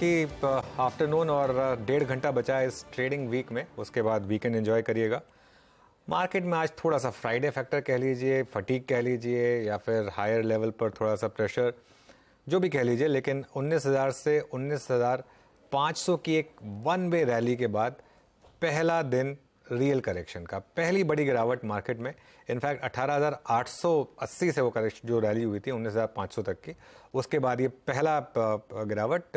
बाकी आफ्टरनून और 1.5 घंटा बचा है इस ट्रेडिंग वीक में, उसके बाद वीकेंड एंजॉय करिएगा। मार्केट में आज थोड़ा सा फ्राइडे फैक्टर कह लीजिए, फटीक कह लीजिए, या फिर हायर लेवल पर थोड़ा सा प्रेशर, जो भी कह लीजिए, लेकिन 19,000 से 19,500 की एक वन वे रैली के बाद पहला दिन रियल करेक्शन का, पहली बड़ी गिरावट मार्केट में। इनफैक्ट 18,880 से वो करेक्शन जो रैली हुई थी 19,500 तक की, उसके बाद ये पहला गिरावट।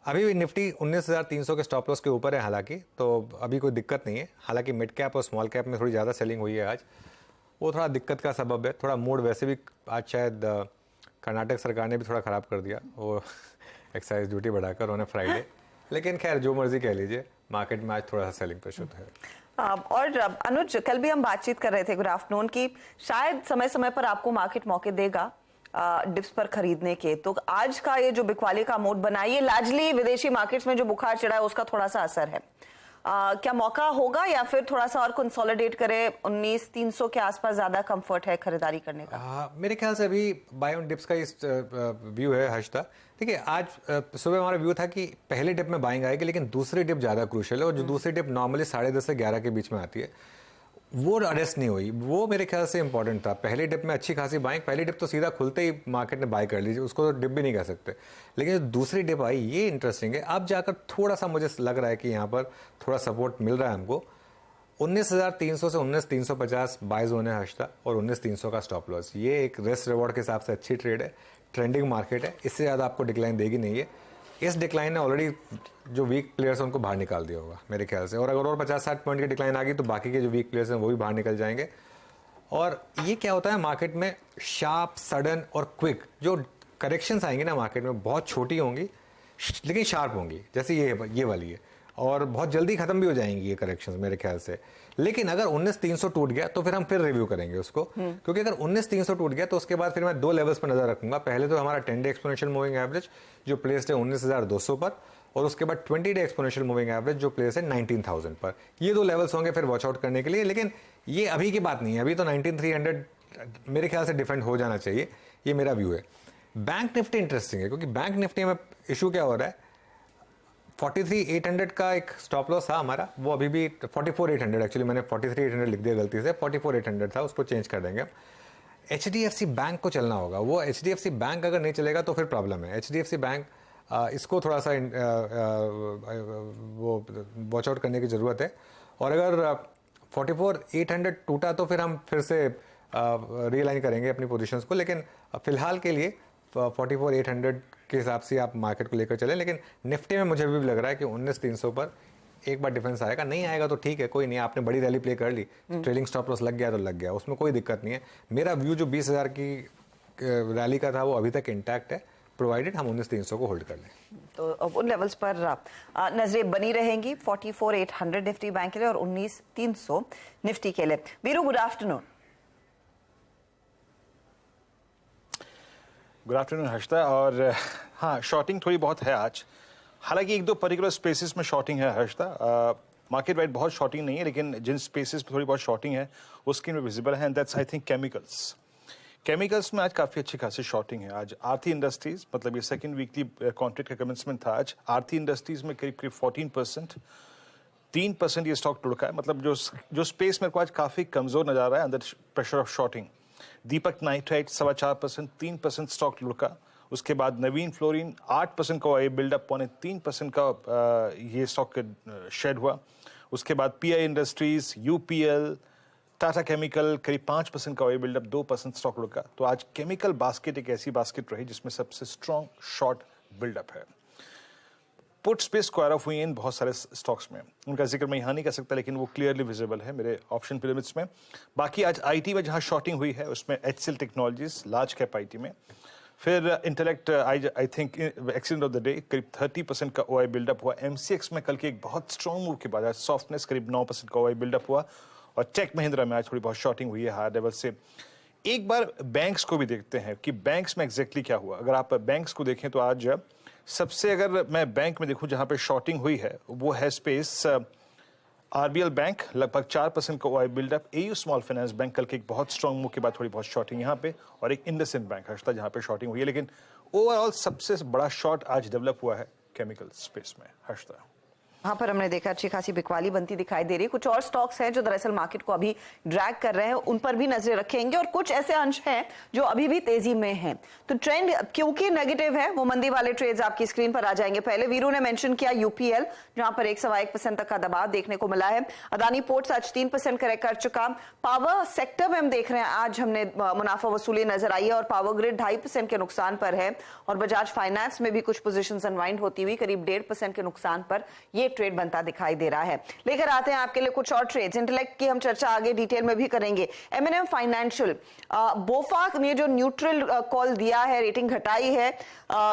अभी भी निफ्टी 19,300 के स्टॉप लॉस के ऊपर है हालांकि, तो अभी कोई दिक्कत नहीं है। हालांकि मिड कैप और स्मॉल कैप में थोड़ी ज़्यादा सेलिंग हुई है आज, वो थोड़ा दिक्कत का सबब है। थोड़ा मूड वैसे भी आज शायद कर्नाटक सरकार ने भी थोड़ा ख़राब कर दिया, वो एक्साइज ड्यूटी बढ़ाकर उन्होंने फ्राइडे। लेकिन खैर जो मर्जी कह लीजिए, मार्केट में आज थोड़ा सा सेलिंग प्रेशर है। और अनुज, कल भी हम बातचीत कर रहे थे गुड आफ्टरनून की शायद समय समय पर आपको मार्केट मौके देगा डिप्स पर खरीदने के। तो आज का ये जो बिकवाली का मोड बना, ये लार्जली विदेशी मार्केट्स में जो बुखार चढ़ा है उसका थोड़ा सा असर है। क्या मौका होगा या फिर थोड़ा सा और कंसोलिडेट करे? 19,300 के आसपास ज्यादा कंफर्ट है खरीदारी करने का? मेरे ख्याल से अभी बाय ऑन डिप्स का इस व्यू है हर्षदा। देखिए, आज सुबह हमारा व्यू था कि पहले डिप में बाइंग आएगी, लेकिन दूसरी डिप ज़्यादा क्रूशियल है, और जो दूसरी डिप नॉर्मली 10:30 से 11 के बीच में आती है, वो अरेस्ट नहीं हुई। वो मेरे ख्याल से इंपॉर्टेंट था। पहली डिप में अच्छी खासी बाइंग, पहली डिप तो सीधा खुलते ही मार्केट ने बाय कर ली, उसको तो डिप भी नहीं कह सकते। लेकिन जो दूसरी डिप आई, ये इंटरेस्टिंग है। अब जाकर थोड़ा सा मुझे लग रहा है कि यहाँ पर थोड़ा सपोर्ट मिल रहा है हमको। 19,300 से 19,350 बाय जोन है हर्षदा, और 19,300 का स्टॉप लॉस। ये एक रिस्क रिवॉर्ड के हिसाब से अच्छी ट्रेड है, ट्रेंडिंग मार्केट है, इससे ज़्यादा आपको डिक्लाइन देगी नहीं है। इस डिक्लाइन ने ऑलरेडी जो वीक प्लेयर्स हैं उनको बाहर निकाल दिया होगा मेरे ख्याल से, और अगर और 50-60 पॉइंट की डिक्लाइन आ गई तो बाकी के जो वीक प्लेयर्स हैं वो भी बाहर निकल जाएंगे। और ये क्या होता है मार्केट में, शार्प, सडन और क्विक जो करेक्शंस आएंगी ना मार्केट में, बहुत छोटी होंगी लेकिन शार्प होंगी, जैसे ये वाली है, और बहुत जल्दी खत्म भी हो जाएंगी ये करेक्शंस मेरे ख्याल से। लेकिन अगर 19,300 टूट गया तो फिर हम फिर रिव्यू करेंगे उसको, क्योंकि अगर 19,300 टूट गया तो उसके बाद फिर मैं दो लेवल्स पर नजर रखूंगा। पहले तो हमारा 10 डे एक्सपोनेंशियल मूविंग एवरेज जो प्लेस्ड है 19,200 पर, और उसके बाद 20 डे एक्सपोनेंशियल मूविंग एवरेज जो प्लेस है 19,000 पर। ये दो लेवल्स होंगे फिर वॉच आउट करने के लिए। लेकिन ये अभी की बात नहीं है, अभी तो 19,300 मेरे ख्याल से डिफेंड हो जाना चाहिए, ये मेरा व्यू है। बैंक निफ्टी इंटरेस्टिंग है, क्योंकि बैंक निफ्टी में इशू क्या हो रहा है, 43,800 का एक स्टॉप लॉस था हमारा, वो अभी भी 44,800, एक्चुअली मैंने 43,800 लिख दिया गलती से, 44,800 था, उसको चेंज कर देंगे हम। HDFC बैंक को चलना होगा। वो HDFC बैंक अगर नहीं चलेगा तो फिर प्रॉब्लम है। HDFC बैंक इसको थोड़ा सा वो वॉच आउट करने की ज़रूरत है। और अगर 44,800 टूटा तो फिर हम फिर से रीलाइन करेंगे अपनी पोजीशंस को, लेकिन फिलहाल के लिए 44,800 के हिसाब से आप मार्केट को लेकर चलें। लेकिन निफ्टी में मुझे भी लग रहा है कि 19,300 पर एक बार डिफेंस आएगा। नहीं आएगा तो ठीक है, कोई नहीं, आपने बड़ी रैली प्ले कर ली, ट्रेलिंग स्टॉप लॉस लग गया तो लग गया, उसमें कोई दिक्कत नहीं है। मेरा व्यू जो 20,000 की रैली का था वो अभी तक इंटैक्ट है, प्रोवाइडेड हम 19,300 को होल्ड कर लें। तो उन लेवल्स पर नजरें बनी रहेंगी, 44,800 निफ्टी बैंक के लिए और 19,300 निफ्टी के लिए। Veeru, good afternoon. Good afternoon Harshada. और हाँ, शॉर्टिंग थोड़ी बहुत है आज, हालांकि एक दो पर्टिकुलर स्पेसेस में शॉर्टिंग है हर्षदा। मार्केट वाइड बहुत शॉर्टिंग नहीं है, लेकिन जिन स्पेसेस पे थोड़ी बहुत शॉर्टिंग है वो स्क्रीन में विजिबल है, and that's I think chemicals में आज काफ़ी अच्छी खासी शॉर्टिंग है। आज आरती इंडस्ट्रीज, मतलब ये सेकंड वीकली कॉन्ट्रैक्ट का कमेंसमेंट था आज, आरती इंडस्ट्रीज में करीब 14%, 3% ये स्टॉक टुड़का है। मतलब जो स्पेस मेरे को आज काफ़ी कमज़ोर नजर आ रहा है अंदर pressure of shorting. Deepak nitrite 4.25%, 3% stock लुढ़का। उसके बाद नवीन फ्लोरीन 8% का ये बिल्डअप, 3% का ये स्टॉक शेड हुआ। उसके बाद pi industries, UPL, Tata chemical करीब 5% का ये बिल्डअप, 2% स्टॉक लुढ़का। तो आज केमिकल बास्केट एक ऐसी बास्केट रही जिसमें सबसे स्ट्रॉन्ग शॉर्ट बिल्डअप है। पुट्स पे स्क्वायर ऑफ हुई इन बहुत सारे स्टॉक्स में, उनका जिक्र मैं यहाँ नहीं कर सकता, लेकिन वो क्लियरली विजिबल है मेरे ऑप्शन पिरामिड्स में। बाकी आज आईटी में जहाँ शॉर्टिंग हुई है उसमें HCL technologies large cap IT में, फिर intellect I think accident of the day करीब 30% का ओआई बिल्डअप हुआ। MCX में कल के एक बहुत स्ट्रॉन्ग मूव के बाद आज सॉफ्टनेस, करीब 9% का ओआई बिल्डअप हुआ। और टेक महिंद्रा में आज थोड़ी बहुत शॉर्टिंग हुई है हायर लेवल से। एक बार बैंक्स को भी देखते हैं कि बैंक्स में एग्जैक्टली क्या हुआ। अगर आप बैंक्स को देखें तो आज सबसे, अगर मैं बैंक में देखूं जहां पे शॉर्टिंग हुई है वो है स्पेस आरबीएल बैंक, लगभग 4% का OI buildup. AU small finance bank कल के एक बहुत स्ट्रॉन्ग मूव के बाद थोड़ी बहुत शॉर्टिंग यहाँ पे, और एक इंडसइंड बैंक हर्षदा जहाँ पे शॉर्टिंग हुई है। लेकिन ओवरऑल सबसे बड़ा शॉर्ट आज डेवलप हुआ है केमिकल स्पेस में हर्षदा। वहां पर हमने देखा अच्छी खासी बिकवाली बनती दिखाई दे रही है। कुछ और स्टॉक्स हैं जो दरअसल मार्केट को अभी ड्रैग कर रहे हैं, उन पर भी नजरें रखेंगे, और कुछ ऐसे अंश हैं जो अभी भी तेजी में हैं। तो ट्रेंड क्योंकि नेगेटिव है, वो मंदी वाले ट्रेड्स आपकी स्क्रीन पर आ जाएंगे। पहले वीरू ने मेंशन किया यूपीएल, जहां पर 1.25% तक का दबाव देखने को मिला है। अदानी पोर्ट्स आज 3% करेक्ट कर चुका। पावर सेक्टर में हम देख रहे हैं आज हमने मुनाफा वसूली नजर आई है, और पावर ग्रिड 2.5% के नुकसान पर है, और बजाज फाइनेंस में भी कुछ पोजीशंस अनवाइंड होती हुई करीब 1.5% के नुकसान पर ये ट्रेड बनता दिखाई दे रहा है। लेकर आते हैं आपके लिए कुछ और ट्रेड्स। इंटेलेक्ट की हम चर्चा आगे डिटेल में भी करेंगे। एमएनएम फाइनेंशियल, बोफा ने जो न्यूट्रल कॉल दिया है, रेटिंग घटाई है,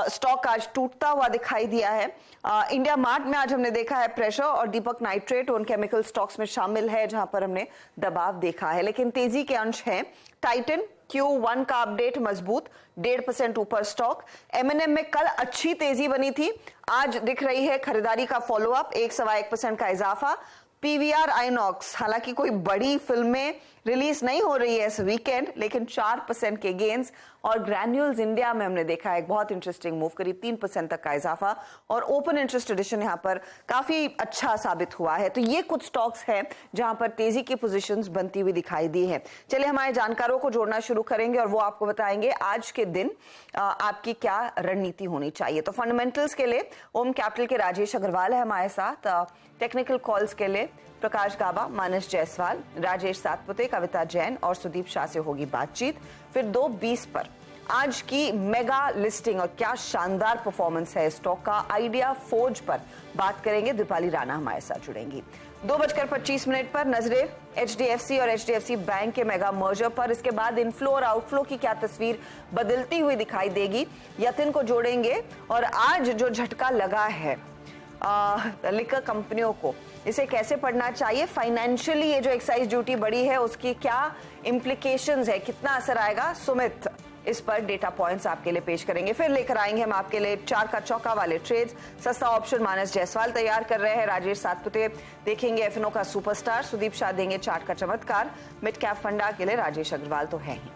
स्टॉक आज टूटता हुआ दिखाई दिया है। इंडिया मार्ट में आज हमने देखा है प्रेशर, और दीपक नाइट्रेट उन केमिकल स्टॉक्स में शामिल है जहां पर हमने दबाव देखा है, लेकिन तेजी के अंश हैं। टाइटन Q1 का अपडेट मजबूत, 1.5% ऊपर स्टॉक। एमएनएम में कल अच्छी तेजी बनी थी, आज दिख रही है खरीदारी का फॉलोअप, 1.25% का इजाफा। पीवीआर आइनॉक्स, हालांकि कोई बड़ी फिल्में रिलीज नहीं हो रही है इस वीकेंड, लेकिन 4% के गेन्स। और ग्रैन्यूल्स इंडिया में हमने देखा है एक बहुत इंटरेस्टिंग मूव, करीब 3% तक का इजाफा, और ओपन इंटरेस्ट एडिशन यहां पर काफी अच्छा साबित हुआ है। तो ये कुछ स्टॉक्स हैं जहां पर तेजी की पोजीशंस बनती हुई दिखाई दी है। चलिए हमारे जानकारों को जोड़ना शुरू करेंगे, और वो आपको बताएंगे आज के दिन आपकी क्या रणनीति होनी चाहिए। तो फंडामेंटल्स के लिए ओम कैपिटल के राजेश अग्रवाल है हमारे साथ, टेक्निकल कॉल्स के लिए प्रकाश गाबा, मानस जायसवाल, राजेश सातपुते, कविता जैन और सुदीप शाह से होगी बातचीत। फिर 2:20 पर आज की मेगा लिस्टिंग और क्या शानदार परफॉर्मेंस है स्टॉक का, आइडिया फोर्ज पर बात करेंगे। दीपाली राणा हमारे साथ जुड़ेंगी। 2:25 पर नजरें एचडीएफसी और एचडीएफसी बैंक के मेगा मर्जर पर। इसके बाद इनफ्लो और आउटफ्लो की क्या तस्वीर बदलती हुई दिखाई देगी, यतिन को जोड़ेंगे। और आज जो झटका लगा है लिकर कंपनियों को, इसे कैसे पढ़ना चाहिए, फाइनेंशियली ये जो एक्साइज ड्यूटी बढ़ी है उसकी क्या इम्प्लीकेशंस है, कितना असर आएगा, सुमित इस पर डेटा पॉइंट्स आपके लिए पेश करेंगे। फिर लेकर आएंगे हम आपके लिए 4 का चौका वाले ट्रेड्स। सस्ता ऑप्शन मानस जायसवाल तैयार कर रहे हैं, राजेश सातपुते देखेंगे एफएनओ का सुपरस्टार, सुदीप शाह देंगे चार्ट का चमत्कार, मिड कैप फंडा के लिए राजेश अग्रवाल तो है ही।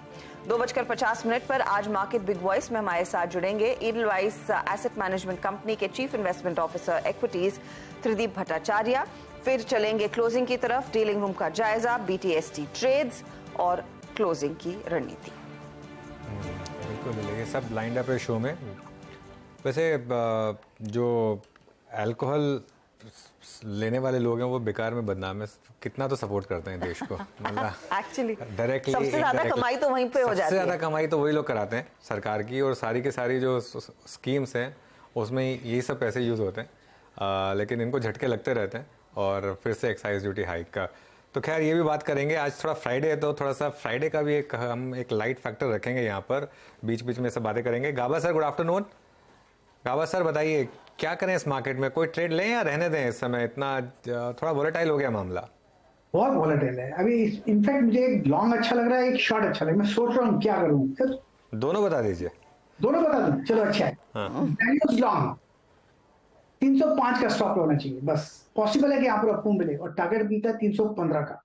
2:50 पर आज मार्केट बिग वॉइस में हमारे साथ जुड़ेंगे ईडलवाइस एसेट मैनेजमेंट कंपनी के chief investment officer equities Tridip Bhattacharya. फिर चलेंगे क्लोजिंग की तरफ, डीलिंग रूम का जायजा, बीटीएसटी ट्रेड्स और क्लोजिंग की रणनीति। बिल्कुल मिलेंगे, सब लाइंड अप है शो में। वैसे जो अल्कोहल लेने वाले लोग हैं वो बेकार में बदनाम है, कितना तो सपोर्ट करते हैं देश को, मतलब एक्चुअली डायरेक्टली सबसे ज्यादा कमाई तो वहीं पे हो जाती है। सबसे ज्यादा कमाई तो वही लोग कराते हैं सरकार की, और सारी के सारी जो स्कीम्स हैं उसमें यही सब पैसे यूज होते हैं। लेकिन इनको झटके लगते रहते हैं, और फिर से एक्साइज ड्यूटी हाइक का। तो खैर ये भी बात करेंगे, आज थोड़ा फ्राइडे है तो थोड़ा सा फ्राइडे का भी हम एक लाइट फैक्टर रखेंगे यहाँ पर, बीच बीच में सब बातें करेंगे। गाबा सर गुड आफ्टरनून। गाबा सर बताइए क्या करें इस मार्केट में, कोई ट्रेड लें या रहने दें इस समय, इतना थोड़ा वोलेटाइल हो गया मामला? बहुत वोलेटाइल है अभी। इनफैक्ट मुझे एक लॉन्ग अच्छा लग रहा है, एक शॉर्ट अच्छा लग रहा है। मैं सोच रहा हूँ क्या करूँ, दोनों बता दीजिए। दोनों बता दूं, चलो अच्छा है। लॉन्ग 305 का स्टॉप होना चाहिए, बस पॉसिबल है कि यहाँ पर आपको मिले, और टारगेट मिलता है 315 का,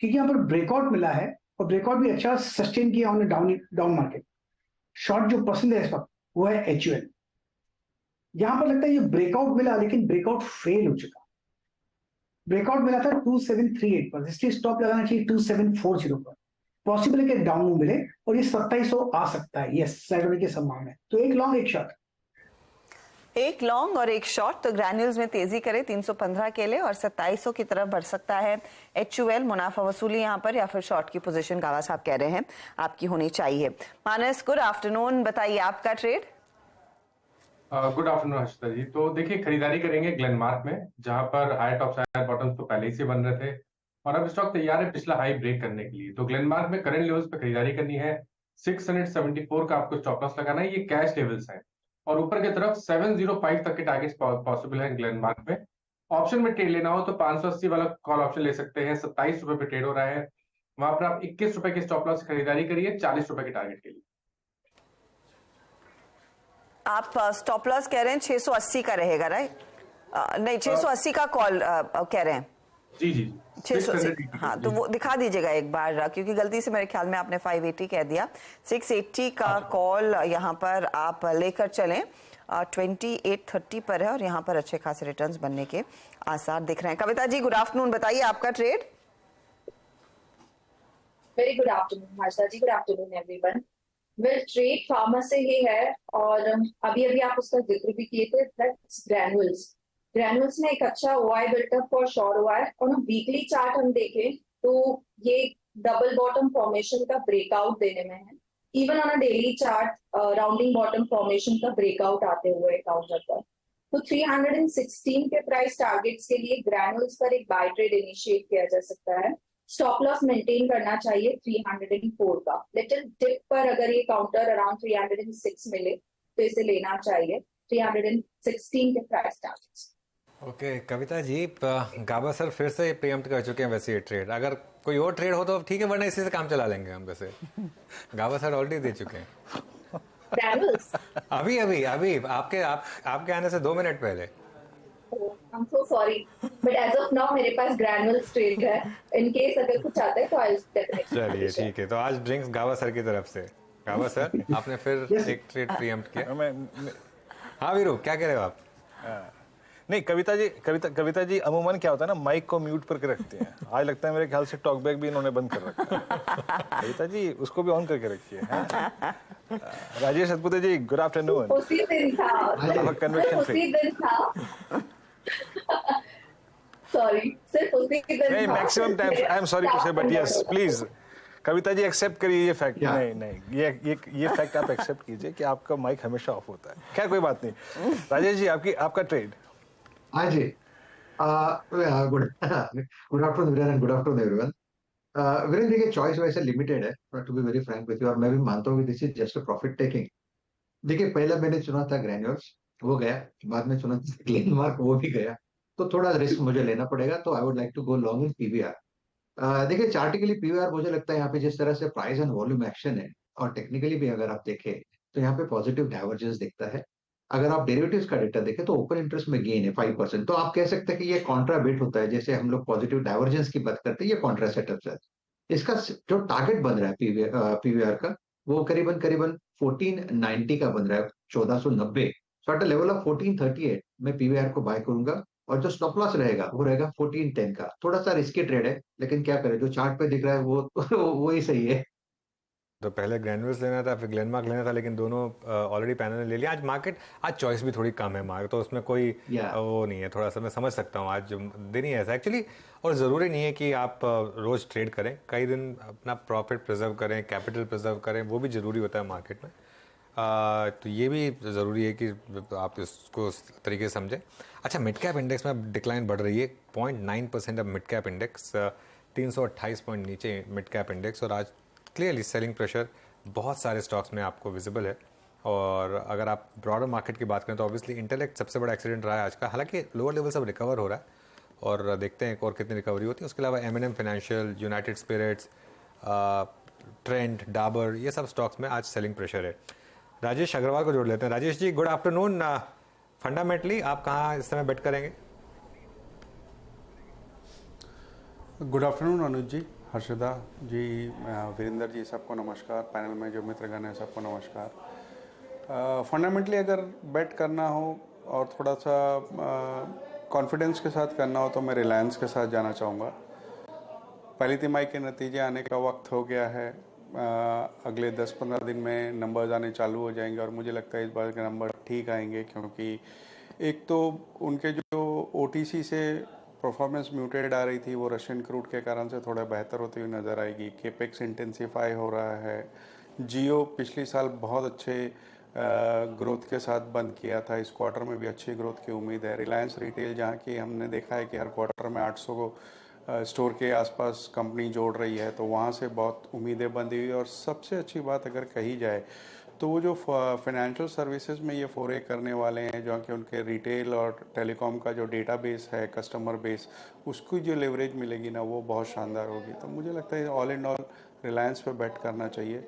क्योंकि यहाँ पर ब्रेकआउट मिला है, और ब्रेकआउट भी अच्छा सस्टेन किया हमने डाउन मार्केट। शॉर्ट जो पसंद है इस वक्त वो है एचयूएल। यहां पर लगता है ये ब्रेकआउट मिला, लेकिन ब्रेकआउट फेल हो चुका। ब्रेकआउट मिला था 2738 पर, इसलिए स्टॉप लगाना चाहिए 2740 पर। पॉसिबल है कि डाउन मूव मिले, और ये 2700 आ सकता है, यस साइड की संभावना है। तो एक लॉन्ग एक शॉर्ट, एक लॉन्ग और एक शॉर्ट। तो ग्रैन्यूल्स में तेजी करे 315 के लिए, और 2700 की तरफ बढ़ सकता है एचयूएल। मुनाफा वसूली यहाँ पर या फिर शॉर्ट की पोजीशन गावा साहब कह रहे हैं आपकी होनी चाहिए। मानस गुड आफ्टरनून, बताइए आपका ट्रेड। गुड आफ्टरनून हर्षिता जी। तो देखिए खरीदारी करेंगे ग्लेनमार्क में, जहां पर हायर टॉप्स हायर बॉटम्स तो पहले ही से बन रहे थे, और अब स्टॉक तैयार है पिछला हाई ब्रेक करने के लिए। तो ग्लेनमार्क में करंट लेवल्स पे खरीदारी करनी है, 674 का आपको स्टॉप लॉस लगाना है, ये कैश लेवल्स हैं, और ऊपर की तरफ 705 तक के टारगेट्स पॉसिबल है ग्लेनमार्क में। ऑप्शन में ट्रेड लेना हो तो 580 वाला कॉल ऑप्शन ले सकते हैं, 27 रुपए पे ट्रेड हो रहा है, वहां पर आप 21 रुपए के स्टॉप लॉस खरीदारी करिए 40 रुपए के टारगेट के लिए। आप स्टॉप लॉस कह रहे हैं 680 का रहेगा, राइट? नहीं, 680 का कॉल कह रहे हैं। जी जी 600 हाँ, तो जी। वो दिखा दीजिएगा एक बार, क्योंकि गलती से मेरे ख्याल में आपने 580 कह दिया। 680 का कॉल यहाँ पर आप लेकर चलें। 2830 पर है और यहाँ पर अच्छे खासे रिटर्न्स बनने के आसार दिख रहे हैं। कविता जी, गुड आफ्टरनून, बताइए आपका trade. Very good afternoon Harsha ji, good afternoon everyone. Well, trade pharma से ही है और अभी अभी आप उसका जिक्र भी किए थे, दैट्स ग्रैनुअल्स। ग्रैनुअल्स ने एक अच्छा ओआई बिल्टअप फॉर श्योर हुआ है और वीकली चार्ट हम देखें तो ये डबल बॉटम फॉर्मेशन का ब्रेकआउट देने में है। Even on a daily chart rounding bottom formation का ब्रेकआउट आते हुए काउंटर पर, तो 316 के प्राइस टारगेट्स के लिए ग्रैनुअल्स पर एक बाय ट्रेड इनिशिएट किया जा सकता है। स्टॉप लॉस मेंटेन करना चाहिए 304 का। लिटिल डिप पर अगर ये काउंटर अराउंड 306 मिले तो इसे लेना चाहिए 316 के price targets. Okay Kavita ji, गाबा सर फिर से प्रीएम्प्ट कर चुके हैं वैसे ये ट्रेड। अगर कोई और ट्रेड हो तो ठीक है, वरना इसी से काम चला लेंगे हम। वैसे गाबा सर ऑलरेडी दे चुके हैं ग्रैनुअल्स अभी अभी अभी आपके आने से 2 मिनट पहले। I am so sorry but as of now मेरे पास ग्रैनुअल्स ट्रेड है। इन केस अगर कुछ आता है तो आई डेफिनेटली। चलिए ठीक है, तो आज ड्रिंक्स गाबा सर की तरफ से। गाबा सर, आपने फिर Yes. एक ट्रेड प्रीएम्प्ट किया। मैं हाँ वीरू, क्या कह रहे हो आप? नहीं, कविता जी अमूमन क्या होता है ना, माइक को म्यूट पर के रखते हैं। आज लगता है मेरे ख्याल से टॉक बैक भी इन्होंने बंद कर रखा है। कविता जी उसको भी ऑन करके रखिए। राजेश सतपुते जी, गुड आफ्टरनून। उसी दिन था, उसी दिन था। सॉरी, सिर्फ उसी दिन नहीं, था। Maximum time I am sorry to say, but yes please Kavita ji accept करिए ये फैक्ट। Yeah. नहीं, ये फैक्ट आप एक्सेप्ट कीजिए कि आपका माइक हमेशा ऑफ होता है। खैर कोई बात नहीं। राजेश जी, आपका ट्रेड। हाँ जी, good good afternoon Viren and good afternoon everyone. Viren, देखिए चॉइस वैसे लिमिटेड है to be very frank with you, और मैं भी मानता हूँ कि this is just a profit taking. देखिए पहला मैंने चुना था ग्रैन्यूल्स, वो गया। बाद में चुना था ग्लेनमार्क, वो भी गया। तो थोड़ा रिस्क मुझे लेना पड़ेगा, तो I would like to go long in PVR. देखिए चार्टिकली पीवीआर मुझे लगता है यहाँ पे जिस तरह से प्राइस एंड वॉल्यूम एक्शन है, और टेक्निकली भी अगर आप देखें तो यहाँ पे पॉजिटिव डाइवर्जेंस दिखता है। अगर आप डेरिवेटिव्स का डेटा देखें तो ओपन इंटरेस्ट में गेन है 5%। तो आप कह सकते हैं कि ये कॉन्ट्रा बिट होता है, जैसे हम लोग पॉजिटिव डाइवर्जेंस की बात करते हैं, ये कॉन्ट्रा सेटअप है। इसका जो टारगेट बन रहा है पीवीआर का, वो करीबन करीबन 1490 का बन रहा है, 1490। सो एट लेवल ऑफ 1438 मैं पीवीआर को बाय करूंगा, और जो स्टॉप लॉस रहेगा वो रहेगा 1410 का। थोड़ा सा रिस्की ट्रेड है, लेकिन क्या करें, जो चार्ट पे दिख रहा है वो वो ही सही है। तो पहले ग्रैन्यूल्स लेना था, फिर ग्लेनमार्क लेना था, लेकिन दोनों ऑलरेडी पैनल ने ले लिया। आज मार्केट, आज चॉइस भी थोड़ी कम है मार्केट, तो उसमें कोई वो नहीं है। थोड़ा सा मैं समझ सकता हूँ, आज दिन ही ऐसा एक्चुअली। और ज़रूरी नहीं है कि आप रोज़ ट्रेड करें, कई दिन अपना प्रॉफिट प्रिजर्व करें, कैपिटल प्रिजर्व करें, वो भी ज़रूरी होता है मार्केट में। तो ये भी ज़रूरी है कि आप इसको उस तरीके से समझें। अच्छा, मिड कैप इंडेक्स में अब डिक्लाइन बढ़ रही है, 0.9% अब मिड कैप इंडेक्स, 328 पॉइंट नीचे मिड कैप इंडेक्स। और आज क्लियरली सेलिंग प्रेशर बहुत सारे स्टॉक्स में आपको विजिबल है। और अगर आप ब्रॉडर मार्केट की बात करें तो ऑब्वियसली इंटेलेक्ट सबसे बड़ा एक्सीडेंट रहा है आज का। हालांकि लोअर लेवल सब रिकवर हो रहा है, और देखते हैं और कितनी रिकवरी होती है। उसके अलावा M&M financial, United Spirits, Trent, Dabur, ये सब स्टॉक्स में आज सेलिंग प्रेशर है। राजेश अग्रवाल को जोड़ लेते हैं। Rajesh ji, good afternoon. Fundamentally आप कहाँ इस समय बेट करेंगे? गुड आफ्टरनून अनुज जी, हर्षदा जी, वीरेंद्र जी, सबको नमस्कार। पैनल में जो मित्रगण हैं सबको नमस्कार। फंडामेंटली अगर बेट करना हो और थोड़ा सा कॉन्फिडेंस के साथ करना हो तो मैं रिलायंस के साथ जाना चाहूँगा। पहली तिमाही के नतीजे आने का वक्त हो गया है। अगले 10-15 दिन में नंबर्स आने चालू हो जाएंगे, और मुझे लगता है इस बार के नंबर ठीक आएंगे, क्योंकि एक तो उनके जो OTC से परफॉर्मेंस म्यूटेड आ रही थी, वो रशियन क्रूड के कारण से थोड़ा बेहतर होती हुई नज़र आएगी। केपेक्स इंटेंसिफाई हो रहा है। जियो पिछले साल बहुत अच्छे ग्रोथ के साथ बंद किया था, इस क्वार्टर में भी अच्छी ग्रोथ की उम्मीद है। रिलायंस रिटेल, जहाँ की हमने देखा है कि हर क्वार्टर में 800 स्टोर के आसपास कंपनी जोड़ रही है, तो वहाँ से बहुत उम्मीदें बंधी हुई। और सबसे अच्छी बात अगर कही जाए तो वो जो फाइनेंशियल सर्विसेज में ये फोरे करने वाले हैं, जो कि उनके रिटेल और टेलीकॉम का जो डेटाबेस है, कस्टमर बेस, उसकी जो लेवरेज मिलेगी ना, वो बहुत शानदार होगी। तो मुझे लगता है ऑल इन ऑल रिलायंस पे बेट करना चाहिए।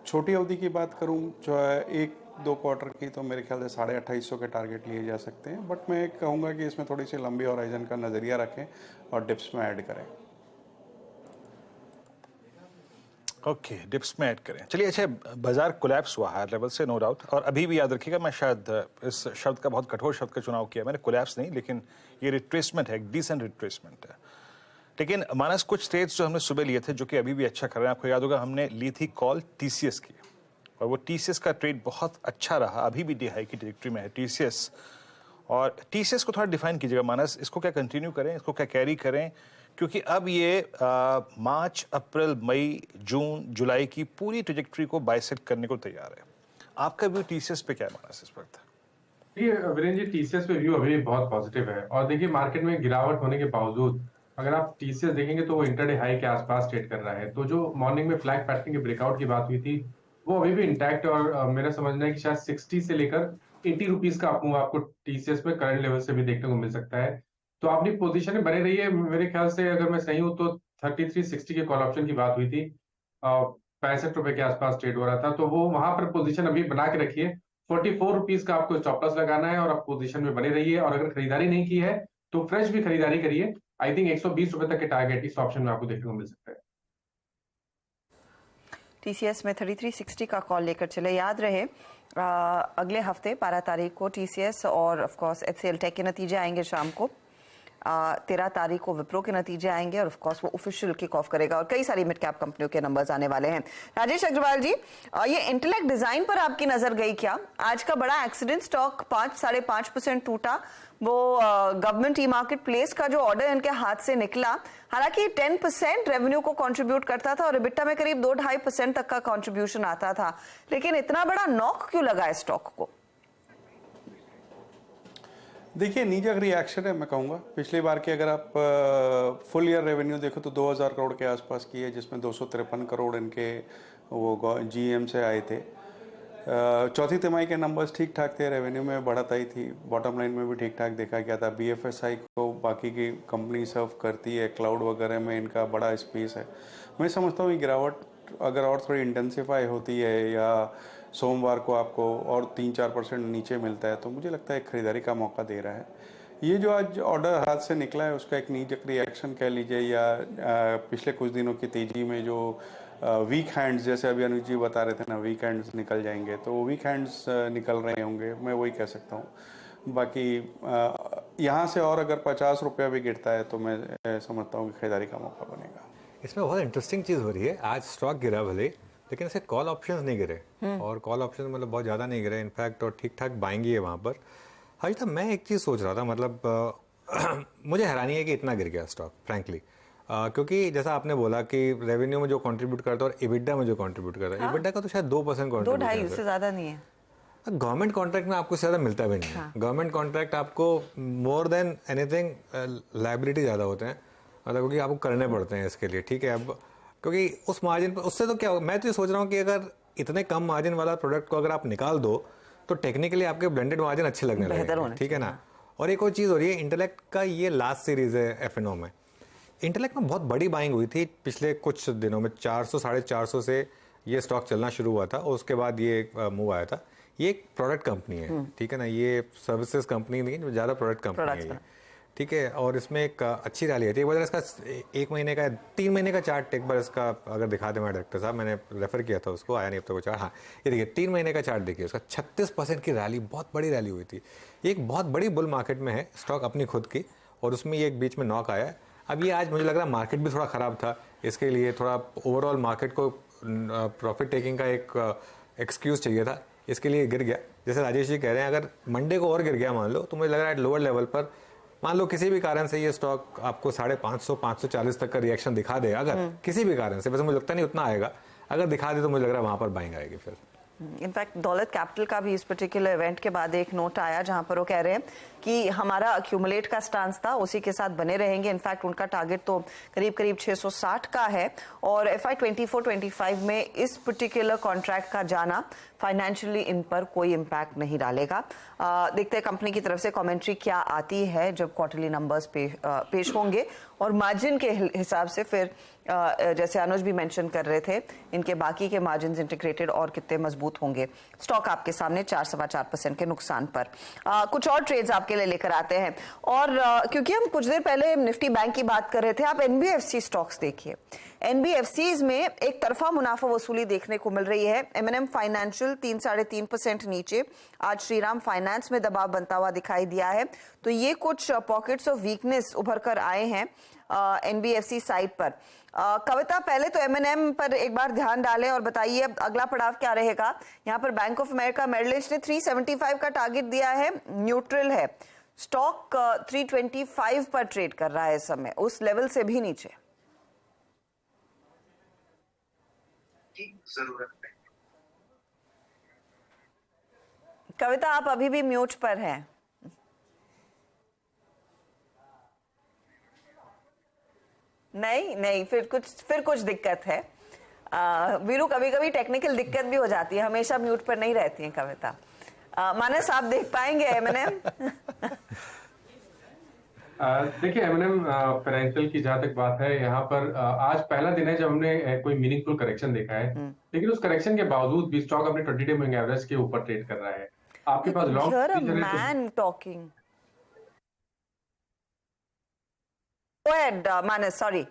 छोटी अवधि की बात करूं, जो एक 2 क्वार्टर की, तो मेरे ख्याल से 2850 के टारगेट लिए जा सकते हैं। बट मैं कहूँगा कि इसमें थोड़ी सी लंबी हॉराइजन का नज़रिया रखें और डिप्स में ऐड करें। ओके, डिप्स में ऐड करें। चलिए, अच्छा, बाजार कोलैप्स हुआ हायर लेवल से, नो डाउट, और अभी भी याद रखिएगा, मैं शायद इस शब्द का बहुत कठोर शब्द का चुनाव किया मैंने, कोलैप्स नहीं, लेकिन ये रिट्रेसमेंट है, एक डिसेंट रिट्रेसमेंट है। लेकिन मानस कुछ ट्रेड्स जो हमने सुबह लिए थे जो कि अभी भी अच्छा कर रहे हैं, आपको याद होगा हमने ली थी कॉल टीसीएस की, और वो टीसीएस का ट्रेड बहुत अच्छा रहा, अभी भी डी हाई की ट्रैजेक्टरी में है टीसीएस। और टीसीएस को थोड़ा डिफाइन कीजिएगा मानस, इसको क्या कंटिन्यू करें, इसको क्या कैरी करें, क्योंकि अब ये मार्च, अप्रैल, मई, जून, जुलाई की पूरी ट्रैजेक्टरी को बाइसेक्ट करने को तैयार है। आपका व्यू टीसीएस पे क्या है मानस इस वक्त? देखिए वीरेंद्र जी, टीसीएस पे व्यू अभी भी बहुत पॉजिटिव है। और देखिए मार्केट में गिरावट होने के बावजूद अगर आप टीसीएस देखेंगे तो वो इंटरडे हाई के आसपास ट्रेड कर रहा है। तो जो मॉर्निंग में फ्लैग पैटर्न के ब्रेकआउट की बात हुई थी वो अभी भी इंटैक्ट है, और मेरा समझना है कि शायद 60 से लेकर 80 रुपीज का अपमूव आपको टीसीएस में करंट लेवल से भी देखने को मिल सकता है। तो अपनी पोजीशन में बने रहिए। मेरे ख्याल से अगर मैं सही हूं तो 3360 के कॉल ऑप्शन की बात हुई थी, 65 रुपए के आसपास ट्रेड हो रहा था, तो वो वहां पर पोजीशन अभी बना के रखिए। 44 रुपीज का आपको स्टॉप लॉस लगाना है और आप पोजीशन में बने रहिए। और अगर खरीदारी नहीं की है तो फ्रेश भी खरीदारी करिए। आई थिंक 120 रुपए तक के टारगेट इस ऑप्शन में आपको देखने को मिल सकता है। टीसीएस में 3360 का कॉल लेकर चले। याद रहे अगले हफ्ते 12 तारीख को टीसीएस और ऑफ कोर्स एचसीएल टेक के नतीजे आएंगे शाम को। 13 तारीख को विप्रो के नतीजे आएंगे और ऑफ कोर्स वो ऑफिशियल किक ऑफ करेगा और कई सारी मिड कैप कंपनियों के नंबर्स आने वाले हैं। राजेश अग्रवाल जी, ये इंटेलेक्ट डिजाइन पर आपकी नजर गई क्या? आज का बड़ा एक्सीडेंट, स्टॉक 5-5.5% टूटा। वो गवर्नमेंट ई मार्केट प्लेस का जो ऑर्डर इनके हाथ से निकला, हालांकि 10% रेवेन्यू को कंट्रीब्यूट करता था और इबिटा में करीब 2-2.5% तक का कंट्रीब्यूशन आता था, लेकिन इतना बड़ा नॉक क्यों लगा है स्टॉक को? देखिए, नीजक रिएक्शन है मैं कहूँगा। पिछली बार की अगर आप फुल ईयर रेवेन्यू देखो तो 2000 करोड़ के आसपास की है, जिसमें 253 करोड़ इनके वो जीएम से आए थे। चौथी तिमाही के नंबर्स ठीक ठाक थे, रेवेन्यू में बढ़त आई थी, बॉटम लाइन में भी ठीक ठाक देखा गया था। बीएफएसआई को बाकी की कंपनी सर्व करती है, क्लाउड वगैरह में इनका बड़ा स्पेस है। मैं समझता हूँ कि गिरावट अगर और थोड़ी इंटेंसिफाई होती है या सोमवार को आपको और 3-4% नीचे मिलता है तो मुझे लगता है खरीदारी का मौका दे रहा है। ये जो आज ऑर्डर हाथ से निकला है उसका एक नीजक रिएक्शन कह लीजिए, या पिछले कुछ दिनों की तेजी में जो वीक हैंड्स, जैसे अभी अनुज जी बता रहे थे ना, वीक हैंड्स निकल जाएंगे, तो वो वीक हैंड्स निकल रहे होंगे, मैं वही कह सकता हूँ। बाकी यहाँ से और अगर 50 रुपया भी गिरता है तो मैं समझता हूँ कि खरीदारी का मौका बनेगा। इसमें बहुत इंटरेस्टिंग चीज़ हो रही है, आज स्टॉक गिरा भले, लेकिन ऐसे कॉल ऑप्शंस नहीं गिरे, और कॉल ऑप्शन मतलब बहुत ज़्यादा नहीं गिरे इनफैक्ट, और ठीक ठाक बाएंगी है वहाँ पर। हाँ जी, मैं एक चीज़ सोच रहा था, मतलब मुझे हैरानी है कि इतना गिर गया स्टॉक फ्रैंकली, क्योंकि जैसा आपने बोला कि रेवेन्यू में जो कंट्रीब्यूट करता है और इबिटा में जो कंट्रीब्यूट करता है, इबिटा का तो शायद 2% कंट्रीब्यूट, 2-2.5 उससे ज़्यादा नहीं है। गवर्नमेंट कॉन्ट्रैक्ट में आपको ज़्यादा मिलता भी नहीं है। गवर्नमेंट कॉन्ट्रैक्ट आपको मोर देन एनीथिंग लायबिलिटी ज़्यादा होते हैं, मतलब क्योंकि आपको करने पड़ते हैं इसके लिए, ठीक है। अब क्योंकि उस मार्जिन पर उससे तो क्या हो, मैं तो ये सोच रहा हूँ कि अगर इतने कम मार्जिन वाला प्रोडक्ट को अगर आप निकाल दो तो टेक्निकली आपके ब्लेंडेड मार्जिन अच्छे लगने लगेंगे, ठीक है ना। और एक और चीज़ हो रही है, इंटेलेक्ट का ये लास्ट सीरीज है एफएनओ में। इंटेलेक्ट में बहुत बड़ी बाइंग हुई थी पिछले कुछ दिनों में, 400-450 से ये स्टॉक चलना शुरू हुआ था और उसके बाद ये मूव आया था। ये एक प्रोडक्ट कंपनी है, ठीक है ना, ये सर्विसेज कंपनी नहीं, जो ज़्यादा प्रोडक्ट कंपनी है ये, ठीक है। और इसमें एक अच्छी रैली है। एक बार इसका 1 महीने का 3 महीने का चार्ट एक बार इसका अगर दिखा दे, मैं डायरेक्टर साहब, मैंने रेफर किया था उसको, आया नहीं अब तक वो चार्ट। हाँ, ये देखिए 3 महीने का चार्ट देखिए, उसका 36% की रैली, बहुत बड़ी रैली हुई थी। एक बहुत बड़ी बुल मार्केट में है स्टॉक अपनी खुद की, और उसमें ये एक बीच में नॉक आया है। अब ये आज मुझे लग रहा है मार्केट भी थोड़ा ख़राब था, इसके लिए थोड़ा ओवरऑल मार्केट को प्रॉफिट टेकिंग का एक एक्सक्यूज़ चाहिए था, इसके लिए गिर गया। जैसे राजेश जी कह रहे हैं, अगर मंडे को और गिर गया मान लो, तो मुझे लग रहा है लोअर लेवल पर मान लो किसी भी कारण से ये स्टॉक आपको 550-540 तक का रिएक्शन दिखा दे, अगर किसी भी कारण से, वैसे मुझे लगता नहीं उतना आएगा, अगर दिखा दे तो मुझे लग रहा है वहाँ पर बाइंग आएगी फिर। इनफैक्ट दौलत कैपिटल का भी इस पर्टिकुलर इवेंट के बाद एक नोट आया जहां पर वो कह रहे हैं कि हमारा अक्यूमुलेट का स्टांस था, उसी के साथ बने रहेंगे। इनफैक्ट उनका टारगेट तो करीब 660 का है, और FY 24-25 में इस पर्टिकुलर कॉन्ट्रैक्ट का जाना फाइनेंशियली इन पर कोई इम्पैक्ट नहीं डालेगा। देखते हैं कंपनी की तरफ से कमेंट्री क्या आती है जब क्वार्टरली नंबर्स पेश होंगे, और मार्जिन के हिसाब से फिर जैसे अनुज भी मेंशन कर रहे थे, इनके बाकी के मार्जिन इंटीग्रेटेड और कितने मजबूत होंगे। स्टॉक आपके सामने 4-4.25% के नुकसान पर। कुछ और ट्रेड्स आपके लिए लेकर आते हैं, और क्योंकि हम कुछ देर पहले निफ्टी बैंक की बात कर रहे थे, आप एनबीएफसी स्टॉक्स देखिए। एनबीएफसीज में एक तरफा मुनाफा वसूली देखने को मिल रही है। एमएनएम फाइनेंशियल 3-3.5% नीचे, आज श्रीराम फाइनेंस में दबाव बनता हुआ दिखाई दिया है। तो ये कुछ पॉकेट्स ऑफ वीकनेस उभर कर आए हैं एनबीएफसी साइड पर। कविता, पहले तो एमएनएम पर एक बार ध्यान डालें और बताइए अब अगला पड़ाव क्या रहेगा। यहाँ पर Bank of America Merrill Lynch ने 375 का टारगेट दिया है, न्यूट्रल है। स्टॉक 325 पर ट्रेड कर रहा है इस समय, उस लेवल से भी नीचे। कविता, आप अभी भी म्यूट पर हैं। नहीं, फिर कुछ दिक्कत है। वीरू, कभी कभी टेक्निकल दिक्कत भी हो जाती है, हमेशा म्यूट पर नहीं रहती है कविता। मानस, आप देख पाएंगे एमएनएम? देखिए, एमएनएम फाइनेंशियल की जहां तक बात है, यहाँ पर आज पहला दिन है जब हमने कोई मीनिंगफुल करेक्शन देखा है, लेकिन उस करेक्शन के बावजूद भी स्टॉक अपने 20 डे मूविंग एवरेज के ऊपर ट्रेड कर रहा है। आपके पास long man talking. Go ahead, Manas, sorry.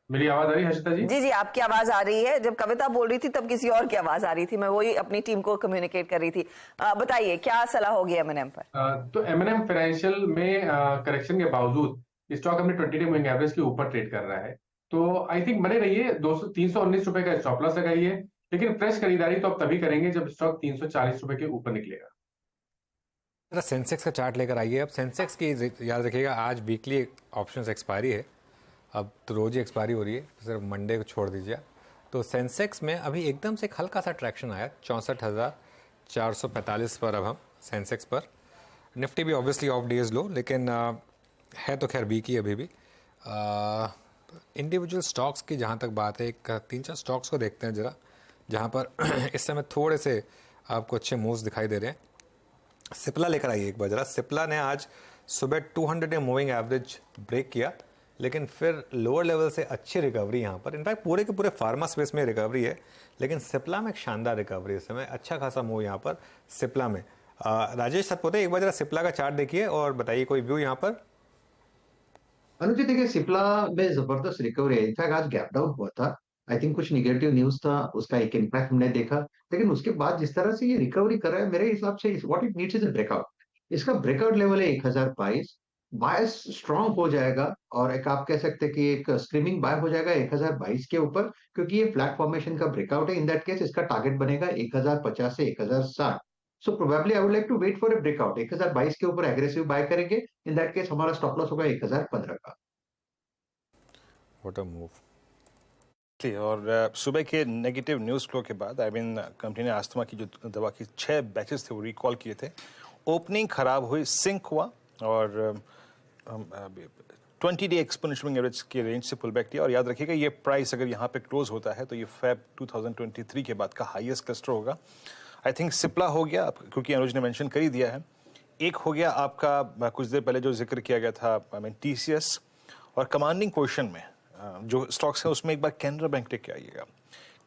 मेरी आवाज आ रही है हर्षिता जी? जी, आपकी आवाज आ रही है। जब कविता बोल रही थी तब किसी और की आवाज आ रही थी, मैं वही अपनी टीम को कम्युनिकेट कर रही थी। बताइए क्या सलाह होगी एमएनएम पर? तो एमएनएम फाइनेंशियल में करेक्शन के बावजूद स्टॉक अपने 20 डे मूविंग एवरेज के ऊपर ट्रेड कर रहा है। तो आई थिंक बने रहिए, 319 रुपए का स्टॉप लॉस लगाइए, लेकिन फ्रेश खरीदारी तो अब तभी करेंगे जब स्टॉक 340 रुपए के ऊपर निकलेगा। सेंसेक्स का चार्ट लेकर आइए। अब सेंसेक्स की याद रखिएगा, आज वीकली ऑप्शंस एक्सपायरी है, अब तो रोज ही एक्सपायरी हो रही है, सिर्फ मंडे को छोड़ दीजिए। तो सेंसेक्स में अभी एकदम से एक हल्का सा ट्रैक्शन आया 64,445 पर। अब हम सेंसेक्स पर, निफ्टी भी ऑब्वियसली ऑफ डेज लो, लेकिन है तो खैर वीक ही अभी भी। इंडिविजुअल स्टॉक्स की जहाँ तक बात है, एक 3-4 स्टॉक्स को देखते हैं जरा, जहाँ पर इस समय थोड़े से आपको अच्छे मूव्स दिखाई दे रहे हैं। सिप्ला लेकर आइए एक बार जरा। सिप्ला ने आज सुबह 200 डे मूविंग एवरेज ब्रेक किया, लेकिन फिर लोअर लेवल से अच्छी रिकवरी यहाँ पर। इनफैक्ट पूरे के पूरे फार्मा स्पेस में रिकवरी है, लेकिन सिप्ला में एक शानदार रिकवरी इस समय, अच्छा खासा मूव यहाँ पर सिप्ला में। राजेश सतपुते, एक बार जरा सिप्ला का चार्ट देखिए और बताइए कोई व्यू यहाँ पर। अनुज जी, देखिए सिप्ला में जबरदस्त रिकवरी है। इनफैक्ट आज गैप डाउन हुआ था, आई थिंक कुछ निगेटिव न्यूज था, उसका एक इम्पैक्ट हमने देखा, लेकिन उसके बाद जिस तरह से ये रिकवरी कर रहा है, मेरे हिसाब से what it needs is a breakout. इसका ब्रेकआउट लेवल है 1022, बायस स्ट्रांग हो जाएगा, और एक आप कह सकते हैं कि एक स्क्रीमिंग बाय हो जाएगा 1022 के ऊपर, क्योंकि ये फ्लैट फॉर्मेशन का ब्रेकआउट है। इन दैट केस इसका टारगेट बनेगा 1050 से 1060। So probably I would like to wait for a breakout. 1022 के ऊपर एग्रेसिव बाय करेंगे, इन दैट केस हमारा स्टॉप लॉस होगा 1015 का। What a move. और सुबह के नेगेटिव न्यूज़ फ्लो के बाद कंपनी ने आस्थमा की जो दवा की 6 बैचेस थे वो रिकॉल किए थे। ओपनिंग खराब हुई, सिंक हुआ, और 20 डे एक्सपोनेंशियल एवरेज के रेंज से पुल बैक किया। और याद रखिएगा, ये प्राइस अगर यहाँ पे क्लोज होता है तो ये फेब 2023 के बाद का हाईएस्ट क्लस्टर होगा। आई थिंक सिप्ला हो गया, क्योंकि अनुज ने मेंशन कर ही दिया है। एक हो गया आपका कुछ देर पहले जो जिक्र किया गया था, टीसीएस, और कमांडिंग पोजीशन में जो स्टॉक्स है उसमें एक बार कैनरा बैंक टेक के आइएगा।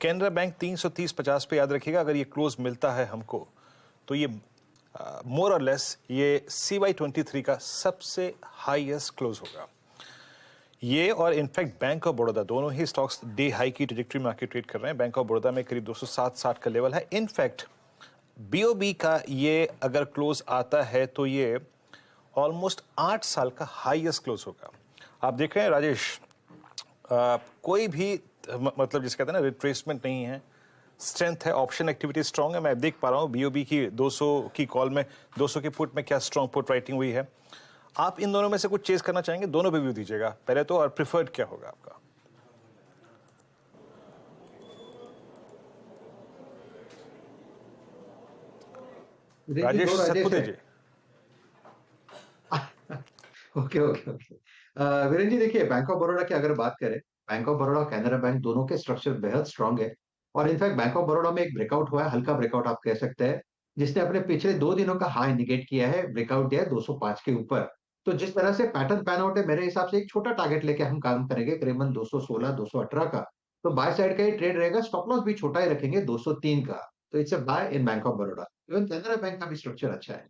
कैनरा बैंक 330-50 पे याद रखिएगा, अगर ये क्लोज मिलता है हमको तो ये मोर और लेस ये CY23 का सबसे हाईएस्ट क्लोज होगा। ये और इनफैक्ट बैंक ऑफ बड़ौदा, दोनों ही स्टॉक्स डे हाई की ट्रेजेक्टरी में आके ट्रेड कर रहे हैं। बैंक ऑफ बड़ौदा में करीब 207-60 का लेवल है। इनफैक्ट BOB का ये अगर क्लोज आता है तो ये ऑलमोस्ट 8 साल का हाईएस्ट क्लोज होगा। आप देख रहे हैं राजेश, कोई भी मतलब जिसे कहते हैं ना रिट्रेसमेंट नहीं है, स्ट्रेंथ है, ऑप्शन एक्टिविटी स्ट्रांग है। मैं देख पा रहा हूँ BOB की 200 की कॉल में, 200 की पुट में क्या स्ट्रांग पुट राइटिंग हुई है। आप इन दोनों में से कुछ चेज करना चाहेंगे, दोनों पे व्यू दीजिएगा पहले तो, और प्रिफर्ड क्या होगा आपका? राजेश सतपुते जी। ओके। वीरेंद्र जी, देखिए बैंक ऑफ बड़ौदा की अगर बात करें, बैंक ऑफ बड़ौदा और कैनरा बैंक दोनों के स्ट्रक्चर बेहद स्ट्रांग है, और इनफैक्ट बैंक ऑफ बड़ौदा में एक ब्रेकआउट हुआ है, हल्का ब्रेकआउट आप कह सकते हैं, जिसने अपने पिछले 2 दिनों का हाई इंडिकेट किया है, ब्रेकआउट दिया है 205 के ऊपर। तो जिस तरह से पैटर्न पैन आउट है, मेरे हिसाब से एक छोटा टारगेट लेके हम काम करेंगे, करीबन 216 218 का। तो बाय साइड का ही ट्रेड रहेगा, स्टॉप लॉस भी छोटा ही रखेंगे 203 का। तो it's a buy in bank of Baroda. Even Canara bank का भी स्ट्रक्चर अच्छा है।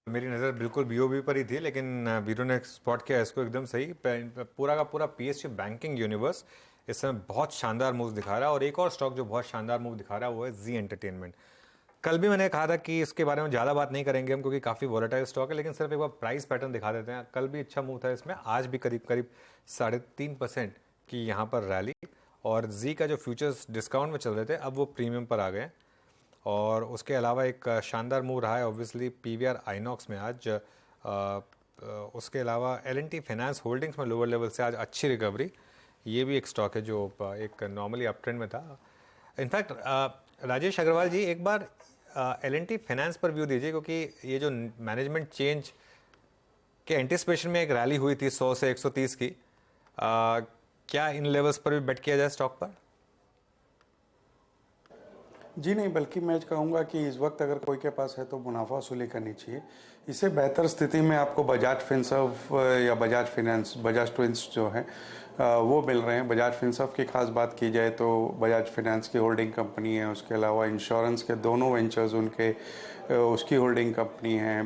मेरी नज़र बिल्कुल बीओबी पर ही थी, लेकिन वीरो ने स्पॉट किया इसको एकदम सही। पूरा का पूरा पीएसयू बैंकिंग यूनिवर्स इस समय बहुत शानदार मूव दिखा रहा है। और एक और स्टॉक जो बहुत शानदार मूव दिखा रहा है वो है जी एंटरटेनमेंट। कल भी मैंने कहा था कि इसके बारे में ज़्यादा बात नहीं करेंगे हम, क्योंकि काफ़ी वोलेटाइल स्टॉक है, लेकिन सिर्फ एक बार प्राइस पैटर्न दिखा देते हैं। कल भी अच्छा मूव था इसमें, आज भी करीब करीब 3.5% की यहाँ पर रैली। और जी का जो फ्यूचर्स डिस्काउंट में चल रहे थे, अब वो प्रीमियम पर आ गए हैं। और उसके अलावा एक शानदार मूव रहा है ऑब्वियसली पीवीआर आइनॉक्स में आज। उसके अलावा एल&टी फाइनेंस होल्डिंग्स में लोअर लेवल से आज अच्छी रिकवरी। ये भी एक स्टॉक है जो एक नॉर्मली अप ट्रेंड में था। इनफैक्ट राजेश अग्रवाल जी, एक बार एल&टी फाइनेंस पर व्यू दीजिए, क्योंकि ये जो मैनेजमेंट चेंज के एंटिसिपेशन में एक रैली हुई थी 100 से 130 की, क्या इन लेवल्स पर भी बेट किया जाए स्टॉक पर? जी नहीं, बल्कि मैं कहूँगा कि इस वक्त अगर कोई के पास है तो मुनाफा वसूली करनी चाहिए। इससे बेहतर स्थिति में आपको बजाज फिनसर्व या बजाज फाइनेंस, बजाज ट्विंस जो है वो मिल रहे हैं। बजाज फिनसर्व की खास बात की जाए तो बजाज फाइनेंस की होल्डिंग कंपनी है, उसके अलावा इंश्योरेंस के दोनों वेंचर्स उनके उसकी होल्डिंग कंपनी है।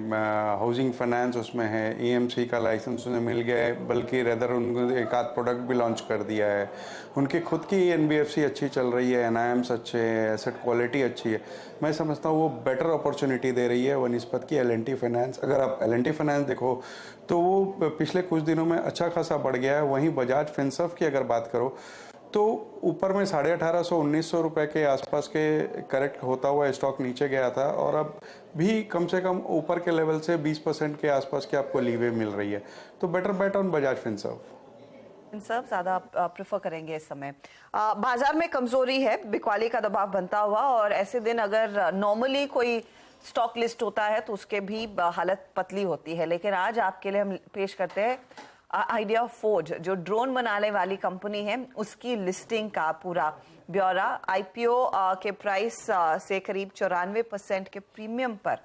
हाउसिंग फाइनेंस उसमें है, ईएमसी का लाइसेंस उन्हें मिल गया है, बल्कि रेदर उनको एक आध प्रोडक्ट भी लॉन्च कर दिया है। उनकी खुद की एनबीएफसी अच्छी चल रही है, एनआईएम्स अच्छे हैं, एसेट क्वालिटी अच्छी है। मैं समझता हूँ वो बेटर अपॉर्चुनिटी दे रही है वनिस्पत की एल&टी फाइनेंस। अगर आप एल&टी फाइनेंस देखो तो वो पिछले कुछ दिनों में अच्छा खासा बढ़ गया है। वहीं बजाज फिनसर्व की अगर बात करो तो ऊपर में 1850 1900 रुपए के आसपास के करेक्ट होता हुआ स्टॉक नीचे गया था, और अब भी कम से कम ऊपर के लेवल से 20% के आसपास की आपको लीवे मिल रही है। तो better bet on Bajaj Finserv. Finserv ज्यादा प्रेफर करेंगे इस समय। बाजार में कमजोरी है, बिकवाली का दबाव बनता हुआ, और ऐसे दिन अगर नॉर्मली कोई स्टॉक लिस्ट होता है तो उसके भी हालत पतली होती है। लेकिन आज आपके लिए हम पेश करते हैं आइडिया फोर्ज, जो ड्रोन बनाने वाली कंपनी है, उसकी लिस्टिंग का पूरा ब्यौरा। आईपीओ के प्राइस से करीब 94% के प्रीमियम पर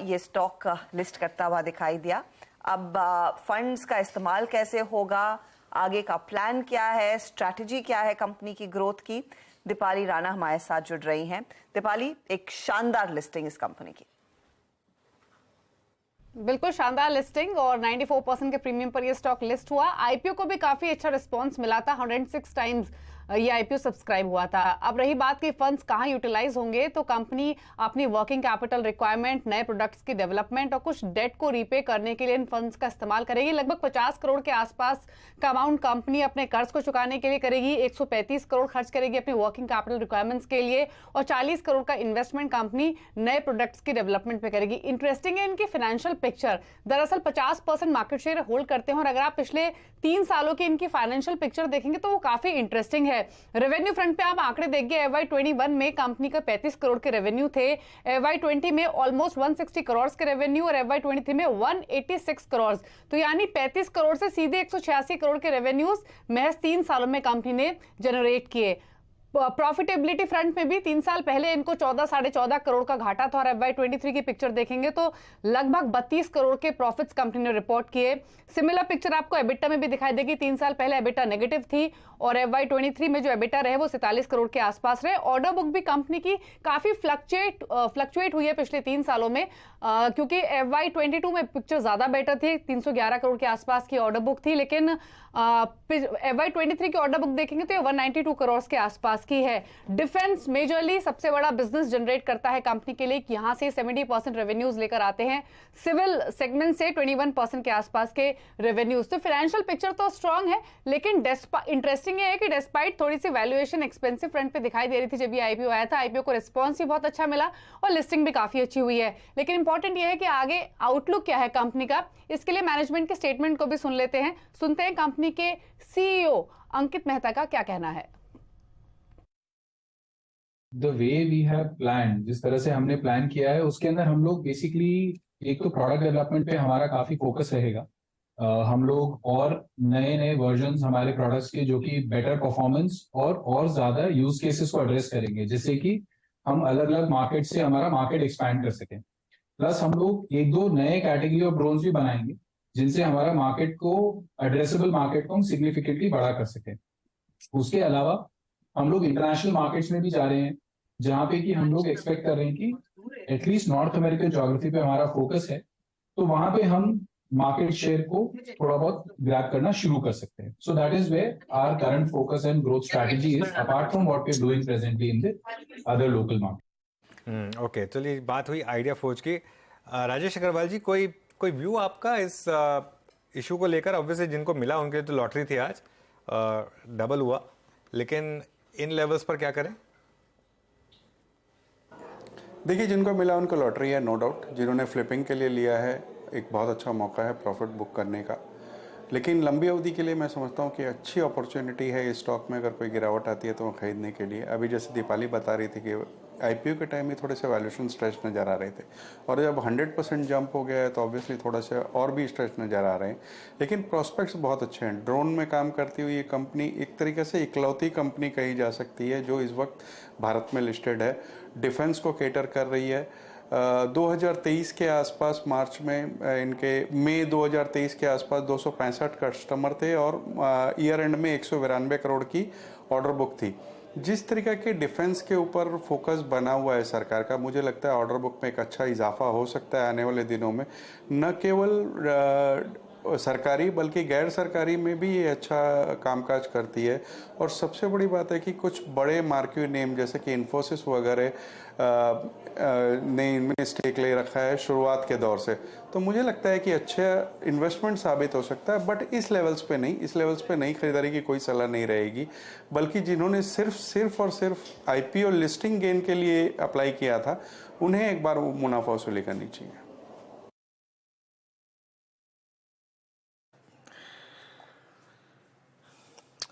ये स्टॉक लिस्ट करता हुआ दिखाई दिया। अब फंड्स का इस्तेमाल कैसे होगा, आगे का प्लान क्या है, स्ट्रैटेजी क्या है कंपनी की ग्रोथ की, दीपाली राणा हमारे साथ जुड़ रही हैं। दीपाली, एक शानदार लिस्टिंग इस कंपनी की। बिल्कुल शानदार लिस्टिंग, और 94% के प्रीमियम पर ये स्टॉक लिस्ट हुआ। आईपीओ को भी काफी अच्छा रिस्पांस मिला था, 106 टाइम्स ये आईपीओ सब्सक्राइब हुआ था। अब रही बात कि फंड्स कहां यूटिलाइज होंगे, तो कंपनी अपनी वर्किंग कैपिटल रिक्वायरमेंट, नए प्रोडक्ट्स की डेवलपमेंट और कुछ डेट को रीपे करने के लिए इन फंड्स का इस्तेमाल करेगी। लगभग 50 करोड़ के आसपास का अमाउंट कंपनी अपने कर्ज को चुकाने के लिए करेगी। 135 करोड़ खर्च करेगी अपनी वर्किंग कैपिटल रिक्वायरमेंट्स के लिए, और 40 करोड़ का इन्वेस्टमेंट कंपनी नए प्रोडक्ट्स की डेवलपमेंट पे करेगी। इंटरेस्टिंग है इनकी फाइनेंशियल पिक्चर। दरअसल 50% मार्केट शेयर होल्ड करते हैं, और अगर आप पिछले 3 सालों की इनकी फाइनेंशियल पिक्चर देखेंगे तो वो काफी इंटरेस्टिंग है। रेवेन्यू फ्रंट पे आप आंकड़े देखिए, FY21 में कंपनी का 35 करोड़ के रेवेन्यू थे, FY20 में ऑलमोस्ट 160 करोड़ के रेवेन्यू, और FY23 में 186 करोड़। तो यानी 35 करोड़ से सीधे 186 करोड़ के रेवेन्यूज महज 3 सालों में कंपनी ने जनरेट किए। प्रॉफिटेबिलिटी फ्रंट में भी 3 साल पहले इनको 14 साढ़े 14 करोड़ का घाटा था, और FY23 की पिक्चर देखेंगे तो लगभग 32 करोड़ के प्रॉफिट्स कंपनी ने रिपोर्ट किए। सिमिलर पिक्चर आपको एबिटा में भी दिखाई देगी। 3 साल पहले एबिटा नेगेटिव थी, और FY23 में जो एबिटा रहे वो 47 करोड़ के आसपास रहे। ऑर्डर बुक भी कंपनी की काफी फ्लक्चुएट हुई है पिछले 3 सालों में, क्योंकि FY22 में पिक्चर ज्यादा बेटर थी, 311 करोड़ के आसपास की ऑर्डर बुक थी, लेकिन FY23 की ऑर्डर बुक देखेंगे तो ये 192 करोड़ के आसपास की है। डिफेंस मेजरली सबसे बड़ा बिजनेस जनरेट करता है कंपनी के लिए, यहां से 70% रेवेन्यूज लेकर आते हैं। सिविल सेगमेंट से 21% के आसपास के रेवेन्यूज। तो फाइनेंशियल पिक्चर तो स्ट्रांग है, लेकिन इंटरेस्टिंग है कि डिस्पाइट थोड़ी सी वैल्यूएशन एक्सपेंसिव फ्रंट पे दिखाई दे रही थी जब ये आईपीओ आया था, आईपीओ को रिस्पांस भी बहुत अच्छा मिला और लिस्टिंग भी काफी अच्छी हुई है। लेकिन इंपॉर्टेंट ये है कि आगे आउटलुक क्या है कंपनी का, इसके लिए मैनेजमेंट के स्टेटमेंट को भी सुन लेते हैं। सुनते हैं कंपनी के सीईओ अंकित मेहता का क्या कहना है। The way we have plan, जिस तरह से हमने प्लान किया है उसके अंदर हम लोग बेसिकली एक तो प्रोडक्ट डेवलपमेंट पे हमारा काफी फोकस रहेगा। हम लोग और नए नए वर्जन्स हमारे प्रोडक्ट्स के जो कि बेटर परफॉर्मेंस और ज्यादा यूज केसेस को एड्रेस करेंगे, जिससे कि हम अलग अलग मार्केट से हमारा मार्केट एक्सपैंड कर सकें। प्लस हम लोग 1-2 नए कैटेगरी ऑफ ड्रोन्स भी बनाएंगे जिनसे हमारा मार्केट को, एड्रेसेबल मार्केट को हम सिग्निफिकेंटली बड़ा कर सकें। उसके अलावा हम लोग इंटरनेशनल मार्केट्स में भी जा रहे हैं, जहां पे कि हम लोग एक्सपेक्ट कर रहे हैं कि एटलीस्ट नॉर्थ अमेरिकन ज्योग्राफी पे हमारा फोकस है, तो वहां पे हम मार्केट शेयर को थोड़ा बहुत ग्रैब करना शुरू कर सकते हैं। So that is where our current focus and growth strategy is, apart from what we are doing presently in the other local market. Okay, चलिए बात हुई आइडिया फौज की। राजेश अग्रवाल जी, कोई व्यू आपका इस इशू को लेकर? ऑब्वियसली जिनको मिला उनके लिए तो लॉटरी थी आज, डबल हुआ, लेकिन इन लेवल्स पर क्या करें? देखिए, जिनको मिला उनको लॉटरी है, नो डाउट। जिन्होंने फ्लिपिंग के लिए लिया है, एक बहुत अच्छा मौका है प्रॉफिट बुक करने का। लेकिन लंबी अवधि के लिए मैं समझता हूँ कि अच्छी अपॉर्चुनिटी है इस स्टॉक में। अगर कोई गिरावट आती है तो वो खरीदने के लिए। अभी जैसे दीपाली बता रही थी कि आईपीओ के टाइम में थोड़े से वैल्यूएशन स्ट्रेच नज़र आ रहे थे, और जब 100% जंप हो गया है तो ऑब्वियसली थोड़ा सा और भी स्ट्रेच नज़र आ रहे हैं। लेकिन प्रोस्पेक्ट्स बहुत अच्छे हैं। ड्रोन में काम करती हुई ये कंपनी एक तरीके से इकलौती कंपनी कही जा सकती है जो इस वक्त भारत में लिस्टेड है। डिफेंस को केटर कर रही है। 2023 के आसपास मार्च में इनके मई 2023 के आसपास 265 कस्टमर थे और ईयर एंड में 192 करोड़ की ऑर्डर बुक थी। जिस तरीके के डिफेंस के ऊपर फोकस बना हुआ है सरकार का, मुझे लगता है ऑर्डर बुक में एक अच्छा इजाफा हो सकता है आने वाले दिनों में। न केवल सरकारी बल्कि गैर सरकारी में भी ये अच्छा कामकाज करती है। और सबसे बड़ी बात है कि कुछ बड़े मार्केट नेम जैसे कि इन्फोसिस वगैरह ने इनमें स्टेक ले रखा है शुरुआत के दौर से। तो मुझे लगता है कि अच्छा इन्वेस्टमेंट साबित हो सकता है, बट इस लेवल्स पे नहीं खरीदारी की कोई सलाह नहीं रहेगी। बल्कि जिन्होंने सिर्फ और सिर्फ आईपीओ लिस्टिंग गेन के लिए अप्लाई किया था, उन्हें एक बार मुनाफा वसूली करनी चाहिए।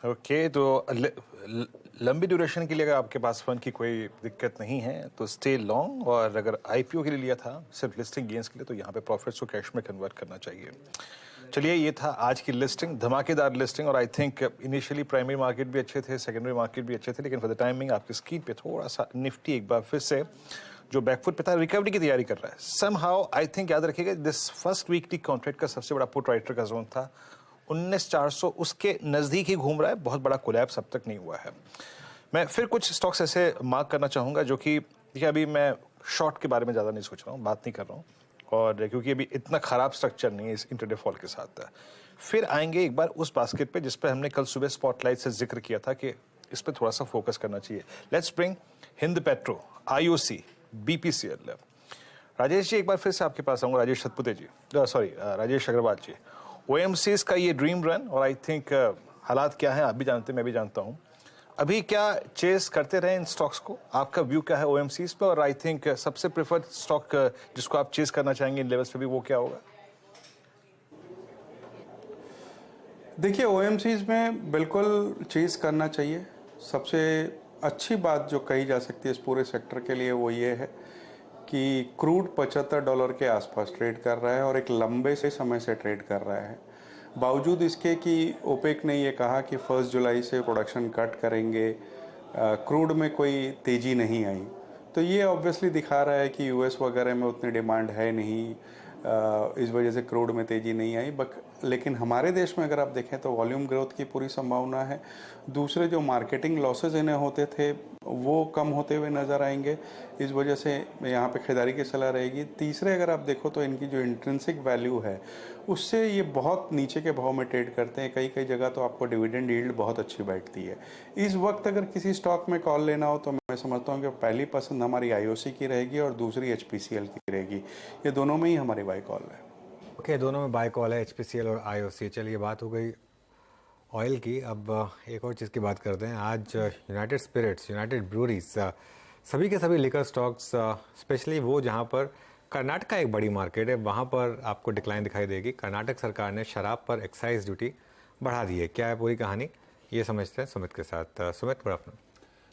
ओके, तो लंबी ड्यूरेशन के लिए अगर आपके पास फंड की कोई दिक्कत नहीं है तो स्टे लॉन्ग, और अगर आईपीओ के लिए लिया था सिर्फ लिस्टिंग गेन्स के लिए तो यहाँ पे प्रॉफिट्स को कैश में कन्वर्ट करना चाहिए। चलिए, ये था आज की लिस्टिंग, धमाकेदार लिस्टिंग। और I think initially primary market भी अच्छे थे, सेकेंडरी मार्केट भी अच्छे थे, लेकिन फॉर द टाइमिंग आपकी स्क्रीन पे थोड़ा सा निफ्टी एक बार फिर से जो बैकफुट पे था, रिकवरी की तैयारी कर रहा है समहाउ। आई थिंक याद रखिएगा, दिस फर्स्ट वीकली कॉन्ट्रैक्ट का सबसे बड़ा पुट राइटर का जोन था 19,400, उसके नज़दीक ही घूम रहा है। बहुत बड़ा कोलैप्स अब तक नहीं हुआ है। मैं फिर कुछ स्टॉक्स ऐसे मार्क करना चाहूँगा जो कि देखिए, अभी मैं शॉर्ट के बारे में ज़्यादा नहीं सोच रहा हूँ, बात नहीं कर रहा हूँ, और क्योंकि अभी इतना ख़राब स्ट्रक्चर नहीं है इस इंटरडे फॉल के साथ। फिर आएंगे एक बार उस बास्केट पे जिस पे हमने कल सुबह स्पॉटलाइट से जिक्र किया था कि इस पर थोड़ा सा फोकस करना चाहिए। Let's bring Hind petro, IOC, BPCL. Rajesh ji, एक बार फिर से आपके पास आऊँगा। राजेश सतपुते जी, सॉरी राजेश अग्रवाल जी, ओएमसीज का ये ड्रीम रन, और आई थिंक हालात क्या है आप भी जानते हैं, मैं भी जानता हूँ। अभी क्या चेस करते रहे इन स्टॉक्स को? आपका व्यू क्या है ओएमसीज पे? और आई थिंक सबसे प्रेफर्ड स्टॉक जिसको आप चेस करना चाहेंगे इन लेवल्स पे भी, वो क्या होगा? देखिए, ओएमसीज में बिल्कुल चेस करना चाहिए। सबसे अच्छी बात जो कही जा सकती है इस पूरे सेक्टर के लिए वो ये है कि क्रूड $75 के आसपास ट्रेड कर रहा है और एक लंबे से समय से ट्रेड कर रहा है। बावजूद इसके कि ओपेक ने ये कहा कि 1 जुलाई से प्रोडक्शन कट करेंगे, क्रूड में कोई तेज़ी नहीं आई। तो ये ऑब्वियसली दिखा रहा है कि यूएस वगैरह में उतनी डिमांड है नहीं, इस वजह से क्रूड में तेज़ी नहीं आई। लेकिन हमारे देश में अगर आप देखें तो वॉल्यूम ग्रोथ की पूरी संभावना है। दूसरे जो मार्केटिंग लॉसेज इन्हें होते थे वो कम होते हुए नज़र आएंगे, इस वजह से यहाँ पे खरीदारी की सलाह रहेगी। तीसरे अगर आप देखो तो इनकी जो इंट्रिंसिक वैल्यू है उससे ये बहुत नीचे के भाव में ट्रेड करते हैं। कई जगह तो आपको डिविडेंड यील्ड बहुत अच्छी बैठती है। इस वक्त अगर किसी स्टॉक में कॉल लेना हो तो मैं समझता हूँ कि पहली पसंद हमारी आईओसी की रहेगी और दूसरी एचपीसीएल की रहेगी। ये दोनों में ही हमारी बाई कॉल है। ओके, दोनों में बाय कॉल है, एचपीसीएल और आईओसी। चलिए, बात हो गई ऑयल की, अब एक और चीज़ की बात करते हैं। आज यूनाइटेड स्पिरिट्स, यूनाइटेड ब्रूरीज, सभी के सभी लिकर स्टॉक्स, स्पेशली वो जहां पर कर्नाटका एक बड़ी मार्केट है, वहां पर आपको डिक्लाइन दिखाई देगी। कर्नाटक सरकार ने शराब पर एक्साइज ड्यूटी बढ़ा दी है। क्या है पूरी कहानी, ये समझते हैं सुमित के साथ। Sumit, good afternoon.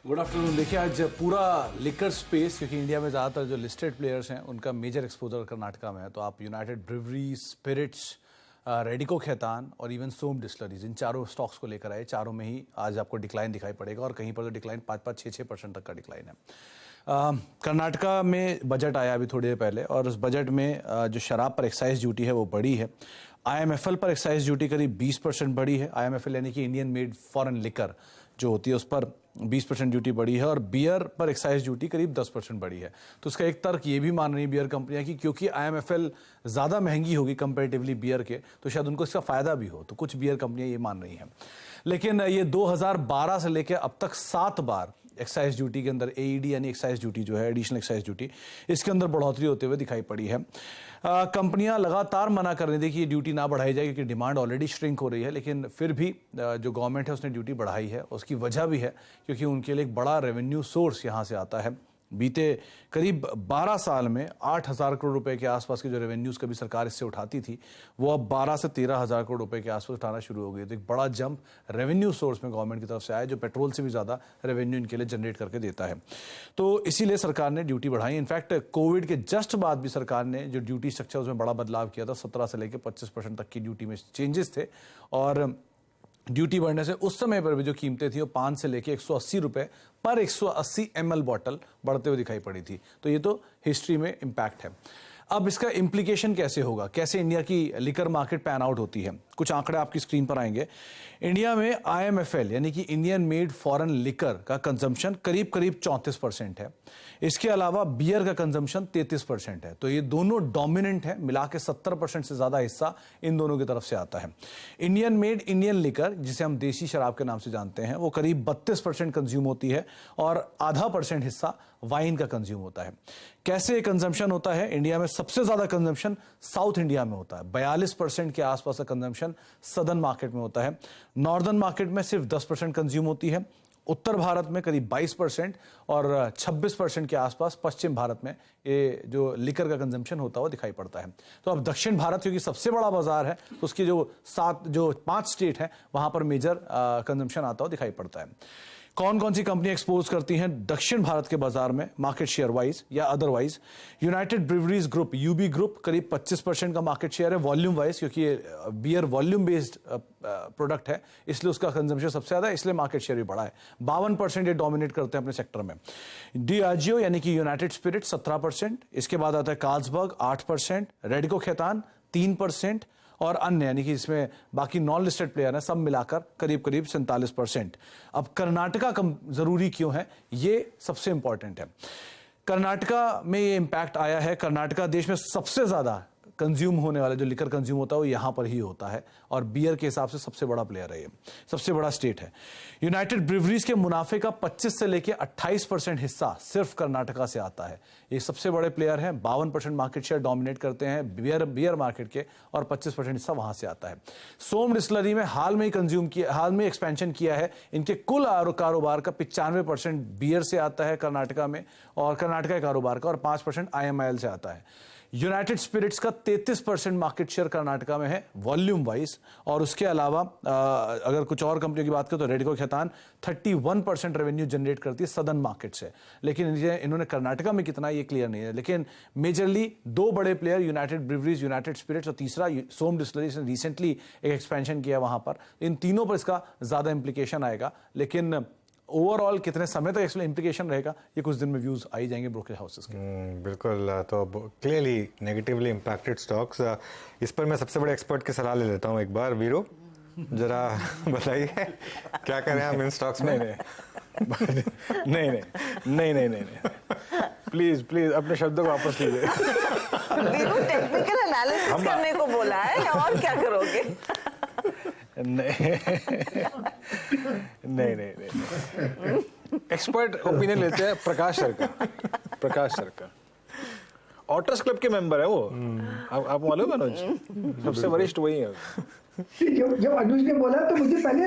Good afternoon. देखिए, आज पूरा लिकर स्पेस, क्योंकि इंडिया में ज़्यादातर जो लिस्टेड प्लेयर्स हैं उनका मेजर एक्सपोजर कर्नाटका में है, तो आप United Brewery, Spirits, Radico Khaitan और इवन सोम डिस्लरीज, इन चारों स्टॉक्स को लेकर आए। चारों में ही आज आपको डिक्लाइन दिखाई पड़ेगा और कहीं पर तो डिक्लाइन 5-5, 6-6% तक का डिक्लाइन है। कर्नाटका में बजट आया अभी थोड़ी देर पहले और उस बजट में जो शराब पर एक्साइज ड्यूटी है वो बढ़ी है। IMFL पर एक्साइज ड्यूटी करीब 20% बढ़ी है। IMFL यानी कि इंडियन मेड फॉरेन लिकर जो होती है उस पर 20% ड्यूटी बढ़ी है, और बियर पर एक्साइज ड्यूटी करीब 10% बढ़ी है। तो उसका एक तर्क ये भी मान रही है बियर कंपनियां कि क्योंकि IMFL ज़्यादा महंगी होगी कंपेरेटिवली बियर के, तो शायद उनको इसका फ़ायदा भी हो। तो कुछ बियर कंपनियां ये मान रही हैं। लेकिन ये 2012 से लेकर अब तक 7 बार एक्साइज ड्यूटी के अंदर AED यानी एक्साइज ड्यूटी जो है, एडिशनल एक्साइज ड्यूटी, इसके अंदर बढ़ोतरी होते हुए दिखाई पड़ी है। कंपनियां लगातार मना कर रही थी कि ये ड्यूटी ना बढ़ाई जाए क्योंकि डिमांड ऑलरेडी श्रिंक हो रही है, लेकिन फिर भी जो गवर्नमेंट है उसने ड्यूटी बढ़ाई है। उसकी वजह भी है क्योंकि उनके लिए एक बड़ा रेवेन्यू सोर्स यहाँ से आता है। बीते करीब 12 साल में 8,000 करोड़ रुपए के आसपास के जो रेवेन्यूज कभी सरकार इससे उठाती थी, वो अब 12 से 13,000 करोड़ रुपए के आसपास उठाना शुरू हो गई। तो एक बड़ा जंप रेवेन्यू सोर्स में गवर्नमेंट की तरफ से आया, जो पेट्रोल से भी ज़्यादा रेवेन्यू इनके लिए जनरेट करके देता है। तो इसीलिए सरकार ने ड्यूटी बढ़ाई। इनफैक्ट कोविड के जस्ट बाद भी सरकार ने जो ड्यूटी स्ट्रक्चर उसमें बड़ा बदलाव किया था। 17 से लेकर 25% तक की ड्यूटी में चेंजेस थे, और ड्यूटी बढ़ने से उस समय पर भी जो कीमतें थी वो 5 से लेकर 180 रुपए पर 180 ml बॉटल बढ़ते हुए दिखाई पड़ी थी। तो ये तो हिस्ट्री में इम्पैक्ट है। अब इसका इम्प्लीकेशन कैसे होगा, कैसे इंडिया की लिकर मार्केट पैन आउट होती है? कुछ आंकड़े आपकी स्क्रीन पर आएंगे। इंडिया में IMFL यानी कि इंडियन मेड फॉरेन लिकर का कंजम्पशन करीब 34% है। इसके अलावा बियर का कंजम्पशन 33% है। तो ये दोनों डोमिनेंट है, मिला के 70% से ज्यादा हिस्सा इन दोनों की तरफ से आता है। इंडियन मेड इंडियन लिकर, जिसे हम देसी शराब के नाम से जानते हैं, वो करीब 32% कंज्यूम होती है, और आधा % हिस्सा वाइन का कंज्यूम होता है। कैसे कंजम्पशन होता है? इंडिया में सबसे ज्यादा कंजम्पशन साउथ इंडिया में होता है। 42% के आसपास का कंजम्पशन सदर्न मार्केट में होता है। नॉर्दर्न मार्केट में सिर्फ 10% कंज्यूम होती है। उत्तर भारत में करीब 22% और 26% के आसपास पश्चिम भारत में ये जो लिकर का कंजम्पशन होता हुआ दिखाई पड़ता है। तो अब दक्षिण भारत क्योंकि सबसे बड़ा बाजार है, तो उसकी जो 5 स्टेट है वहां पर मेजर कंजम्पशन आता हुआ दिखाई पड़ता है। कौन कौन सी कंपनी एक्सपोज करती हैं दक्षिण भारत के बाजार में मार्केट शेयर वाइज या otherwise? United Breweries group, UB group, करीब 25% का मार्केट शेयर है वॉल्यूम वाइज, क्योंकि ये बियर वॉल्यूम बेस्ड प्रोडक्ट है, इसलिए उसका कंजम्पशन सबसे ज्यादा है, इसलिए मार्केट शेयर भी बड़ा है। 52% ये डोमिनेट करते हैं अपने सेक्टर में। डियाजियो यानी कि यूनाइटेड स्पिरिट 17%, इसके बाद आता है कार्ल्सबर्ग 8%, रेडिको खैतान 3%, और अन्य यानी कि इसमें बाकी नॉन लिस्टेड प्लेयर हैं, सब मिलाकर करीब 47%। अब कर्नाटका कम जरूरी क्यों है, ये सबसे इंपॉर्टेंट है। कर्नाटका में ये इंपैक्ट आया है। कर्नाटका देश में सबसे ज्यादा कंज्यूम होने वाला जो लिकर कंज्यूम होता है वो यहाँ पर ही होता है, और बियर के हिसाब से सबसे बड़ा प्लेयर है, ये सबसे बड़ा स्टेट है। यूनाइटेड ब्रिवरीज के मुनाफे का 25 से लेकर 28% हिस्सा सिर्फ कर्नाटका से आता है। ये सबसे बड़े प्लेयर हैं, 52% मार्केट शेयर डोमिनेट करते हैं बियर मार्केट के, और 25% हिस्सा वहां से आता है। सोम डिस्टिलरी में हाल में एक्सपेंशन किया है। इनके कुल कारोबार का 95% बियर से आता है कर्नाटका में, और कर्नाटका के कारोबार का, और 5% IMIL से आता है। यूनाइटेड स्पिरिट्स का 33% मार्केट शेयर कर्नाटका में है वॉल्यूम वाइज, और उसके अलावा अगर कुछ और कंपनियों की बात करें तो रेडिको खैतान 31% रेवेन्यू जनरेट करती है सदर्न मार्केट से, लेकिन इन्होंने कर्नाटका में कितना ये क्लियर नहीं है। लेकिन मेजरली 2 बड़े प्लेयर यूनाइटेड ब्रिवरीज, यूनाइटेड स्पिरिट्स, और तीसरा सोम डिस्टिलरीज ने रिसेंटली एक एक्सपेंशन किया वहां पर। इन तीनों पर इसका ज्यादा इंप्लीकेशन आएगा, लेकिन ओवरऑल कितने समय तक इसमें इंप्लीकेशन रहेगा ये कुछ दिन में व्यूज आ ही जाएंगे ब्रोकर हाउसेस के। बिल्कुल। तो क्लियरली नेगेटिवली इम्पैक्टेड स्टॉक्स, इस पर मैं सबसे बड़े एक्सपर्ट की सलाह ले लेता हूँ एक बार। वीरू, जरा बताइए क्या करें हम इन स्टॉक्स में? नहीं, प्लीज अपने शब्दों को वापस लीजिए। वीरू टेक्निकल एनालिसिस करने को बोला है, और क्या करोगे? नहीं। एक्सपर्ट ओपिनियन लेते हैं प्रकाश सर का। ऑटर्स क्लब के मेंबर है वो, आप मालूम है अनुज? सबसे वरिष्ठ वही है। जब अनुज ने बोला तो मुझे पहले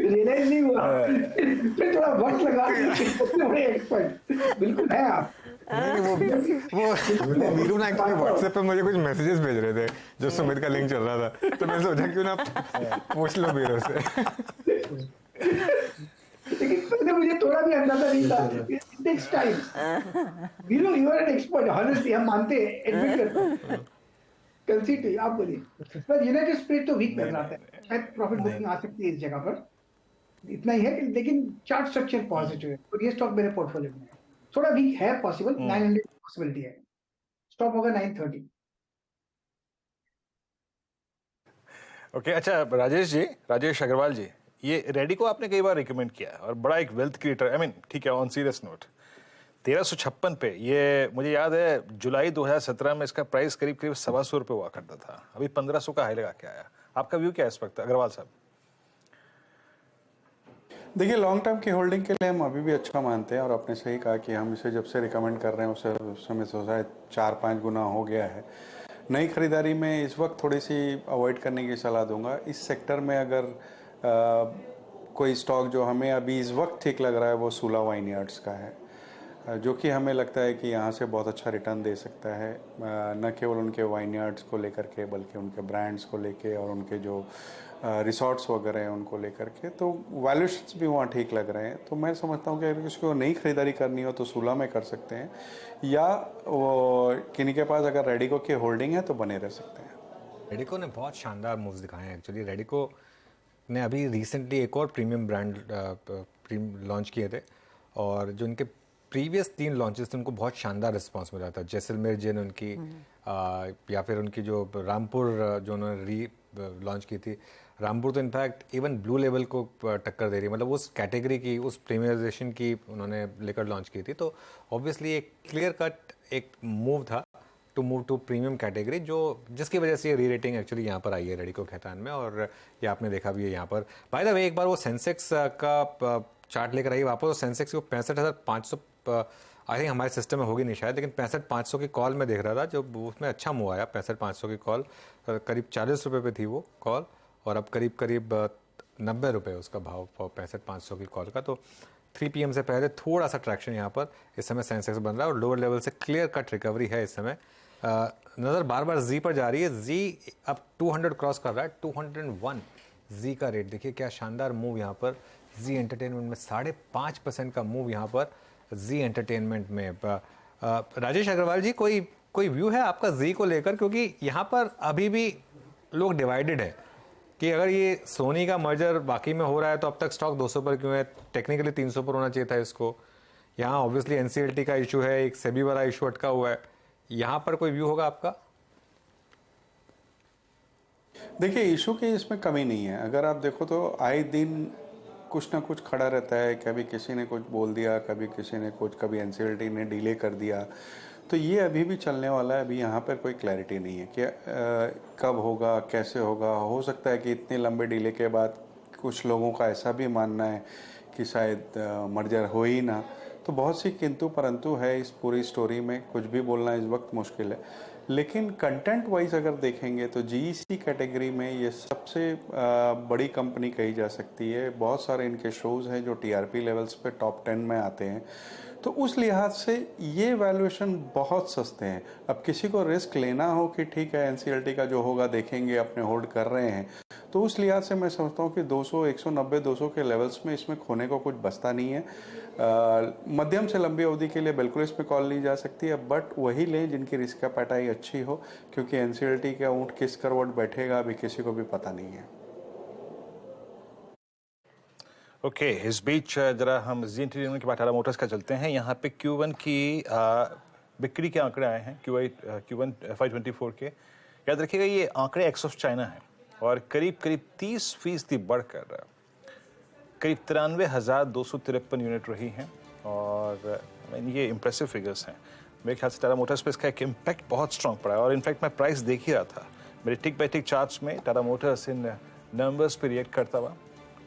रियलाइज नहीं हुआ, फिर थोड़ा वक्त लगा। बड़े एक्सपर्ट बिल्कुल है आप। वो वीरू ना एक्चुअली व्हाट्सएप पे मुझे कुछ मैसेजेस भेज रहे थे जो सुमित का लिंक चल रहा था, तो मैं सोचा क्यों ना पूछ लो वीरू से। लेकिन पहले मुझे थोड़ा भी अंदाजा नहीं था। It takes time. Viru, you are an expert, honestly हम मानते हैं, एडमिट करते हैं। कंसीड टू, आप बोलिए। पर यूनाइटेड स्पिरिट तो वीक नजर आता है, शायद प्रॉफिट बुकिंग आ सकती है इस जगह पर, इतना ही है। लेकिन चार्ट स्ट्रक्चर पॉजिटिव है, और ये स्टॉक मेरे पोर्टफोलियो में है। थोड़ा वीक है, पॉसिबल 900 पॉसिबिलिटी है। स्टॉप होगा 930। ओके अच्छा राजेश अग्रवाल जी, ये रेडिको आपने कई बार रिकमेंड किया है और बड़ा एक वेल्थ क्रिएटर, आई मीन ठीक है, ऑन सीरियस नोट 1356 पे, ये मुझे याद है जुलाई 2017 में इसका प्राइस करीब करीब 125 रुपये हुआ करता था, अभी 1500 का हाई लगा के आया। आपका व्यू क्या है इस वक्त अग्रवाल साहब? देखिए लॉन्ग टर्म की होल्डिंग के लिए हम अभी भी अच्छा मानते हैं और आपने सही कहा कि हम इसे जब से रिकमेंड कर रहे हैं उस समय से शायद 4-5 गुना हो गया है। नई खरीदारी में इस वक्त थोड़ी सी अवॉइड करने की सलाह दूंगा। इस सेक्टर में अगर कोई स्टॉक जो हमें अभी इस वक्त ठीक लग रहा है वो सूला वाइनयार्ड्स का है, जो कि हमें लगता है कि यहाँ से बहुत अच्छा रिटर्न दे सकता है, न केवल उनके वाइनयार्ड्स को लेकर के बल्कि उनके ब्रांड्स को लेके और उनके जो रिसॉर्ट्स वगैरह हैं उनको लेकर के, तो वैल्यूएशंस भी वहाँ ठीक लग रहे हैं। तो मैं समझता हूँ कि अगर किसी को नई खरीदारी करनी हो तो सूला में कर सकते हैं, या किन्हीं के पास अगर रेडिको की होल्डिंग है तो बने रह सकते हैं। रेडिको ने बहुत शानदार मूव्स दिखाए हैं एक्चुअली। रेडिको ने अभी रिसेंटली एक और प्रीमियम ब्रांड लॉन्च किए थे और जो उनके प्रीवियस 3 लॉन्चेस थे उनको बहुत शानदार रिस्पांस मिला था। जैसलमेर जिन उनकी या फिर उनकी जो रामपुर जो उन्होंने री लॉन्च की थी, रामपुर तो इनफैक्ट इवन ब्लू लेवल को टक्कर दे रही है, मतलब उस कैटेगरी की, उस प्रीमियराइजेशन की उन्होंने लेकर लॉन्च की थी। तो ऑब्वियसली एक क्लियर कट एक मूव था to move to premium category, जो जिसकी वजह से ये री रेटिंग एक्चुअली यहाँ पर आई है रेडिको खैतान में, और ये आपने देखा भी है यहाँ पर। बाय द वे एक बार वो सेंसेक्स का चार्ट लेकर आई वापस, तो सेंसेक्स को 65,500 आई थिंक हमारे सिस्टम में होगी नहीं शायद, लेकिन 65,500 की कॉल में देख रहा था, जो उसमें अच्छा मूव आया। 65,500 की कॉल करीब 40 रुपये पे थी वो कॉल, और अब करीब 90 रुपये उसका भाव 65,500 की कॉल का। तो 3 PM से पहले थोड़ा सा ट्रैक्शन यहाँ पर इस समय सेंसेक्स बन रहा है और लोअर लेवल से क्लियर कट रिकवरी है इस समय। नज़र बार बार जी पर जा रही है, जी अब 200 क्रॉस कर रहा है, 201 जी का रेट। देखिए क्या शानदार मूव यहाँ पर जी एंटरटेनमेंट में, 5.5% का मूव यहाँ पर जी एंटरटेनमेंट में। राजेश अग्रवाल जी, कोई व्यू है आपका जी को लेकर, क्योंकि यहाँ पर अभी भी लोग डिवाइडेड है कि अगर ये सोनी का मर्जर वाकई में हो रहा है तो अब तक स्टॉक 200 पर क्यों है? टेक्निकली 300 पर होना चाहिए था इसको। यहाँ ऑब्वियसली एनसीएलटी का इशू है, एक सेबी वाला इशू अटका हुआ है, यहाँ पर कोई व्यू होगा आपका? देखिए इशू की इसमें कमी नहीं है। अगर आप देखो तो आए दिन कुछ ना कुछ खड़ा रहता है, कभी किसी ने कुछ बोल दिया, कभी किसी ने कुछ, कभी एनसीएलटी ने डिले कर दिया, तो ये अभी भी चलने वाला है। अभी यहाँ पर कोई क्लैरिटी नहीं है कि कब होगा, कैसे होगा। हो सकता है कि इतने लंबे डिले के बाद कुछ लोगों का ऐसा भी मानना है कि शायद मर्जर हो ही ना। तो बहुत सी किंतु परंतु है इस पूरी स्टोरी में, कुछ भी बोलना इस वक्त मुश्किल है। लेकिन कंटेंट वाइज अगर देखेंगे तो जीईसी कैटेगरी में ये सबसे बड़ी कंपनी कही जा सकती है। बहुत सारे इनके शोज हैं जो टीआरपी लेवल्स पे टॉप 10 में आते हैं, तो उस लिहाज से ये वैल्यूएशन बहुत सस्ते हैं। अब किसी को रिस्क लेना हो कि ठीक है एनसीएलटी का जो होगा देखेंगे, अपने होल्ड कर रहे हैं, तो उस लिहाज से मैं समझता हूँ कि 200, 190, 200 के लेवल्स में इसमें खोने को कुछ बचता नहीं है। मध्यम से लंबी अवधि के लिए बिल्कुल इसमें कॉल ली जा सकती है, बट वही लें जिनकी रिस्क कैपेटाई अच्छी हो, क्योंकि एनसीएलटी का ऊँट किस करवट बैठेगा अभी किसी को भी पता नहीं है। ओके, इस बीच जरा हम जी एंटरटेनमेंट के बाद टाटा मोटर्स का चलते हैं। यहाँ पे Q1 की बिक्री के आंकड़े आए हैं, Q1 FY24 के। याद रखिएगा ये आंकड़े एक्स ऑफ चाइना हैं और करीब 30% बढ़कर करीब 93,253 यूनिट रही हैं, और ये इम्प्रेसिव फिगर्स हैं। मेरे ख्याल से टाटा मोटर्स पे इसका एक इम्पैक्ट बहुत स्ट्रॉन्ग पड़ा है, और इनफैक्ट मैं प्राइस देख ही रहा था, मेरे टिक बाई टिक चार्ट्स में टाटा मोटर्स इन नंबर्स पे रिएक्ट करता हुआ,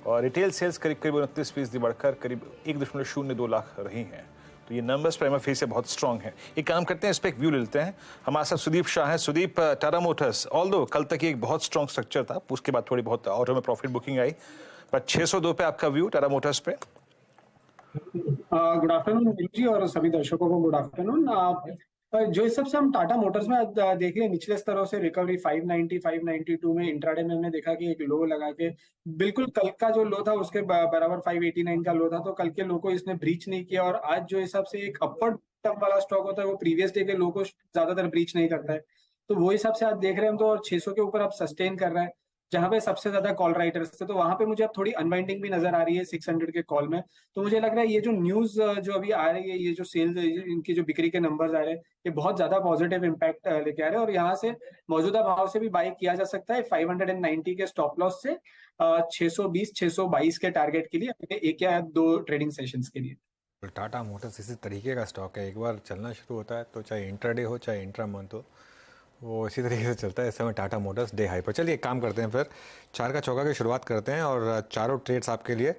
और रिटेल सेल्स करीब 29% बढ़कर करीब 1.02 लाख रही हैं। तो ये नंबर्स प्राइमा फेस से बहुत स्ट्रांग है। एक काम करते हैं, इस पर एक व्यू लेते हैं। हमारे साथ सुदीप शाह हैं। सुदीप, टाटा मोटर्स ऑल्दो कल तक ये एक बहुत स्ट्रांग स्ट्रक्चर था, उसके बाद थोड़ी बहुत ऑटो में प्रॉफिट बुकिंग आई, पर 602 पे आपका व्यू टाटा मोटर्स पे? गुड आफ्टरनून जी, और सभी दर्शकों को गुड आफ्टरनून। जो हिसाब से हम टाटा मोटर्स में देख रहे निचले स्तरों से रिकवरी 590, 592 में, इंट्राडे में हमने देखा कि एक लो लगा के बिल्कुल कल का जो लो था उसके बराबर 589 का लो था, तो कल के लो को इसने ब्रीच नहीं किया, और आज जो हिसाब से एक अपवर्ड टप वाला स्टॉक होता है वो प्रीवियस डे के लो को ज्यादातर ब्रीच नहीं करता है, तो वो हिसाब से आज देख रहे हैं हम तो, और 600 के ऊपर अब सस्टेन कर रहा है। जहां पे सबसे ज्यादा कॉल राइटर्स थे, तो वहां पे मुझे अब थोड़ी अनवाइंडिंग भी नजर आ रही है 600 के कॉल में। तो मुझे लग रहा है ये जो न्यूज जो अभी आ रही है, ये जो सेल्स, इनकी जो बिक्री के नंबर्स आ रहे हैं, ये बहुत ज्यादा पॉजिटिव इम्पैक्ट लेके आ रहे हैं, और यहाँ से मौजूदा भाव से भी बाई किया जा सकता है 590 के स्टॉप लॉस से 620 622 के टारगेट के लिए अगले 1 या 2 ट्रेडिंग सेशंस के लिए। टाटा मोटर्स इसी तरीके का स्टॉक है, एक बार चलना शुरू होता है तो चाहे इंट्राडे हो चाहे इंट्रा मंथ हो, वो इसी तरीके से चलता है। इस समय टाटा मोटर्स डे हाई पर। चलिए एक काम करते हैं, फिर 4 का चौका की शुरुआत करते हैं और चारों ट्रेड्स आपके लिए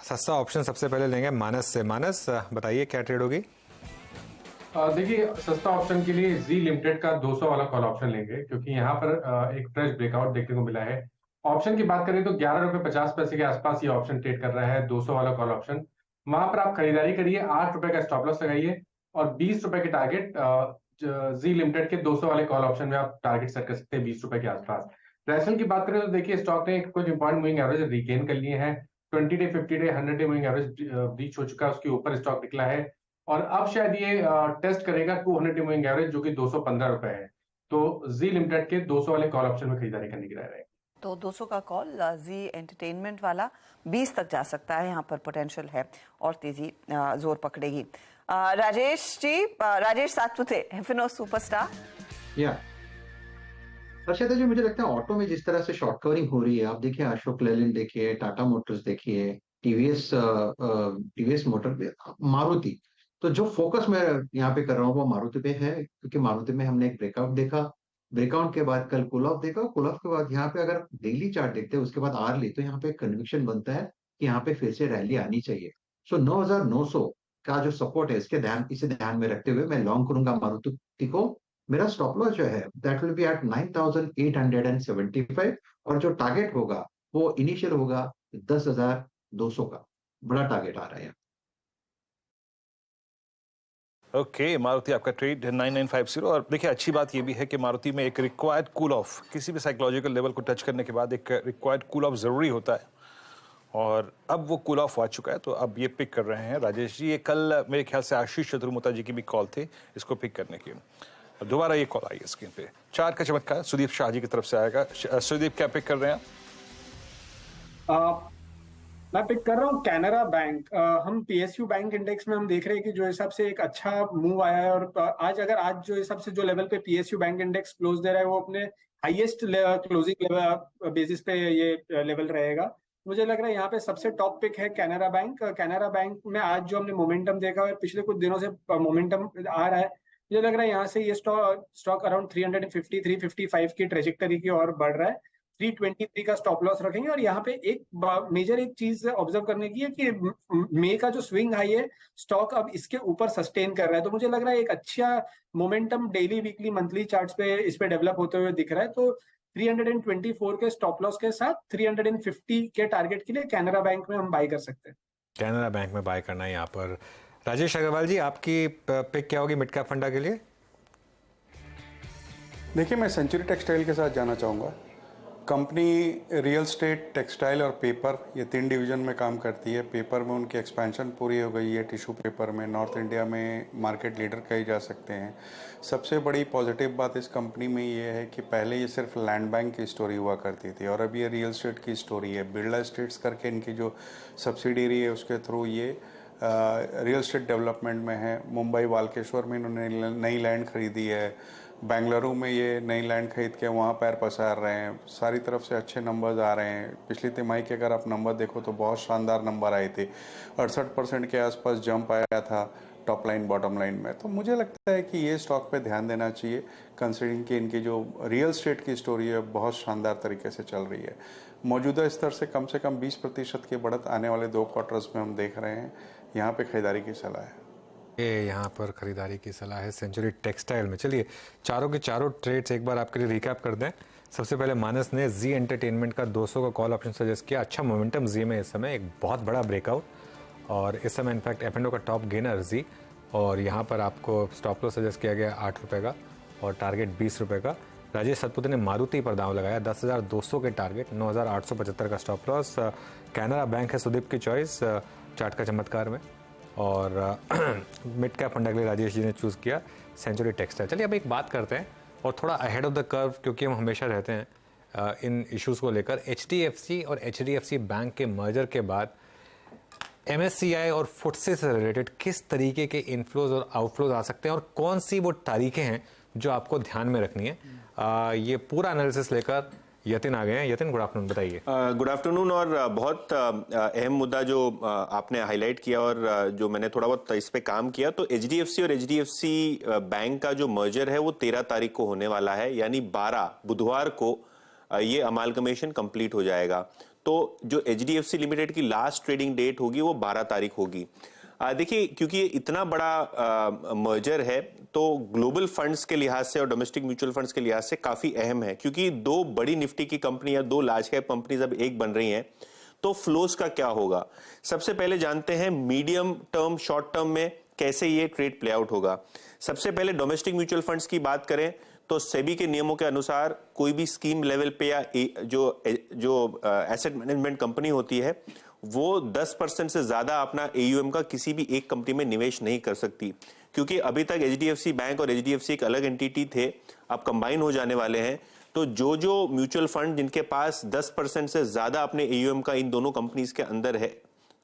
सस्ता ऑप्शन सबसे पहले लेंगे मानस से। मानस बताइए क्या ट्रेड होगी? देखिए, सस्ता ऑप्शन के लिए जी लिमिटेड का 200 वाला कॉल ऑप्शन लेंगे, क्योंकि यहाँ पर एक फ्रेश ब्रेकआउट देखने को मिला है। ऑप्शन की बात करें तो 11 रुपए 50 पैसे के आसपास ये ऑप्शन ट्रेड कर रहा है, 200 वाला कॉल ऑप्शन। वहां पर आप खरीदारी करिए, 8 रुपए का स्टॉप लॉस लगाइए और 20 रुपए के टारगेट जी लिमिटेड के 200 वाले कॉल ऑप्शन में आप टारगेट सेट कर सकते हैं 20 रुपए के आसपास। रैशनल की बात करें तो देखिए, स्टॉक ने कुछ इंपॉर्टेंट मूविंग एवरेज रिगेन कर लिए हैं। 20 day 50 day 100 day moving average breach हो चुका है, उसके ऊपर स्टॉक निकला है और अब शायद ये टेस्ट करेगा 200 डे मूविंग एवरेज, जो कि 215 रुपए है। तो जी लिमिटेड के 200 वाले कॉल ऑप्शन में खरीदारी करने की राय रहेगी। तो 200 का कॉल जी एंटरटेनमेंट वाला 20 तक जा सकता है, यहाँ पर पोटेंशियल है और तेजी जोर पकड़ेगी। राजेश जी, राजेश सातपुते, हेफिनो सुपरस्टार। या हर्षदा जी, मुझे लगता है ऑटो में जिस तरह से शॉर्ट कवरिंग हो रही है, आप देखिए अशोक लेलैंड देखिए, टाटा मोटर्स देखिए, टीवीएस मोटर, मारुति, तो जो फोकस मैं यहाँ पे कर रहा हूँ वो मारुति पे है, क्योंकि मारुति में हमने एक ब्रेकआउट देखा, ब्रेकआउट के बाद कल कूल ऑफ देखा, कूल ऑफ के बाद यहाँ पे अगर डेली चार्ट देखते हैं उसके बाद आरली, तो यहाँ पे कन्विक्शन बनता है कि यहाँ पे फिर से रैली आनी चाहिए। सो 9,900 का जो सपोर्ट है, इसे ध्यान में रखते हुए मैं लॉन्ग करूंगा मारुति को। मेरा स्टॉप लॉस जो है दैट विल बी एट 9,875 और जो टारगेट होगा वो इनिशियल होगा 10,200 का, बड़ा टारगेट आ रहा है। ओके, मारुति आपका ट्रेड 9950। और देखिए, अच्छी बात ये भी है कि मारुति में एक रिक्वायर्ड कूल ऑफ, किसी भी साइकोलॉजिकल लेवल को टच करने के बाद एक रिक्वायर्ड कूल ऑफ जरूरी होता है, और अब वो कूल ऑफ आ चुका है, तो अब ये पिक कर रहे हैं राजेश जी। ये कल मेरे ख्याल से आशीष चतुर्मुता जी की भी कॉल थी इसको पिक करने की, दोबारा ये कॉल आई है स्क्रीन पे। 4 का चमत्कार सुदीप शाह जी की तरफ से आएगा। सुदीप, क्या पिक कर रहे हैं आप? मैं पिक कर रहा हूँ कैनरा बैंक। हम पीएसयू बैंक इंडेक्स में हम देख रहे हैं कि जो हिसाब से एक अच्छा मूव आया है, और आज जो हिसाब से जो लेवल पे पीएसयू बैंक इंडेक्स क्लोज दे रहा है वो अपने हाईएस्ट क्लोजिंग लेवल बेसिस पे ये लेवल रहेगा। मुझे लग रहा है यहाँ पे सबसे टॉप पिक है कैनरा बैंक। कैनरा बैंक में आज जो हमने मोमेंटम देखा है, पिछले कुछ दिनों से मोमेंटम आ रहा है, मुझे लग रहा है यहाँ से ये स्टॉक अराउंड 350 355 की ट्रेजेक्टरी की ओर बढ़ रहा है। 323 का स्टॉप लॉस रखेंगे। और यहाँ पे एक चीज ऑब्जर्व करने की है कि मे का जो स्विंग हाई है, स्टॉक अब इसके ऊपर सस्टेन कर रहा है, तो मुझे लग रहा है एक अच्छा momentum daily, weekly, monthly charts पे इस पे डेवलप होते हुए दिख रहा है। तो 324 के स्टॉप लॉस के साथ 350 के टारगेट के लिए कैनरा बैंक में हम बाय कर सकते हैं। कैनरा बैंक में बाय करना है यहाँ पर। राजेश अग्रवाल जी, आपकी पिक क्या होगी मिड कैप फंडा के लिए? देखिए, मैं सेंचुरी टेक्सटाइल के साथ जाना चाहूँगा। कंपनी रियल स्टेट, टेक्सटाइल और पेपर, ये 3 डिवीजन में काम करती है। पेपर में उनकी एक्सपेंशन पूरी हो गई है, टिश्यू पेपर में नॉर्थ इंडिया में मार्केट लीडर कहे जा सकते हैं। सबसे बड़ी पॉजिटिव बात इस कंपनी में ये है कि पहले ये सिर्फ लैंड बैंक की स्टोरी हुआ करती थी और अब ये रियल स्टेट की स्टोरी है। बिरला एस्टेट्स करके इनकी जो सब्सिडरी है उसके थ्रू ये रियल स्टेट डेवलपमेंट में है। मुंबई वालकेश्वर में इन्होंने नई लैंड खरीदी है, बेंगलुरु में ये नई लैंड खरीद के वहाँ पैर पसार रहे हैं। सारी तरफ से अच्छे नंबर्स आ रहे हैं। पिछली तिमाही के अगर आप नंबर देखो तो बहुत शानदार नंबर आए थे, 68% के आसपास जंप आया था टॉप लाइन बॉटम लाइन में। तो मुझे लगता है कि ये स्टॉक पे ध्यान देना चाहिए, कंसिडरिंग कि इनकी जो रियल स्टेट की स्टोरी है बहुत शानदार तरीके से चल रही है। मौजूदा स्तर से कम 20% की बढ़त आने वाले 2 क्वार्टर्स में हम देख रहे हैं। यहाँ पे खरीदारी की सलाह है। ये यहाँ पर खरीदारी की सलाह है सेंचुरी टेक्सटाइल में। चलिए चारों के चारों ट्रेड्स एक बार आपके लिए रिकैप कर दें। सबसे पहले मानस ने जी एंटरटेनमेंट का 200 का कॉल ऑप्शन सजेस्ट किया। अच्छा मोमेंटम जी में इस समय, एक बहुत बड़ा ब्रेकआउट, और इस समय इनफैक्ट F&O का टॉप गेनर जी, और यहाँ पर आपको स्टॉप लॉस सजेस्ट किया गया 8 रुपये का और टारगेट 20 रुपये का। राजेश सतपुते ने मारुति पर दांव लगाया, 10,200 के टारगेट, 9,875 का स्टॉप लॉस। कैनरा बैंक है सुदीप की चॉइस चार्ट का चमत्कार में, और मिड कैप फंड के लिए राजेश जी ने चूज़ किया सेंचुरी टेक्सटाइल। चलिए अब एक बात करते हैं और थोड़ा अहेड ऑफ द कर्व, क्योंकि हम हमेशा रहते हैं इन इश्यूज को लेकर। HDFC और HDFC बैंक के मर्जर के बाद MSCI और FTSE से रिलेटेड किस तरीके के इनफ्लोज और आउटफ्लोज आ सकते हैं और कौन सी वो तारीखें हैं जो आपको ध्यान में रखनी है, ये पूरा एनालिसिस लेकर यतिन आ गए हैं। यतिन, गुड आफ्टरनून, बताइए। Good afternoon. और बहुत अहम मुद्दा जो आपने हाईलाइट किया और जो मैंने थोड़ा बहुत इस पे काम किया, तो HDFC और HDFC बैंक का जो मर्जर है वो 13 तारीख को होने वाला है, यानी 12 बुधवार को ये अमालगमेशन कंप्लीट हो जाएगा। तो जो HDFC लिमिटेड की लास्ट ट्रेडिंग डेट होगी वो 12 तारीख होगी। देखिए, क्योंकि ये इतना बड़ा मर्जर है तो ग्लोबल फंड्स के लिहाज से और डोमेस्टिक म्यूचुअल फंड्स के लिहाज से काफी अहम है, क्योंकि दो बड़ी निफ्टी की कंपनी या दो लार्ज कैप कंपनीज अब एक बन रही हैं, तो फ्लोज का क्या होगा। सबसे पहले जानते हैं मीडियम टर्म शॉर्ट टर्म में कैसे ये ट्रेड प्ले आउट होगा। सबसे पहले डोमेस्टिक म्यूचुअल फंड्स की बात करें तो सेबी के नियमों के अनुसार कोई भी स्कीम लेवल पे या जो एसेट मैनेजमेंट कंपनी होती है वो 10% से ज्यादा अपना AUM का किसी भी एक कंपनी में निवेश नहीं कर सकती, क्योंकि अभी तक HDFC बैंक और HDFC एक अलग एंटिटी थे, अब कंबाइन हो जाने वाले हैं। तो जो म्यूचुअल फंड जिनके पास 10% से ज्यादा अपने AUM का इन दोनों कंपनीज के अंदर है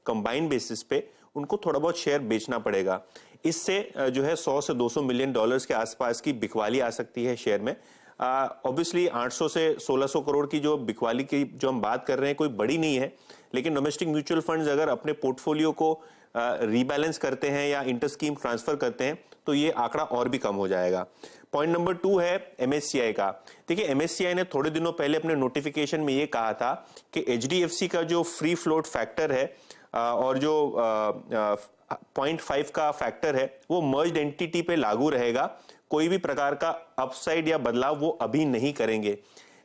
कंबाइन बेसिस पे, उनको थोड़ा बहुत शेयर बेचना पड़ेगा। इससे जो है 100 से 200 मिलियन डॉलर्स के आसपास की बिकवाली आ सकती है शेयर में। ऑब्वियसली 800 से 1600 करोड़ की जो बिकवाली की जो हम बात कर रहे हैं कोई बड़ी नहीं है, लेकिन डोमेस्टिक म्यूचुअल फंड्स अगर अपने पोर्टफोलियो को रीबैलेंस करते हैं या इंटर स्कीम ट्रांसफर करते हैं तो ये आंकड़ा और भी कम हो जाएगा। पॉइंट नंबर 2 है MSCI का। देखिए, MSCI ने थोड़े दिनों पहले अपने नोटिफिकेशन में ये कहा था कि HDFC का जो फ्री फ्लोट फैक्टर है और जो 0.5 का फैक्टर है वो मर्ज्ड एंटिटी पे लागू रहेगा। कोई भी प्रकार का अपसाइड या बदलाव वो अभी नहीं करेंगे,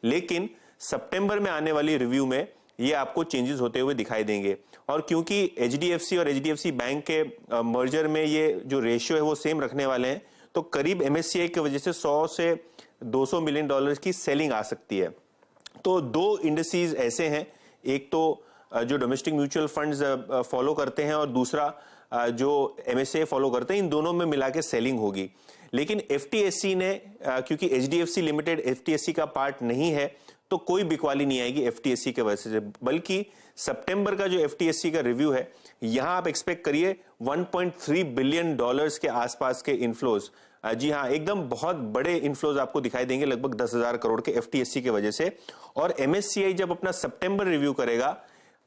लेकिन सितंबर में आने वाली रिव्यू में ये आपको चेंजेस होते हुए दिखाई देंगे। और क्योंकि HDFC और HDFC बैंक के मर्जर में ये जो रेशियो है वो सेम रखने वाले हैं, तो करीब MSCI की वजह से 100 से 200 मिलियन डॉलर्स की सेलिंग आ सकती है। तो दो इंडस्ट्रीज ऐसे हैं, एक तो जो डोमेस्टिक म्यूचुअल फंड्स फॉलो करते हैं और दूसरा जो MSCI फॉलो करते हैं, इन दोनों में मिला के सेलिंग होगी। लेकिन FTSE ने, क्योंकि HDFC लिमिटेड FTSE का पार्ट नहीं है, तो कोई बिकवाली नहीं आएगी FTSE के वजह से, बल्कि सितंबर का जो FTSE का रिव्यू है यहां आप एक्सपेक्ट करिए 1.3 बिलियन डॉलर्स के आसपास के इनफ्लोज। जी हाँ, एकदम बहुत बड़े इनफ्लोज आपको दिखाई देंगे, लगभग 10,000 करोड़ के FTSE की वजह से। और MSCI जब अपना सितंबर रिव्यू करेगा,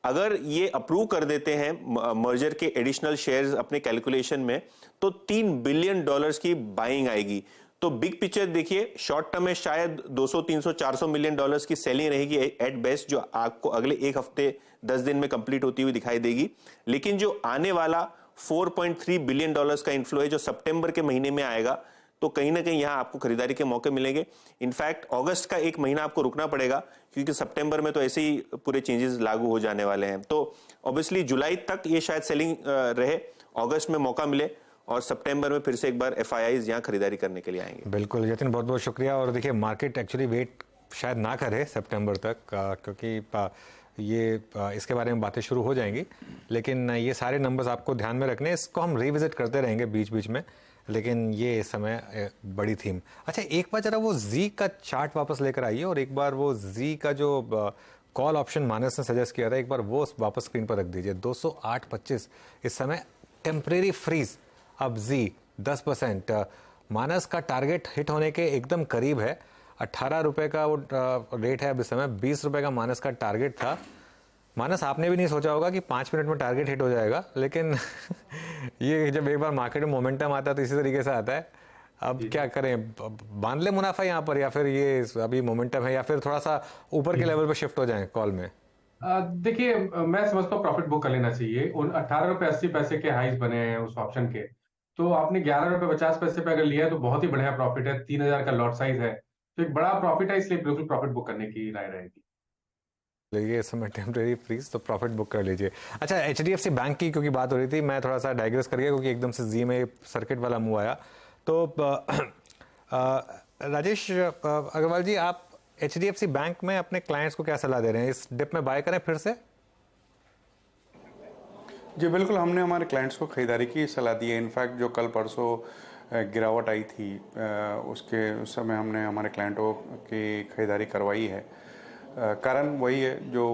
अगर ये अप्रूव कर देते हैं मर्जर के एडिशनल शेयर्स अपने कैलकुलेशन में, तो 3 बिलियन डॉलर्स की बाइंग आएगी। तो बिग पिक्चर देखिए, शॉर्ट टर्म में शायद 200, 300, 400 मिलियन डॉलर्स की सेलिंग रहेगी एट बेस्ट, जो आपको अगले एक हफ्ते 10 दिन में कंप्लीट होती हुई दिखाई देगी। लेकिन जो आने वाला 4.3 बिलियन डॉलर्स का इनफ्लो है जो सितंबर के महीने में आएगा, तो कहीं ना कहीं यहां आपको खरीदारी के मौके मिलेंगे। इनफैक्ट अगस्त का एक महीना आपको रुकना पड़ेगा, क्योंकि सितंबर में तो ऐसे ही पूरे चेंजेस लागू हो जाने वाले हैं। तो ऑब्वियसली जुलाई तक ये शायद सेलिंग रहे, अगस्त में मौका मिले और सितंबर में फिर से एक बार FIIs यहाँ खरीदारी करने के लिए आएंगे। बिल्कुल यतिन, बहुत बहुत शुक्रिया। और देखिए, मार्केट एक्चुअली वेट शायद ना करे सितंबर तक, क्योंकि ये इसके बारे में बातें शुरू हो जाएंगी, लेकिन ये सारे नंबर्स आपको ध्यान में रखने, इसको हम रिविजिट करते रहेंगे बीच बीच में, लेकिन ये इस समय बड़ी थीम। अच्छा, एक बार जरा वो जी का चार्ट वापस लेकर आइए और एक बार वो जी का जो कॉल ऑप्शन मानस ने सजेस्ट किया था, एक बार वो वापस स्क्रीन पर रख दीजिए। 208.25 इस समय टेम्परेरी फ्रीज। अब जी 10%, मानस का टारगेट हिट होने के एकदम करीब है। 18 रुपए का वो रेट है अब इस समय, 20 रुपए का मानस का टारगेट था। मानस, आपने भी नहीं सोचा होगा कि 5 मिनट में टारगेट हिट हो जाएगा, लेकिन ये जब एक बार मार्केट में मोमेंटम आता है तो इसी तरीके से आता है। अब क्या करें, बांध ले मुनाफा यहाँ पर, या फिर ये अभी मोमेंटम है, या फिर थोड़ा सा ऊपर के लेवल पर शिफ्ट हो जाए कॉल में? देखिए, मैं समझता हूँ प्रॉफिट बुक कर लेना चाहिए। उन 18.80 के हाइज बने हैं उस ऑप्शन के, तो आपने 11.50 पे अगर लिया है तो बहुत ही बढ़िया प्रॉफिट है। 3000 का लॉट साइज है, तो एक बड़ा प्रॉफिट है, इसलिए बिल्कुल प्रॉफिट बुक करने की राय रहेगी। ये समय टेम्परेरी फ्रीज, तो प्रॉफिट बुक कर लीजिए। अच्छा, HDFC बैंक की क्योंकि बात हो रही थी, मैं थोड़ा सा डाइग्रेस कर गया क्योंकि एकदम से जी में सर्किट वाला मूव आया। तो राजेश अग्रवाल जी, आप HDFC बैंक में अपने क्लाइंट्स को क्या सलाह दे रहे हैं? इस डिप में बाय करें फिर से? जी बिल्कुल, हमने हमारे क्लाइंट्स को खरीदारी की सलाह दी है। इनफैक्ट जो कल परसों गिरावट आई थी, उस समय हमने हमारे क्लाइंटों की खरीदारी करवाई है। कारण वही है जो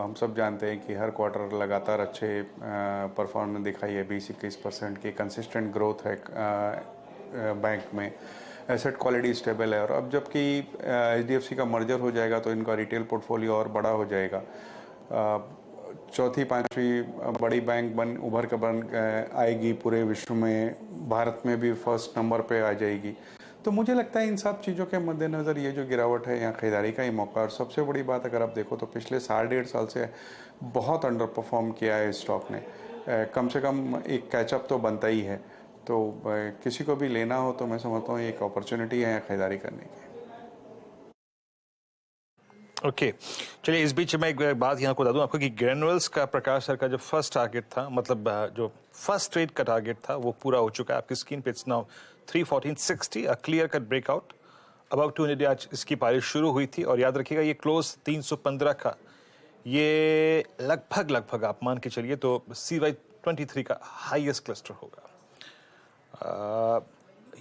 हम सब जानते हैं कि हर क्वार्टर लगातार अच्छे परफॉर्मेंस दिखाई है, 20-21% की कंसिस्टेंट ग्रोथ है बैंक में, एसेट क्वालिटी स्टेबल है। और अब जबकि HDFC का मर्जर हो जाएगा तो इनका रिटेल पोर्टफोलियो और बड़ा हो जाएगा, चौथी पांचवी बड़ी बैंक उभर कर आएगी पूरे विश्व में, भारत में भी फर्स्ट नंबर पे आ जाएगी। तो मुझे लगता है इन सब चीज़ों के मद्देनज़र ये जो गिरावट है यहाँ खरीदारी का ही मौका। और सबसे बड़ी बात अगर आप देखो तो पिछले 1.5 साल से बहुत अंडर परफॉर्म किया है इस स्टॉक ने, कम से कम एक कैचअप तो बनता ही है। तो किसी को भी लेना हो तो मैं समझता हूँ एक अपॉर्चुनिटी है यहाँ खरीदारी करने की। ओके चलिए, इस बीच मैं एक बात यहाँ को बता दूँ आपको कि ग्रेनुअल्स का प्रकाश सर का जो फर्स्ट टारगेट था, मतलब जो फर्स्ट ट्रेड का टारगेट था वो पूरा हो चुका है। आपकी स्क्रीन पे it's now 314.60, a clear cut breakout above 200। आज इसकी बारिश शुरू हुई थी और याद रखिएगा ये क्लोज 315 का, ये लगभग आप मान के चलिए तो CY23 का हाईएस्ट क्लस्टर होगा।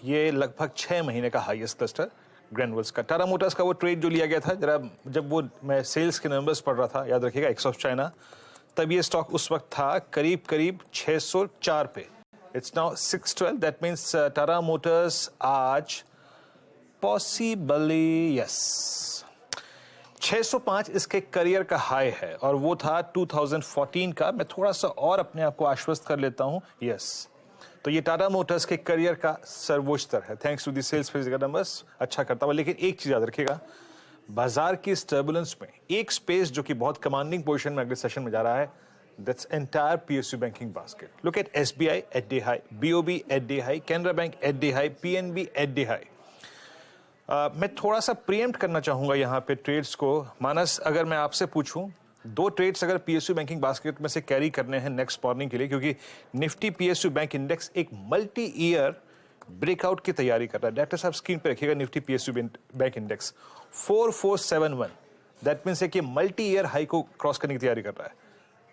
ये लगभग 6 महीने का हाईएस्ट क्लस्टर ग्रेनुअल्स का। टाटा मोटर्स का वो ट्रेड जो लिया गया था, जरा जब वो मैं सेल्स के नंबर्स पढ़ रहा था, याद रखिएगा एक्स ऑफ चाइना, तब ये स्टॉक उस वक्त था करीब 604 पे। It's now 612, that means Tata Motors आज पॉसिबली 605 इसके करियर का हाई है और वो था 2014 का। मैं थोड़ा सा और अपने आप को आश्वस्त कर लेता हूं, तो ये टाटा मोटर्स के करियर का सर्वोच्च स्तर है, thanks to the sales page का नंबर्स अच्छा करता हुआ। लेकिन एक चीज याद रखिएगा, बाजार की इस टर्बुलेंस में एक स्पेस जो कि बहुत कमांडिंग पोजीशन में अगले सेशन में जा रहा है, that's entire PSU banking basket. Look at SBI at day high, BOB at day high, Canara bank at day high, PNB at day high. मैं थोड़ा सा प्रीएम्प्ट करना चाहूंगा यहाँ पे ट्रेड्स को। मानस, अगर मैं आपसे पूछूं 2 ट्रेड्स अगर PSU बैंकिंग बास्केट में से कैरी करने हैं नेक्स्ट मॉर्निंग के लिए, क्योंकि निफ्टी PSU बैंक इंडेक्स एक मल्टी ईयर ब्रेकआउट की तैयारी कर रहा है। डॉक्टर साहब स्क्रीन पे रखिएगा Nifty PSU bank index 4471, that means है कि मल्टी ईयर हाई को क्रॉस करने की तैयारी कर रहा है।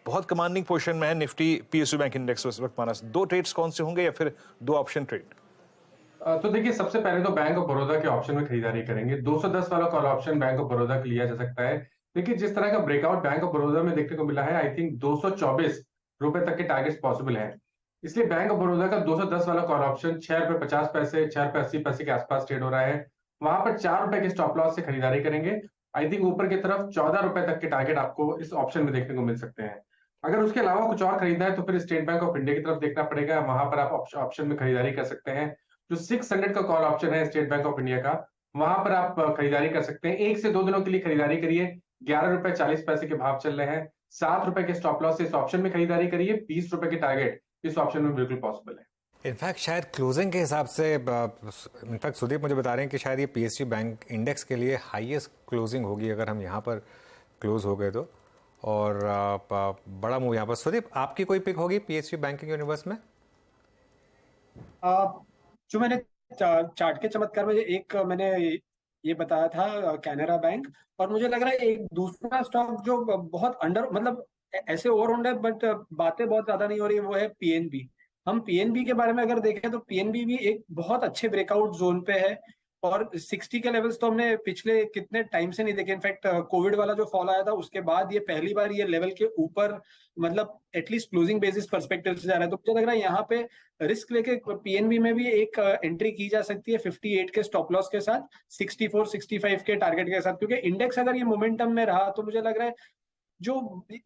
बहुत कमांडिंग पोजीशन में है निफ्टी PSU बैंक इंडेक्स उस वक्त। मानस, 2 ट्रेड्स कौन से होंगे या फिर 2 ऑप्शन ट्रेड? तो देखिए, सबसे पहले तो बैंक ऑफ बड़ौदा के ऑप्शन में खरीदारी करेंगे। 210 वाला call option bank of Baroda का लिया जा सकता है। देखिए, जिस तरह का ब्रेकआउट बैंक ऑफ बड़ौदा में देखने को मिला है, आई थिंक 224 रुपए तक के टारगेट्स पॉसिबल हैं। इसलिए बैंक ऑफ बड़ौदा का 210 वाला कॉल ऑप्शन 6 रुपए 50 पैसे, 6 रुपए 80 पैसे के आसपास ट्रेड हो रहा है। वहां पर 4 रुपए के स्टॉप लॉस से खरीदारी करेंगे। आई थिंक ऊपर की तरफ 14 रुपए तक के टारगेट आपको इस ऑप्शन में देखने को मिल सकते हैं। अगर उसके अलावा कुछ और खरीदना है तो फिर स्टेट बैंक ऑफ इंडिया की तरफ देखना पड़ेगा, वहां पर आप ऑप्शन में खरीदारी कर सकते हैं। जो 600 का कॉल ऑप्शन है स्टेट बैंक ऑफ इंडिया का, वहां पर आप खरीदारी कर सकते हैं। 1 से 2 दिनों के लिए खरीदारी करिए। 11 रुपए 40 पैसे के भाव चल रहे हैं। 7 रुपए के स्टॉप लॉस से इस ऑप्शन में खरीदारी करिए। 20 रुपए के टारगेट इस ऑप्शन में बिल्कुल पॉसिबल है। इनफैक्ट शायद क्लोजिंग के हिसाब से, इनफैक्ट सुदीप मुझे बता रहे हैं कि शायद ये PSU बैंक इंडेक्स के लिए हाईएस्ट क्लोजिंग होगी अगर हम यहाँ पर क्लोज हो गए तो। और बड़ा मूव यहाँ पर। सुदीप, आपकी कोई पिक होगी PSU बैंकिंग यूनिवर्स में? जो मैंने चार्ट के चमत्कार में एक मैंने ये बताया था कैनरा बैंक, और मुझे लग रहा है एक दूसरा स्टॉक जो बहुत अंडर, मतलब ऐसे ओवर है बट बातें बहुत ज्यादा नहीं हो रही है, वो है PNB। हम PNB के बारे में अगर देखें तो PNB भी एक बहुत अच्छे ब्रेकआउट जोन पे है और 60 के लेवल्स तो हमने पिछले कितने टाइम से नहीं देखे। इनफैक्ट कोविड वाला जो फॉल आया था उसके बाद ये पहली बार ये लेवल के ऊपर, मतलब एटलीस्ट क्लोजिंग बेसिस पर्सपेक्टिव से जा रहा है। तो मुझे लग रहा है यहाँ पे रिस्क लेके PNB में भी एक एंट्री की जा सकती है 58 के स्टॉप लॉस के साथ, 64-65 के टारगेट के साथ। क्योंकि इंडेक्स अगर ये मोमेंटम में रहा तो मुझे लग रहा है जो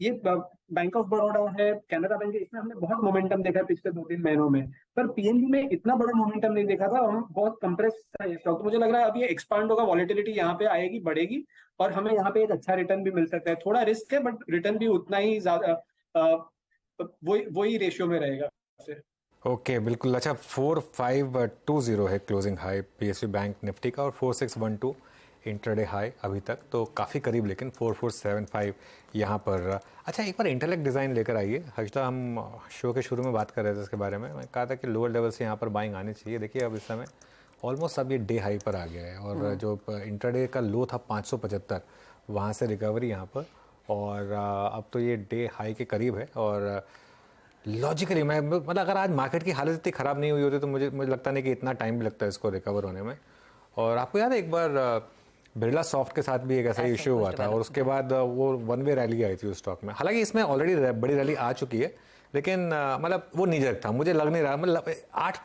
ये बैंक ऑफ बड़ौदा है, कैनरा बैंक है, इसमें हमने बहुत मोमेंटम देखा है पिछले 2-3 महीनों में, पर PNB में इतना बड़ा मोमेंटम नहीं देखा था। हम बहुत कंप्रेस था ये स्टॉक। तो मुझे लग रहा है अब ये एक्सपांड होगा, वॉलेटिलिटी यहाँ पे आएगी, बढ़ेगी और हमें यहाँ पे एक अच्छा रिटर्न भी मिल सकता है। थोड़ा रिस्क है बट रिटर्न भी उतना ही ज्यादा वही रेशियो में रहेगा। ओके, बिल्कुल। अच्छा, 4520 है closing high PSU bank Nifty का और 4612 इंटरडे हाई अभी तक, तो काफ़ी करीब, लेकिन 4475 यहाँ पर। अच्छा, एक बार इंटेलेक्ट डिज़ाइन लेकर आइए हर्षदा। हम शो के शुरू में बात कर रहे थे इसके बारे में, मैं कहा था कि लोअर लेवल से यहाँ पर बाइंग आनी चाहिए। देखिए अब इस समय ऑलमोस्ट अब ये डे हाई पर आ गया है और जो इंटरडे का लो था 575, वहाँ से रिकवरी यहाँ पर, और अब तो ये डे हाई के करीब है। और लॉजिकली मैं मतलब अगर आज मार्केट की हालत इतनी ख़राब नहीं हुई होती तो मुझे लगता नहीं कि इतना टाइम भी लगता है इसको रिकवर होने में। और आपको याद है एक बार बिरला सॉफ्ट के साथ भी एक ऐसा इश्यू हुआ था और उसके बाद वो वन वे रैली आई थी उस स्टॉक में। हालांकि इसमें ऑलरेडी बड़ी रैली आ चुकी है, लेकिन मतलब वो निजक था, मुझे लग नहीं रहा, मतलब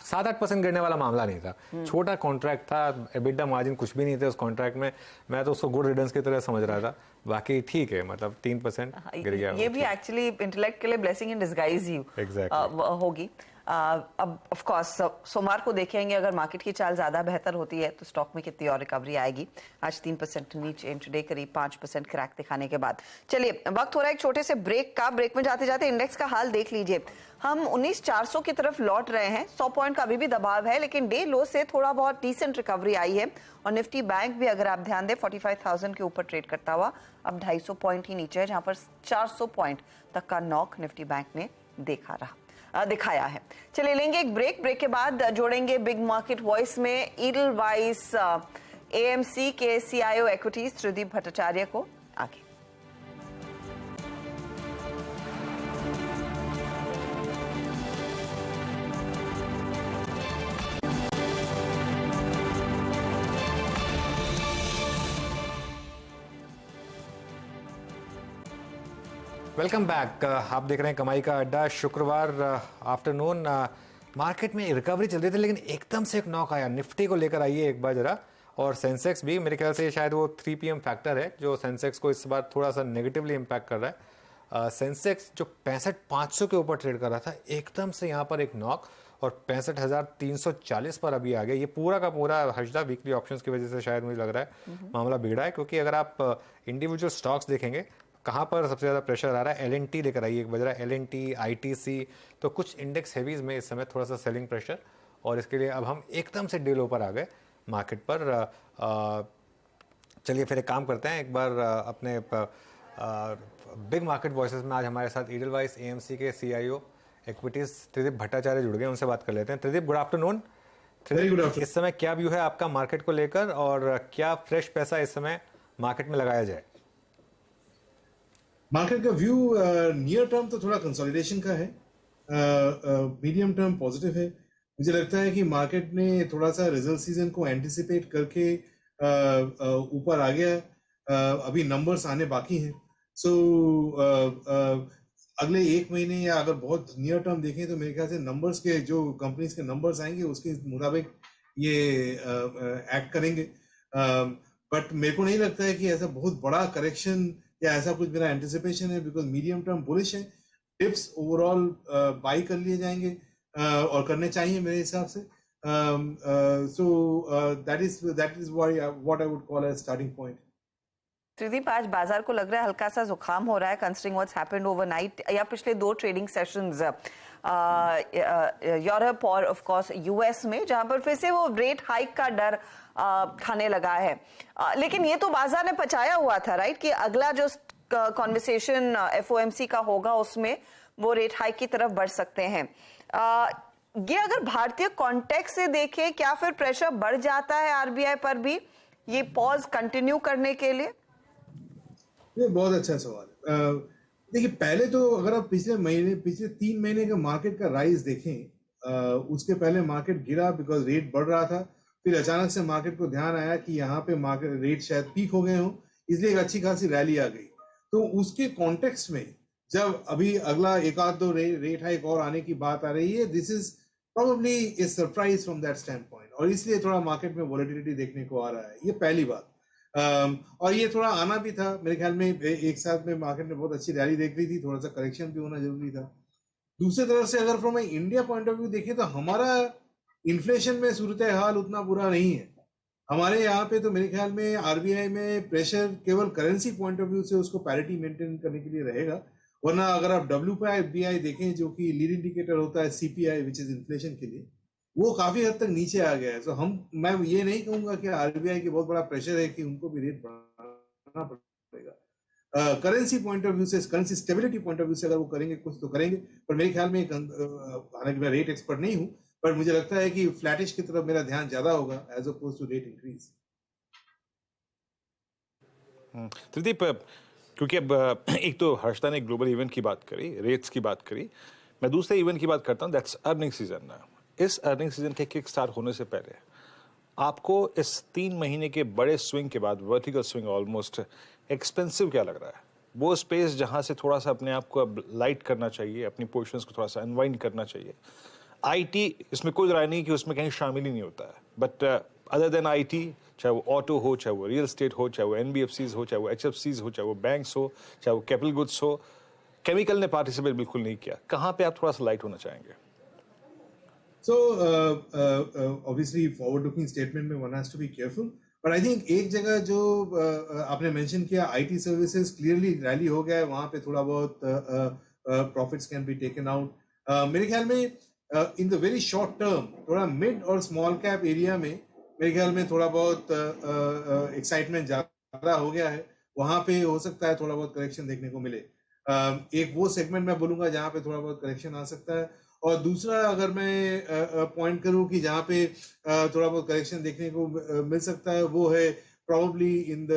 7-8% गिरने वाला मामला नहीं था। छोटा कॉन्ट्रैक्ट था, एबिटा मार्जिन कुछ भी नहीं थे उस कॉन्ट्रैक्ट में, मैं तो उसको गुड रिटर्न्स की तरह समझ रहा था। बाकी ठीक है, मतलब 3% गिर गया। ये भी एक्चुअली इंटेलेक्ट के लिए ब्लेसिंग इन डिस्गाइज ही होगी। अब ऑफ कोर्स सोमवार को देखेंगे, अगर मार्केट की चाल ज्यादा बेहतर होती है तो स्टॉक में कितनी और रिकवरी आएगी। आज 3% नीचे, इंट्राडे करीब 5% क्रैक दिखाने के बाद। चलिए वक्त हो रहा है एक छोटे से ब्रेक का। ब्रेक में जाते जाते इंडेक्स का हाल देख लीजिए। हम 19,400 की तरफ लौट रहे हैं, 100 पॉइंट का अभी भी दबाव है, लेकिन डे लो से थोड़ा बहुत डिसेंट रिकवरी आई है। और निफ्टी बैंक भी अगर आप ध्यान दें 45,000 के ऊपर ट्रेड करता हुआ अब 250 पॉइंट ही नीचे है, जहां पर 400 पॉइंट तक का नॉक निफ्टी बैंक ने दिखाया है। चलिए लेंगे एक ब्रेक के बाद जोड़ेंगे बिग मार्केट वॉइस में ईडलवाइस एएमसी के सीआईओ इक्विटीज त्रिदीप भट्टाचार्य को। आगे वेलकम बैक। आप देख रहे हैं कमाई का अड्डा। शुक्रवार आफ्टरनून मार्केट में रिकवरी चल रही थी, लेकिन एकदम से एक नॉक आया। निफ्टी को लेकर आइए एक बार जरा, और सेंसेक्स भी। मेरे ख्याल से शायद वो 3 PM फैक्टर है जो सेंसेक्स को इस बार थोड़ा सा नेगेटिवली इम्पैक्ट कर रहा है। सेंसेक्स जो 65,500 के ऊपर ट्रेड कर रहा था, एकदम से यहाँ पर एक नॉक और 65,340 पर अभी आ गया। ये पूरा का पूरा हर्षदा वीकली ऑप्शंस की वजह से शायद मुझे लग रहा है मामला बिगड़ा है, क्योंकि अगर आप इंडिविजुअल स्टॉक्स देखेंगे कहाँ पर सबसे ज़्यादा प्रेशर आ रहा है, LNT लेकर आइए एक बजरा, LNT, ITC, तो कुछ इंडेक्स हेवीज में इस समय थोड़ा सा सेलिंग प्रेशर, और इसके लिए अब हम एकदम से डे लो पर आ गए मार्केट पर। चलिए फिर एक काम करते हैं, एक बार अपने बिग मार्केट वॉइसेस में आज हमारे साथ ईडलवाइस AMC के CIO इक्विटीज त्रिदीप भट्टाचार्य जुड़ गए, उनसे बात कर लेते हैं। Tridip, good afternoon. इस समय क्या व्यू है आपका मार्केट को लेकर, और क्या फ्रेश पैसा इस समय मार्केट में लगाया जाए? मार्केट का व्यू नियर टर्म तो थोड़ा कंसोलिडेशन का है, मीडियम टर्म पॉजिटिव है। मुझे लगता है कि मार्केट ने थोड़ा सा रिजल्ट सीजन को एंटिसिपेट करके ऊपर आ गया। अभी नंबर्स आने बाकी हैं, सो अगले 1 महीने या अगर बहुत नियर टर्म देखें तो मेरे ख्याल से नंबर्स के जो कंपनीज के नंबर्स आएंगे उसके मुताबिक ये एक्ट करेंगे। बट मेरे को नहीं लगता है कि ऐसा बहुत बड़ा करेक्शन या ऐसा कुछ मेरा एंटिसिपेशन है, बिकॉज मीडियम टर्म बुलिश है। टिप्स ओवरऑल बाई कर लिए जाएंगे और करने चाहिए मेरे हिसाब से। So that is what I would call as starting point. Tridip, आज बाजार को लग रहा है हल्का सा जुकाम हो रहा है, कंसिडरिंग व्हाट्स हैपेंड ओवरनाइट या पिछले 2 ट्रेडिंग सेशंस यूरोप और ऑफ कोर्स US में, जहां पर फिर से वो रेट हाइक का डर खाने लगा है। लेकिन ये तो बाजार ने पचाया हुआ था, राइट, कि अगला जो कॉन्वर्सेशन FOMC का होगा उसमें वो रेट हाइक की तरफ बढ़ सकते हैं। ये अगर भारतीय कॉन्टेक्स्ट से देखें, क्या फिर प्रेशर बढ़ जाता है RBI पर भी ये पॉज कंटिन्यू करने के लिए? ये बहुत अच्छा सवाल है। देखिए, पहले तो अगर आप पिछले 3 महीने का मार्केट का राइज देखें, उसके पहले मार्केट गिरा बिकॉज रेट बढ़ रहा था। फिर अचानक से मार्केट को ध्यान आया कि यहाँ पे मार्केट रेट शायद पीक हो गए हों, इसलिए एक अच्छी खासी रैली आ गई। तो उसके कॉन्टेक्स्ट में जब अभी अगला 1-2 रेट हाइक और आने की बात आ रही है, this is probably A surprise from that stand point, और इसलिए थोड़ा मार्केट में वॉलेटिलिटी देखने को आ रहा है। ये पहली बात। और ये थोड़ा आना भी था मेरे ख्याल में, एक साथ में मार्केट में बहुत अच्छी रैली देख रही थी, थोड़ा सा करेक्शन भी होना जरूरी था। दूसरी तरफ से अगर from India point of view देखें तो हमारा इन्फ्लेशन में सूरत हाल उतना बुरा नहीं है। हमारे यहाँ पे तो मेरे ख्याल में RBI में प्रेशर केवल करेंसी पॉइंट ऑफ व्यू से उसको पैरिटी मेंटेन करने के लिए रहेगा, वरना अगर आप WPI देखें जो कि लीड इंडिकेटर होता है CPI विच इज इन्फ्लेशन के लिए, वो काफी हद तक नीचे आ गया है। तो मैं ये नहीं कहूंगा कि RBI की बहुत बड़ा प्रेशर है कि उनको भी रेट बढ़ाना पड़ेगा। करेंसी पॉइंट ऑफ व्यू से, currency stability point of view से अगर वो करेंगे कुछ तो करेंगे, पर मेरे ख्याल में हालांकि मैं रेट एक्सपर्ट नहीं हूं, पर मुझे लगता है कि फ्लैटिश की तरफ मेरा ध्यान ज्यादा होगा as oppose to rate increase. Tridip, क्योंकि अब एक तो हर्षदा ने ग्लोबल इवेंट की बात करी, रेट्स की बात करी, मैं दूसरे इवेंट की बात करता हूँ, दैट्स अर्निंग सीजन। इस अर्निंग सीजन के किक स्टार्ट होने से पहले आपको इस 3 महीने के बड़े स्विंग के बाद, वर्टिकल स्विंग ऑलमोस्ट, एक्सपेंसिव क्या लग रहा है? वो स्पेस जहां से थोड़ा सा अपने आप को अब लाइट करना चाहिए, अपनी पोजिशंस को थोड़ा सा अनवाइंड करना चाहिए। आईटी, इसमें कोई राय नहीं कि उसमें कहीं शामिल ही नहीं होता है, बट अदर देन आईटी, चाहे वो ऑटो हो, चाहे वो रियल एस्टेट हो, चाहे वो एनबीएफसीज हो, चाहे वो एचएफसीज हो, चाहे वो बैंक्स हो, चाहे वो कैपिटल गुड्स हो, केमिकल ने पार्टिसिपेट बिल्कुल नहीं किया। कहाँ पे आप थोड़ा सा लाइट होना चाहेंगे? So obviously forward looking statement में one has to be careful, but I think एक जगह जो आपने mention किया, IT services clearly rally हो गया है, वहाँ पे थोड़ा बहुत profits can be taken out. मेरे ख्याल में in the very short term थोड़ा mid और small cap area में मेरे ख्याल में थोड़ा बहुत excitement ज़्यादा हो गया है, वहाँ पे हो सकता है थोड़ा बहुत correction देखने को मिले। एक वो segment मैं बोलूँगा जहाँ पे थोड़ा बहुत correction आ सकता है, और दूसरा अगर मैं पॉइंट करूं कि जहाँ पे थोड़ा बहुत करेक्शन देखने को मिल सकता है, वो है probably in the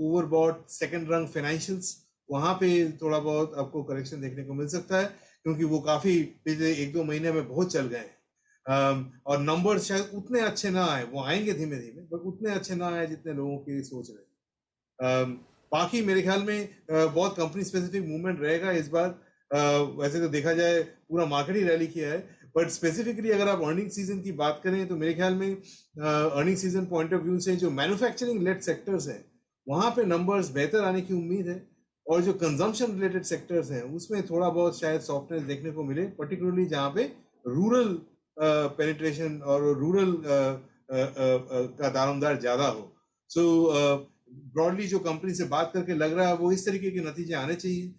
overbought second रंग फाइनेंशियल्स। वहाँ पे थोड़ा बहुत आपको करेक्शन देखने को मिल सकता है, क्योंकि वो काफी पिछले 1-2 महीने में बहुत चल गए हैं, और नंबर शायद उतने अच्छे ना आए, वो आएंगे धीमे धीमे, पर उतने अच्छे ना आए जितने लोगों की सोच रहे हैं। बाकी मेरे ख्याल में बहुत कंपनी स्पेसिफिक मूवमेंट रहेगा इस बार। वैसे तो देखा जाए पूरा मार्केट ही रैली किया है, बट स्पेसिफिकली अगर आप अर्निंग सीजन की बात करें तो मेरे ख्याल में earning season point of view से जो मैन्युफैक्चरिंग लेड सेक्टर्स हैं वहां पे नंबर्स बेहतर आने की उम्मीद है, और जो कंजम्पशन रिलेटेड सेक्टर्स हैं उसमें थोड़ा बहुत शायद सॉफ्टनेस देखने को मिले, पर्टिकुलरली जहां पे रूरल पेनिट्रेशन और रूरल का दारोमदार ज्यादा हो। सो ब्रॉडली जो कंपनी से बात करके लग रहा है वो इस तरीके के नतीजे आने चाहिए,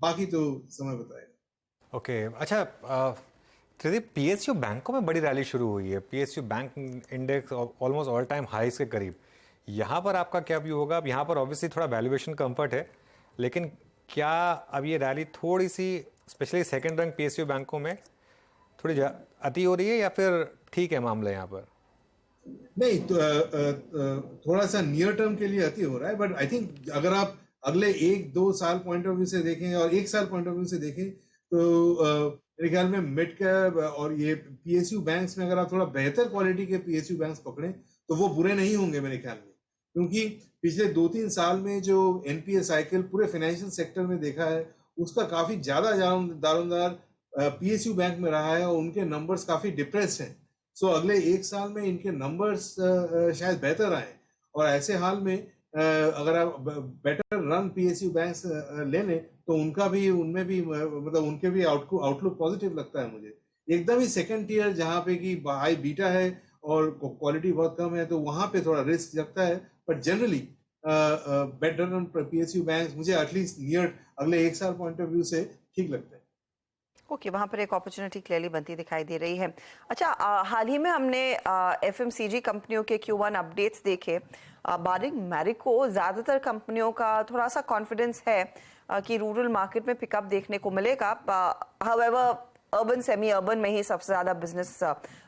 बाकी तो समय बताएगा। ओके, अच्छा त्रिदीप, पीएसयू बैंकों में बड़ी रैली शुरू हुई है, PSU bank index almost all time highs के करीब। यहाँ पर आपका क्या व्यू होगा? अब यहाँ पर ऑब्वियसली थोड़ा वैल्यूएशन कंफर्ट है, लेकिन क्या अब ये रैली थोड़ी सी स्पेशली सेकंड रैंक पीएसयू बैंकों में थोड़ी अति हो रही है, या फिर ठीक है मामला यहाँ पर? नहीं, तो थोड़ा सा नियर टर्म के लिए अति हो रहा है, बट आई थिंक अगर आप अगले 1-2 साल पॉइंट ऑफ व्यू से देखें और 1 साल पॉइंट ऑफ व्यू से देखें तो मेरे ख्याल में मिड कैप और ये पीएसयू बैंक्स में अगर आप थोड़ा बेहतर क्वालिटी के पीएसयू बैंक्स पकड़ें तो वो बुरे नहीं होंगे मेरे ख्याल में, क्योंकि पिछले 2-3 साल में जो एनपीए साइकिल पूरे फाइनेंशियल सेक्टर में देखा है उसका काफी ज्यादा दारोमदार पीएसयू बैंक में रहा है, और उनके नंबर्स काफी डिप्रेस्ड हैं। सो अगले 1 साल में इनके नंबर्स शायद बेहतर आए, और ऐसे हाल में अगर आप बेटर रन पीएसयू बैंक्स ले लें तो उनका भी, उनमें भी मतलब उनके भी आउटलुक पॉजिटिव लगता है मुझे। एकदम ही सेकंड टियर जहाँ पे कि हाई बीटा है और क्वालिटी बहुत कम है तो वहां पे थोड़ा रिस्क लगता है, but generally better run PSU banks मुझे एटलीस्ट नियर अगले 1 साल पॉइंट ऑफ व्यू से ठीक लगता है। ओके, वहां पर एक अपॉर्चुनिटी क्लियरली बनती दिखाई दे रही है। अच्छा, हाल ही में हमने एफएमसीजी कंपनियों के Q1 अपडेट्स देखे। बारिंग मैरिको, ज्यादातर कंपनियों का थोड़ा सा कॉन्फिडेंस है कि रूरल मार्केट में पिकअप देखने को मिलेगा। हाउएवर अर्बन सेमी अर्बन में ही सबसे ज्यादा बिजनेस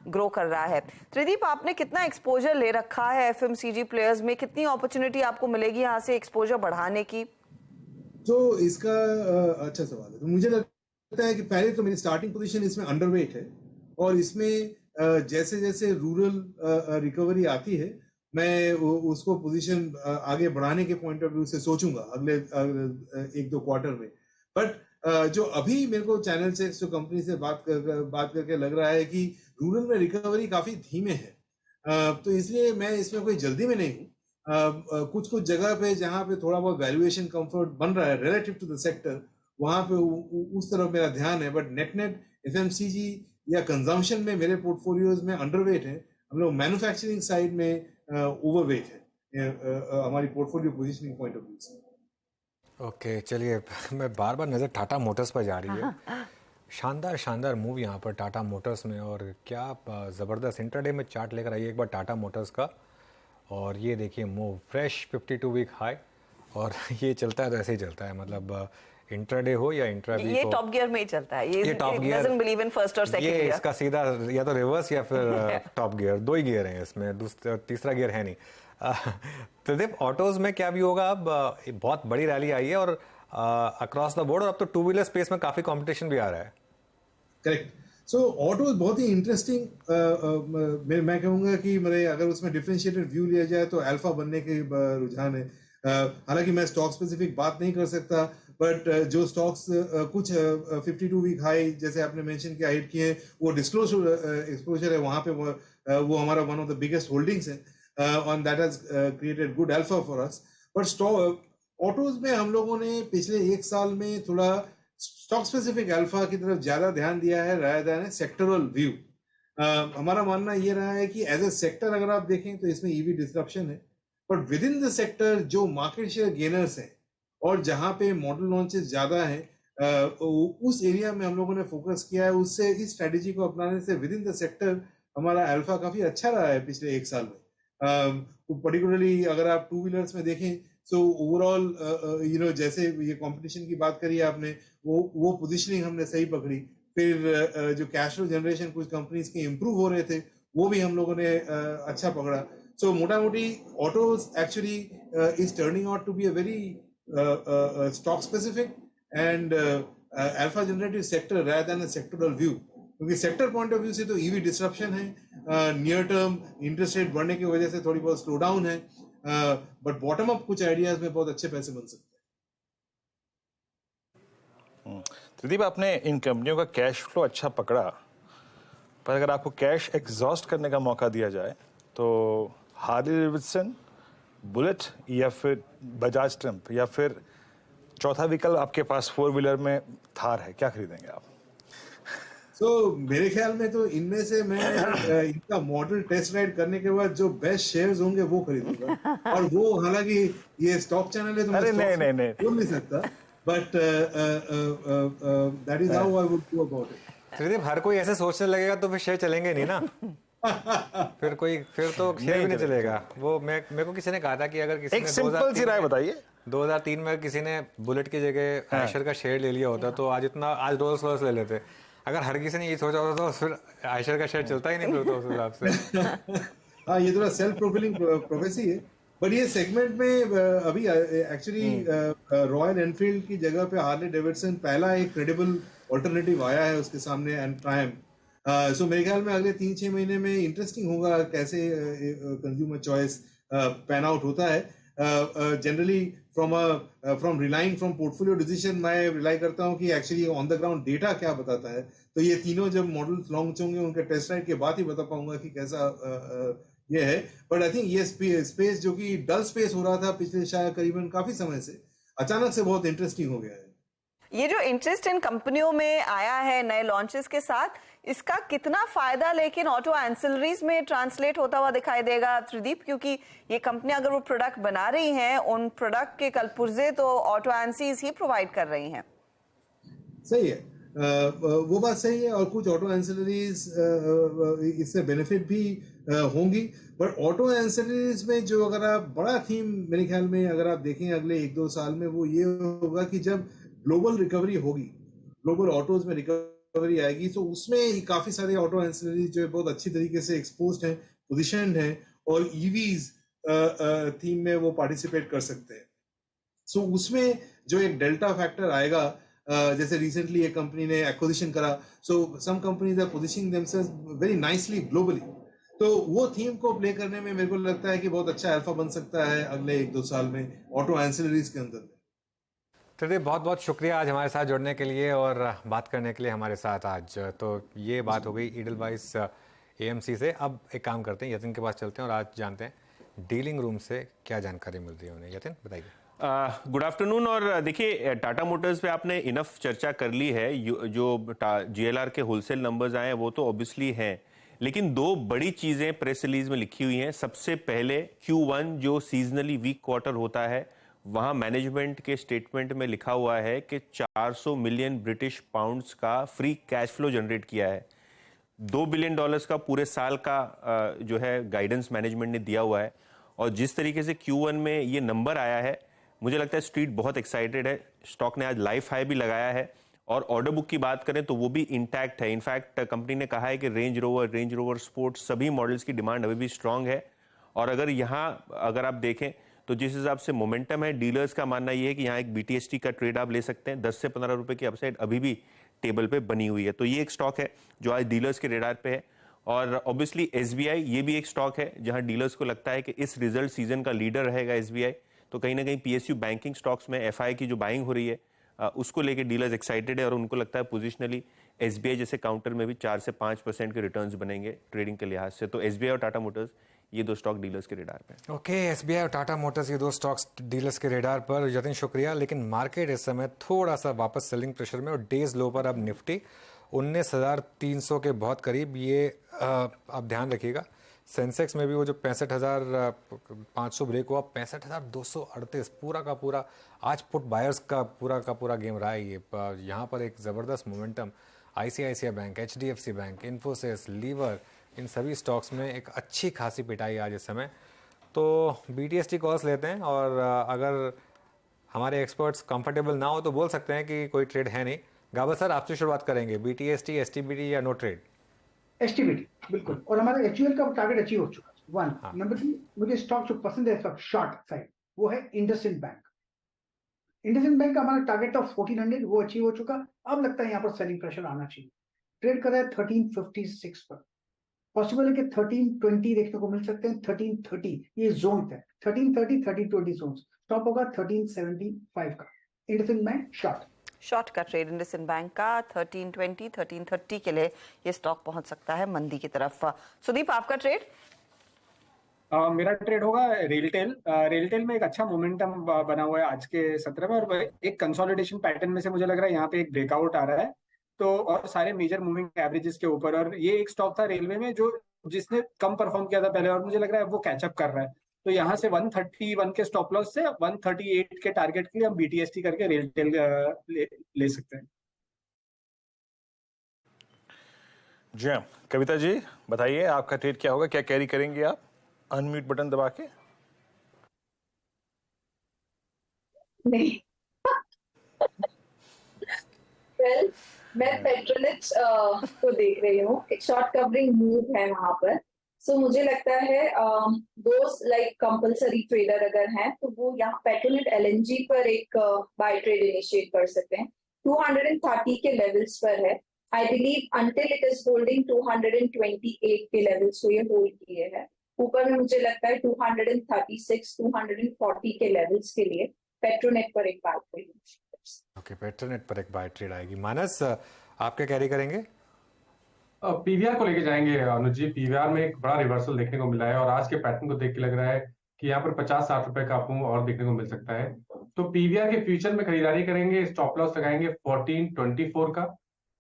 ग्रो कर रहा है। त्रिदीप, आपने कितना एक्सपोजर ले रखा है एफएमसीजी प्लेयर्स में? कितनी अपॉर्चुनिटी आपको मिलेगी यहाँ से एक्सपोजर बढ़ाने की? तो इसका अच्छा सवाल है। तो मुझे लगता है कि पहले तो मेरी स्टार्टिंग पोजीशन इसमें अंडरवेट है, और इसमें जैसे जैसे रूरल रिकवरी आती है मैं उसको पोजीशन आगे बढ़ाने के पॉइंट ऑफ व्यू से सोचूंगा अगले 1-2 क्वार्टर में। बट जो अभी मेरे को चैनल से जो कंपनी से बात करके लग रहा है कि रूरल में रिकवरी काफी धीमे है, तो इसलिए मैं इसमें कोई जल्दी में नहीं हूँ। कुछ जगह पे जहाँ पे थोड़ा बहुत वैल्यूएशन कंफर्ट बन रहा है रिलेटिव टू द सेक्टर, वहां पे उस तरफ मेरा ध्यान है। बट नेट एफएमसीजी या कंजम्पशन में मेरे पोर्टफोलियोज में अंडरवेट है, हम लोग मैन्युफैक्चरिंग साइड में ओवरवेट है हमारी portfolio positioning point of view से। ओके, चलिए, मैं बार बार नज़र टाटा मोटर्स पर जा रही है। शानदार शानदार मूव यहाँ पर टाटा मोटर्स में, और क्या ज़बरदस्त इंट्राडे में चार्ट लेकर आइए एक बार टाटा मोटर्स का, और ये देखिए मूव फ्रेश 52 वीक हाई, और ये चलता है तो ऐसे ही चलता है, मतलब इंट्राडे हो या इंट्रा वीक हो, ये टॉप गियर में ही चलता है। ये top gear doesn't believe in first और सेकंड गियर, इसका सीधा या तो रिवर्स या फिर टॉप गियर, 2 ही गियर हैं इसमें, दूसरा तीसरा गियर है नहीं। त्रिदीप, ऑटोज में क्या भी होगा? अब बहुत बड़ी रैली आई है और अक्रॉस द बोर्ड, और अब तो 2 व्हीलर स्पेस में काफी कंपटीशन भी आ रहा है। करेक्ट। सो ऑटो बहुत ही इंटरेस्टिंग, मैं कहूँगा कि मेरे अगर उसमें डिफरेंशिएटेड व्यू लिया जाए तो अल्फा बनने के रुझान है। हालांकि मैं स्टॉक स्पेसिफिक बात नहीं कर सकता, बट जो स्टॉक्स कुछ 52 वीक हाई जैसे आपने मेंशन किया हिट किए, वो डिस्क्लोज एक्सपोजर है, वहां पे वो हमारा one of the biggest holdings है on that has created good alpha for us. But stock autos में हम लोगों ने पिछले एक साल में थोड़ा स्टॉक स्पेसिफिक अल्फा की तरफ ज्यादा ध्यान दिया है रादर देन सेक्टरल व्यू। हमारा मानना ये रहा है कि एज ए सेक्टर अगर आप देखें तो इसमें ईवी डिस्ट्रप्शन है, but with in the sector जो मार्केट शेयर गेनर्स हैं और जहां पे मॉडल लॉन्चेस ज्यादा हैं उस एरिया में हम लोगों ने फोकस किया है। उससे इस स्ट्रेटेजी को अपनाने से विद इन द सेक्टर हमारा अल्फा काफी अच्छा रहा है पिछले एक साल में। पर्टिकुलरली अगर आप टू व्हीलर्स में देखें सो ओवरऑल जैसे ये कंपटीशन की बात करी आपने, वो पोजीशनिंग हमने सही पकड़ी। फिर जो कैश फ्लो जनरेशन कुछ कंपनीज के इम्प्रूव हो रहे थे वो भी हम लोगों ने अच्छा पकड़ा। सो मोटा मोटी autos actually is turning out to be a very stock specific and alpha generative sector rather than a sectoral view, क्योंकि सेक्टर पॉइंट ऑफ व्यू से तो ईवी डिस्ट्रप्शन है, नियर टर्म इंटरेस्ट रेट बढ़ने की वजह से थोड़ी बहुत स्लो डाउन है, बट बॉटम अप कुछ आइडियाज में बहुत अच्छे पैसे बन सकते हैं। त्रिदीप, आपने इन कंपनियों का कैश फ्लो अच्छा पकड़ा, पर अगर आपको कैश एग्जॉस्ट करने का मौका दिया जाए तो हार्ले डेविडसन, बुलेट या फिर बजाज ट्रम्प या फिर चौथा विकल्प आपके पास फोर व्हीलर में थार है, क्या खरीदेंगे आप? मेरे ख्याल में तो इनमें से मैं इनका मॉडल टेस्ट राइड करने के बाद जो बेस्ट शेयर्स होंगे वो खरीदूंगा। और वो हालांकि ये स्टॉक चैनल है तो मैं नहीं बोल नहीं सकता, but that is how I would do about it. Tridip, हर कोई ऐसे सोचने लगेगा तो फिर शेयर चलेंगे नहीं ना। फिर तो शेयर भी नहीं चलेगा। वो मेरे को किसी ने कहा था कि अगर किसी एक सिंपल सी राय बताइए, 2003 में किसी ने बुलेट की जगह आयशर का शेयर ले लिया होता तो आज रोल्स रॉयस ले लेते। अगर हर किसी ने ये सोचा होता तो फिर आयशर का शेयर चलता ही नहीं फिर तो उस हिसाब से। हाँ, ये थोड़ा सेल्फ प्रोफिलिंग प्रोफेसी है, बट ये सेगमेंट में अभी एक्चुअली रॉयल एनफील्ड की जगह पे हार्ले डेविडसन पहला एक क्रेडिबल ऑल्टरनेटिव आया है उसके सामने, एंड ट्रायम्फ। सो मेरे ख्याल में अगले 3-6 महीने में इंटरेस्टिंग होगा कैसे कंज्यूमर चॉइस पैन आउट होता है। Generally from relying from portfolio decision मैं रिलाई करता हूँ कि actually on the ground data क्या बताता है। तो ये तीनों जब मॉडल्स लॉन्च होंगे उनके टेस्ट राइड के बाद ही बता पाऊंगा कि कैसा ये है। बट आई थिंक ये स्पेस जो कि डल स्पेस हो रहा था पिछले शायद करीबन काफी समय से, अचानक से बहुत इंटरेस्टिंग हो गया है। ये जो इंटरेस्ट इन कंपनियों में आया है नए लॉन्चेस के साथ, इसका कितना फायदा लेकिन ऑटो एंसिलरीज में ट्रांसलेट होता हुआ दिखाई देगा त्रिदीप? क्योंकि ये कंपनियां अगर वो प्रोडक्ट बना रही हैं, उन प्रोडक्ट के कलपुर्जे तो ऑटो एंसीज ही प्रोवाइड कर रही हैं। सही है, वो बात सही है, और कुछ ऑटो एंसिलरीज इससे बेनिफिट भी होंगी। बट ऑटो एंसिलरीज में जो अगर आप बड़ा थीम मेरे ख्याल में अगर आप देखें अगले 1-2 साल में, वो ये होगा कि जब ग्लोबल रिकवरी होगी, ग्लोबल ऑटोज में रिकवरी आएगी, तो उसमें काफी सारे ऑटो एंसिलरीज जो बहुत अच्छी तरीके से एक्सपोज्ड हैं, पोजीशनड हैं, और ईवीज थीम में वो पार्टिसिपेट कर सकते हैं। सो उसमें जो एक डेल्टा फैक्टर आएगा, जैसे रिसेंटली एक कंपनी ने एक्विजिशन करा, so some companies are positioning themselves very nicely globally, तो वो थीम को प्ले करने में मेरे को लगता है कि बहुत अच्छा अल्फा बन सकता है अगले 1-2 साल में ऑटो एंसिलरीज के अंदर। त्रिदीप, बहुत बहुत शुक्रिया आज हमारे साथ जुड़ने के लिए और बात करने के लिए हमारे साथ आज। तो ये बात हो गई ईडलवाइस एएमसी से। अब एक काम करते हैं, यतिन के पास चलते हैं और आज जानते हैं डीलिंग रूम से क्या जानकारी मिल रही है उन्हें। यतिन, बताइए। Good afternoon. और देखिए, टाटा मोटर्स पे आपने इनफ चर्चा कर ली है। जो जीएलआर के होलसेल नंबर्स आए हैं वो तो ऑब्वियसली हैं, लेकिन दो बड़ी चीजें प्रेस रिलीज में लिखी हुई हैं। सबसे पहले Q1 जो सीजनली वीक क्वार्टर होता है, वहां मैनेजमेंट के स्टेटमेंट में लिखा हुआ है कि 400 मिलियन ब्रिटिश पाउंड्स का फ्री कैश फ्लो जनरेट किया है। $2 बिलियन का पूरे साल का जो है गाइडेंस मैनेजमेंट ने दिया हुआ है। और जिस तरीके से Q1 में ये नंबर आया है, मुझे लगता है स्ट्रीट बहुत एक्साइटेड है। स्टॉक ने आज लाइफ हाई भी लगाया है। और ऑर्डर बुक की बात करें तो वो भी इंटैक्ट है। इनफैक्ट कंपनी ने कहा है कि रेंज रोवर स्पोर्ट सभी मॉडल्स की डिमांड अभी भी स्ट्रांग है। और अगर आप देखें तो जिस हिसाब से मोमेंटम है, डीलर्स का मानना यह है कि यहाँ एक BTST का ट्रेड आप ले सकते हैं। 10 से 15 रुपए की अपसाइड अभी भी टेबल पे बनी हुई है। तो ये एक स्टॉक है जो आज डीलर्स के रेडार पे है। और ऑब्वियसली SBI ये भी एक स्टॉक है जहां डीलर्स को लगता है कि इस रिजल्ट सीजन का लीडर रहेगा SBI। तो कहीं ना कहीं PSU बैंकिंग स्टॉक्स में FI की जो बाइंग हो रही है उसको लेके डीलर्स एक्साइटेड है और उनको लगता है पोजिशनली SBI जैसे काउंटर में भी 4 से 5% के रिटर्न्स बनेंगे ट्रेडिंग के लिहाज से। तो SBI और टाटा मोटर्स ये दो स्टॉक डीलर्स के रेडार पे। ओके, SBI और टाटा मोटर्स ये दो स्टॉक्स डीलर्स के रेडार पर। जतिन शुक्रिया। लेकिन मार्केट इस समय थोड़ा सा वापस सेलिंग प्रेशर में और डेज लो पर अब निफ्टी 19,300 के बहुत करीब, ये आप ध्यान रखिएगा। सेंसेक्स में भी वो जो 65,500 ब्रेक हुआ, 65,238 पूरा का पूरा आज पुट बायर्स का पूरा गेम रहा है। ये यहाँ पर एक ज़बरदस्त momentum ICICI bank, HDFC bank, Infosys, Lever, इन सभी स्टॉक्स में एक अच्छी खासी पिटाई आज इस समय। तो BTST कॉल्स लेते हैं और अगर हमारे एक्सपर्ट्स कंफर्टेबल ना हो तो बोल सकते हैं कि कोई ट्रेड है नहीं। गाबर सर, आपसे शुरुआत करेंगे। BTST, STBT या नो ट्रेड? STBT बिल्कुल, और हमारा HUL का टारगेट अचीव हो चुका है। 1 नंबर 2, मुझे स्टॉक जो पसंद है इस वक्त शॉर्ट साइड, वो है इंडसइंड बैंक। इंडसइंड बैंक का हमारा टारगेट ऑफ 1400 वो अचीव हो चुका। अब लगता है यहाँ पर सेलिंग प्रेशर आना चाहिए। ट्रेड कर रहा है 1356 पर। पॉसिबल है कि 1320 देखने को मिल सकते हैं। 1330 ये जोन है, 1330 1320 जोन। स्टॉप होगा 1375 का। इंडसइंड बैंक शॉर्ट का ट्रेड इंडसइंड बैंक का 1320 1330 के लिए ये स्टॉक पहुंच सकता है मंदी की तरफ। सुदीप, आपका ट्रेड? मेरा ट्रेड होगा रेलटेल। रेलटेल में एक अच्छा मोमेंटम बना हुआ है आज के सत्र में, और एक कंसोलिडेशन पैटर्न में से मुझे लग रहा है यहाँ पे एक ब्रेकआउट आ रहा है। तो और सारे मेजर मूविंग एवरेजेस के ऊपर, और ये एक स्टॉक था रेलवे में जो जिसने कम परफॉर्म किया था पहले, और मुझे लग रहा है वो कैचअप कर रहा है। तो यहाँ से 131 के स्टॉप लॉस से 138 के टारगेट के लिए हम BTST करके रेलटेल ले सकते हैं। जी हाँ, कविता जी बताइए आपका ट्रेड क्या होगा, क्या कैरी करेंगे आप? अनम्यूट बटन दबा के। नहीं well, मैं पेट्रोनेट को देख रही हूँ। एक शॉर्ट कवरिंग मूव है वहां पर। सो मुझे लगता है दोस्त लाइक कंपलसरी ट्रेडर अगर हैं तो वो यहाँ पेट्रोनेट LNG पर एक बाय ट्रेड इनिशिएट कर सकते हैं। 230 के लेवल्स पर है। I believe until it is holding 228 के लेवल्स को ये होल्ड किए हैं। ऊपर में मुझे लगता है 236 240 के लेवल्स के लिए पेट्रोनेट पर एक बाय ट्रेड। ओके, पेट्रोनेट पर एक बाय ट्रेड आएगी। मानस, आप क्या कैरी करेंगे? PVR को लेके जाएंगे अनुज जी। PVR में एक बड़ा रिवर्सल देखने को मिला है और आज के पैटर्न को देख के लग रहा है कि यहाँ पर 50-60 रुपए का आपको और देखने को मिल सकता है। तो PVR के फ्यूचर में खरीदारी करेंगे, स्टॉप लॉस लगाएंगे 1424 का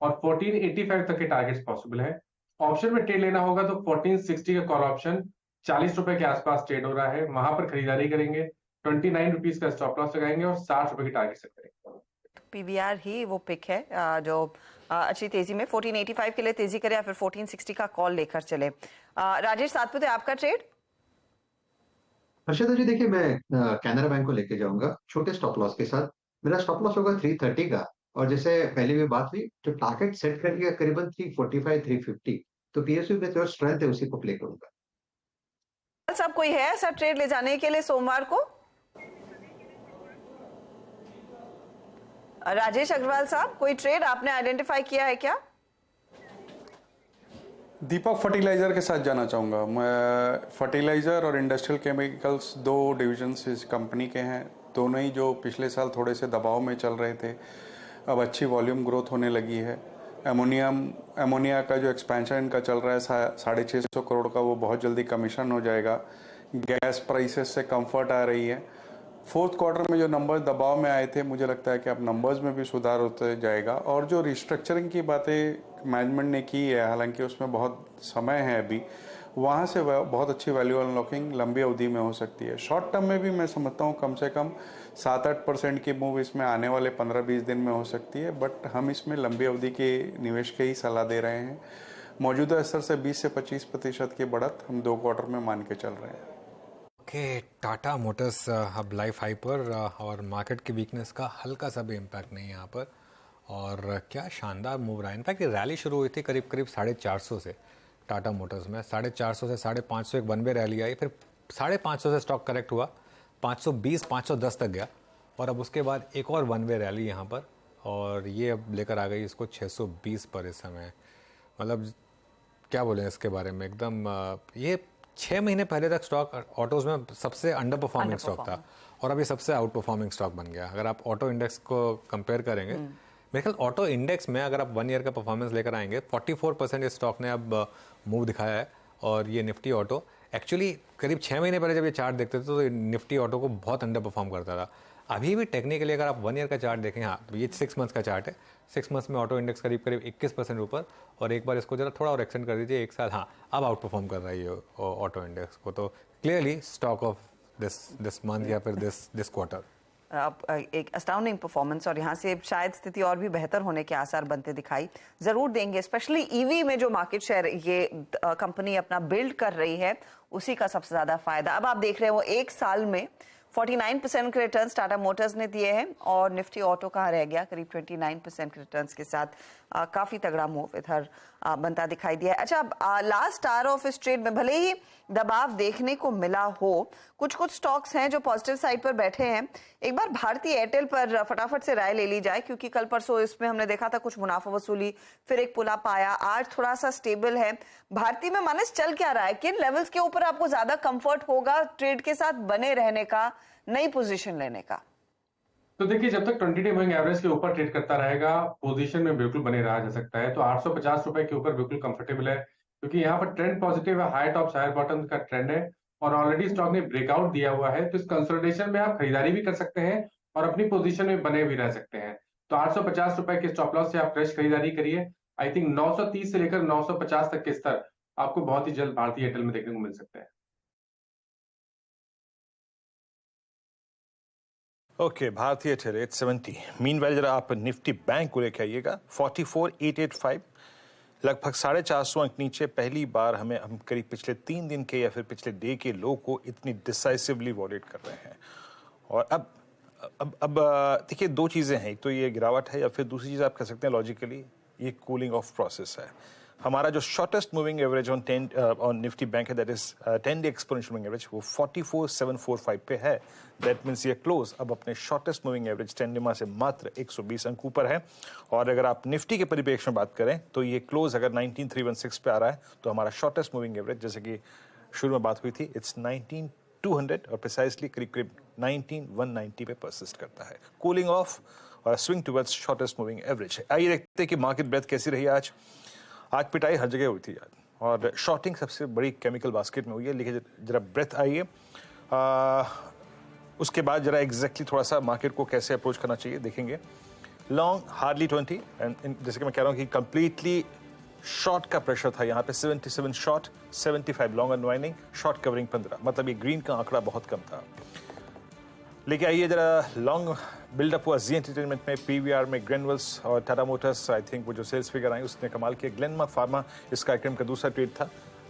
और 1485 तक के टारगेट्स पॉसिबल है। ऑप्शन में ट्रेड लेना होगा तो 1460 का कॉल ऑप्शन 40 रुपए के आसपास ट्रेड हो रहा है, वहां पर खरीदारी करेंगे। 29 रुपीज का स्टॉप लॉस लगाएंगे और 60 रुपए की टारगेट सेट करेंगे। PVR ही वो पिक है जो अच्छी तेजी में 1485 के लिए तेजी करे या फिर 1460 का कॉल लेकर चले। राजेश सातपुते, आपका ट्रेड? हर्षदा जी देखिए, मैं कैनरा बैंक को लेके जाऊंगा छोटे स्टॉप लॉस के साथ। मेरा स्टॉप लॉस होगा 330 का, और जैसे पहले भी बात हुई जो टारगेट सेट कर लिया करीबन 345 350। तो PSU में जो स्ट्रेंथ है उसी को प्ले करूंगा। सब कोई है ऐसा ट्रेड ले जाने के लिए सोमवार को? राजेश अग्रवाल साहब, कोई ट्रेड आपने आइडेंटिफाई किया है क्या? दीपक फर्टिलाइजर के साथ जाना चाहूँगा मैं। फर्टिलाइजर और इंडस्ट्रियल केमिकल्स दो डिविजन्स इस कंपनी के हैं, दोनों ही जो पिछले साल थोड़े से दबाव में चल रहे थे, अब अच्छी वॉल्यूम ग्रोथ होने लगी है। एमोनिया का जो एक्सपेंशन इनका चल रहा है 650 करोड़ का, वो बहुत जल्दी कमीशन हो जाएगा। गैस प्राइसेस से कंफर्ट आ रही है। फोर्थ क्वार्टर में जो नंबर दबाव में आए थे, मुझे लगता है कि अब नंबर्स में भी सुधार होते जाएगा। और जो रिस्ट्रक्चरिंग की बातें मैनेजमेंट ने की है, हालांकि उसमें बहुत समय है अभी, वहाँ से बहुत अच्छी वैल्यू अनलॉकिंग लंबी अवधि में हो सकती है। शॉर्ट टर्म में भी मैं समझता हूँ कम से कम 7-8% की मूव इसमें आने वाले 15-20 दिन में हो सकती है, बट हम इसमें लंबी अवधि के निवेश की ही सलाह दे रहे हैं। मौजूदा स्तर से 20 से 25% की बढ़त हम 2 क्वार्टर में मान के चल रहे हैं। ओके, टाटा मोटर्स अब लाइफ हाई पर और मार्केट की वीकनेस का हल्का सा भी इम्पैक्ट नहीं है यहाँ पर। और क्या शानदार मूव रहा है। इनफैक्ट ये रैली शुरू हुई थी करीब 450 से टाटा मोटर्स में, 450 से 550 एक वन वे रैली आई, फिर 550 से स्टॉक करेक्ट हुआ, 520 510 तक गया और अब उसके बाद एक और वन वे रैली यहाँ पर और ये अब लेकर आ गई इसको 620 पर इस समय। मतलब क्या बोलें इसके बारे में, एकदम ये 6 महीने पहले तक स्टॉक ऑटोज़ में सबसे अंडर परफॉर्मिंग स्टॉक था और अब ये सबसे आउट परफॉर्मिंग स्टॉक बन गया। अगर आप ऑटो इंडेक्स को कंपेयर करेंगे, मेरे ख्याल ऑटो इंडेक्स में अगर आप 1 ईयर का परफॉर्मेंस लेकर आएंगे 44% इस स्टॉक ने अब मूव दिखाया है। और ये निफ्टी ऑटो एक्चुअली करीब 6 महीने पहले जब ये चार्ट देखते थे तो निफ्टी ऑटो को बहुत अंडर परफॉर्म करता था। अभी भी टेक्निकली अगर आप 1 ईयर का चार्ट देखें, हाँ तो ये 6 मंथ्स का चार्ट है, 6 मंथ्स में ऑटो इंडेक्स करीब 21% ऊपर, और एक बार इसको जरा थोड़ा और एक्सटेंड कर दीजिए 1 साल, हाँ अब आउट परफॉर्म कर रहा है ये ऑटो इंडेक्स को। तो clearly stock of this month या फिर दिस क्वार्टर एक अस्टाउंडिंग परफॉर्मेंस, और यहाँ से शायद स्थिति और भी बेहतर होने के आसार बनते दिखाई जरूर देंगे। स्पेशली ईवी में जो मार्केट शेयर ये कंपनी अपना बिल्ड कर रही है उसी का सबसे ज्यादा फायदा अब आप देख रहे हो। 1 साल में 49% के रिटर्न्स टाटा मोटर्स ने दिए हैं और निफ्टी ऑटो कहाँ रह गया करीब 29% के रिटर्न्स के साथ। काफी तगड़ा मूव इधर बनता दिखाई दिया है। अच्छा, लास्ट आवर ऑफ इस ट्रेड में भले ही दबाव देखने को मिला हो, कुछ स्टॉक्स हैं जो पॉजिटिव साइड पर बैठे हैं। एक बार भारतीय एयरटेल पर फटाफट से राय ले ली जाए, क्योंकि कल परसों इसमें हमने देखा था कुछ मुनाफा वसूली, फिर एक पुल अप आया, आज थोड़ा सा स्टेबल है। भारतीय में मानस चल क्या रहा है, किन लेवल्स के ऊपर आपको ज्यादा कंफर्ट होगा ट्रेड के साथ बने रहने का, नई पोजीशन लेने का? तो देखिए, जब तक 20 डे मूविंग एवरेज के ऊपर ट्रेड करता रहेगा पोजीशन में बिल्कुल बने रहा जा सकता है। तो 850 रुपए के ऊपर बिल्कुल कंफर्टेबल है, क्योंकि यहाँ पर ट्रेंड पॉजिटिव है, हाई टॉप हायर बॉटम का ट्रेंड है और ऑलरेडी स्टॉक ने ब्रेकआउट दिया हुआ है। तो इस कंसोलिडेशन में आप खरीदारी भी कर सकते हैं और अपनी पोजीशन में बने भी रह सकते हैं। तो 850 रुपए के स्टॉप लॉस से आप फ्रेश खरीदारी करिए। आई थिंक 930 से लेकर 950 तक के स्तर आपको बहुत ही जल्द भारतीय एयरटेल में देखने को मिल सकते हैं। ओके, भारतीय एयरटेल 870। मीनवाइल जरा आप निफ्टी बैंक को लेके आइएगा 44,885, लगभग 450 अंक नीचे। पहली बार हम करीब पिछले 3 दिन के या फिर पिछले डे के लो को इतनी डिसाइसिवली वॉलेट कर रहे हैं। और अब देखिए, 2 चीज़ें हैं, एक तो ये गिरावट है या फिर दूसरी चीज़ आप कह सकते हैं लॉजिकली ये कूलिंग ऑफ प्रोसेस है। हमारा जो shortest moving average on Nifty bank है, that is 10 day exponential moving average, वो 44,745 पे है। दैट मीन्स ये क्लोज अब अपने शॉर्टेस्ट मूविंग एवरेज 10 डे से मात्र 120 अंक ऊपर है। और अगर आप निफ्टी के परिप्रेक्ष्य में बात करें तो ये क्लोज अगर 19,316 पे आ रहा है तो हमारा शॉर्टेस्ट मूविंग एवरेज, जैसे कि शुरू में बात हुई थी, इट्स 19,200 और प्रिसाइसली करीब 19,190 पे परसिस्ट करता है। कूलिंग ऑफ और swing towards shortest moving average. आइए देखते हैं कि मार्केट ब्रेथ कैसी रही आज पिटाई हर जगह हुई थी यार, और शॉर्टिंग सबसे बड़ी केमिकल बास्केट में हुई है। लेकिन जरा ब्रेथ आइए, उसके बाद जरा एग्जैक्टली थोड़ा सा मार्केट को कैसे अप्रोच करना चाहिए देखेंगे। लॉन्ग हार्डली 20, एंड जैसे कि मैं कह रहा हूँ कि कंप्लीटली शॉर्ट का प्रेशर था यहाँ पे। 77 short, 75 long unwinding, short covering 15, मतलब ये ग्रीन का आंकड़ा बहुत कम था। लेके आइए जरा लॉन्ग बिल्डअप हुआ जी एंटरटेनमेंट में, पीवीआर में, ग्रेनुअल्स और टाटा मोटर्स। आई थिंक वो जो सेल्स फिगर आई उसने कमाल किया। ग्लेनमार्क फार्मा इस कार्यक्रम का दूसरा ट्रेड था,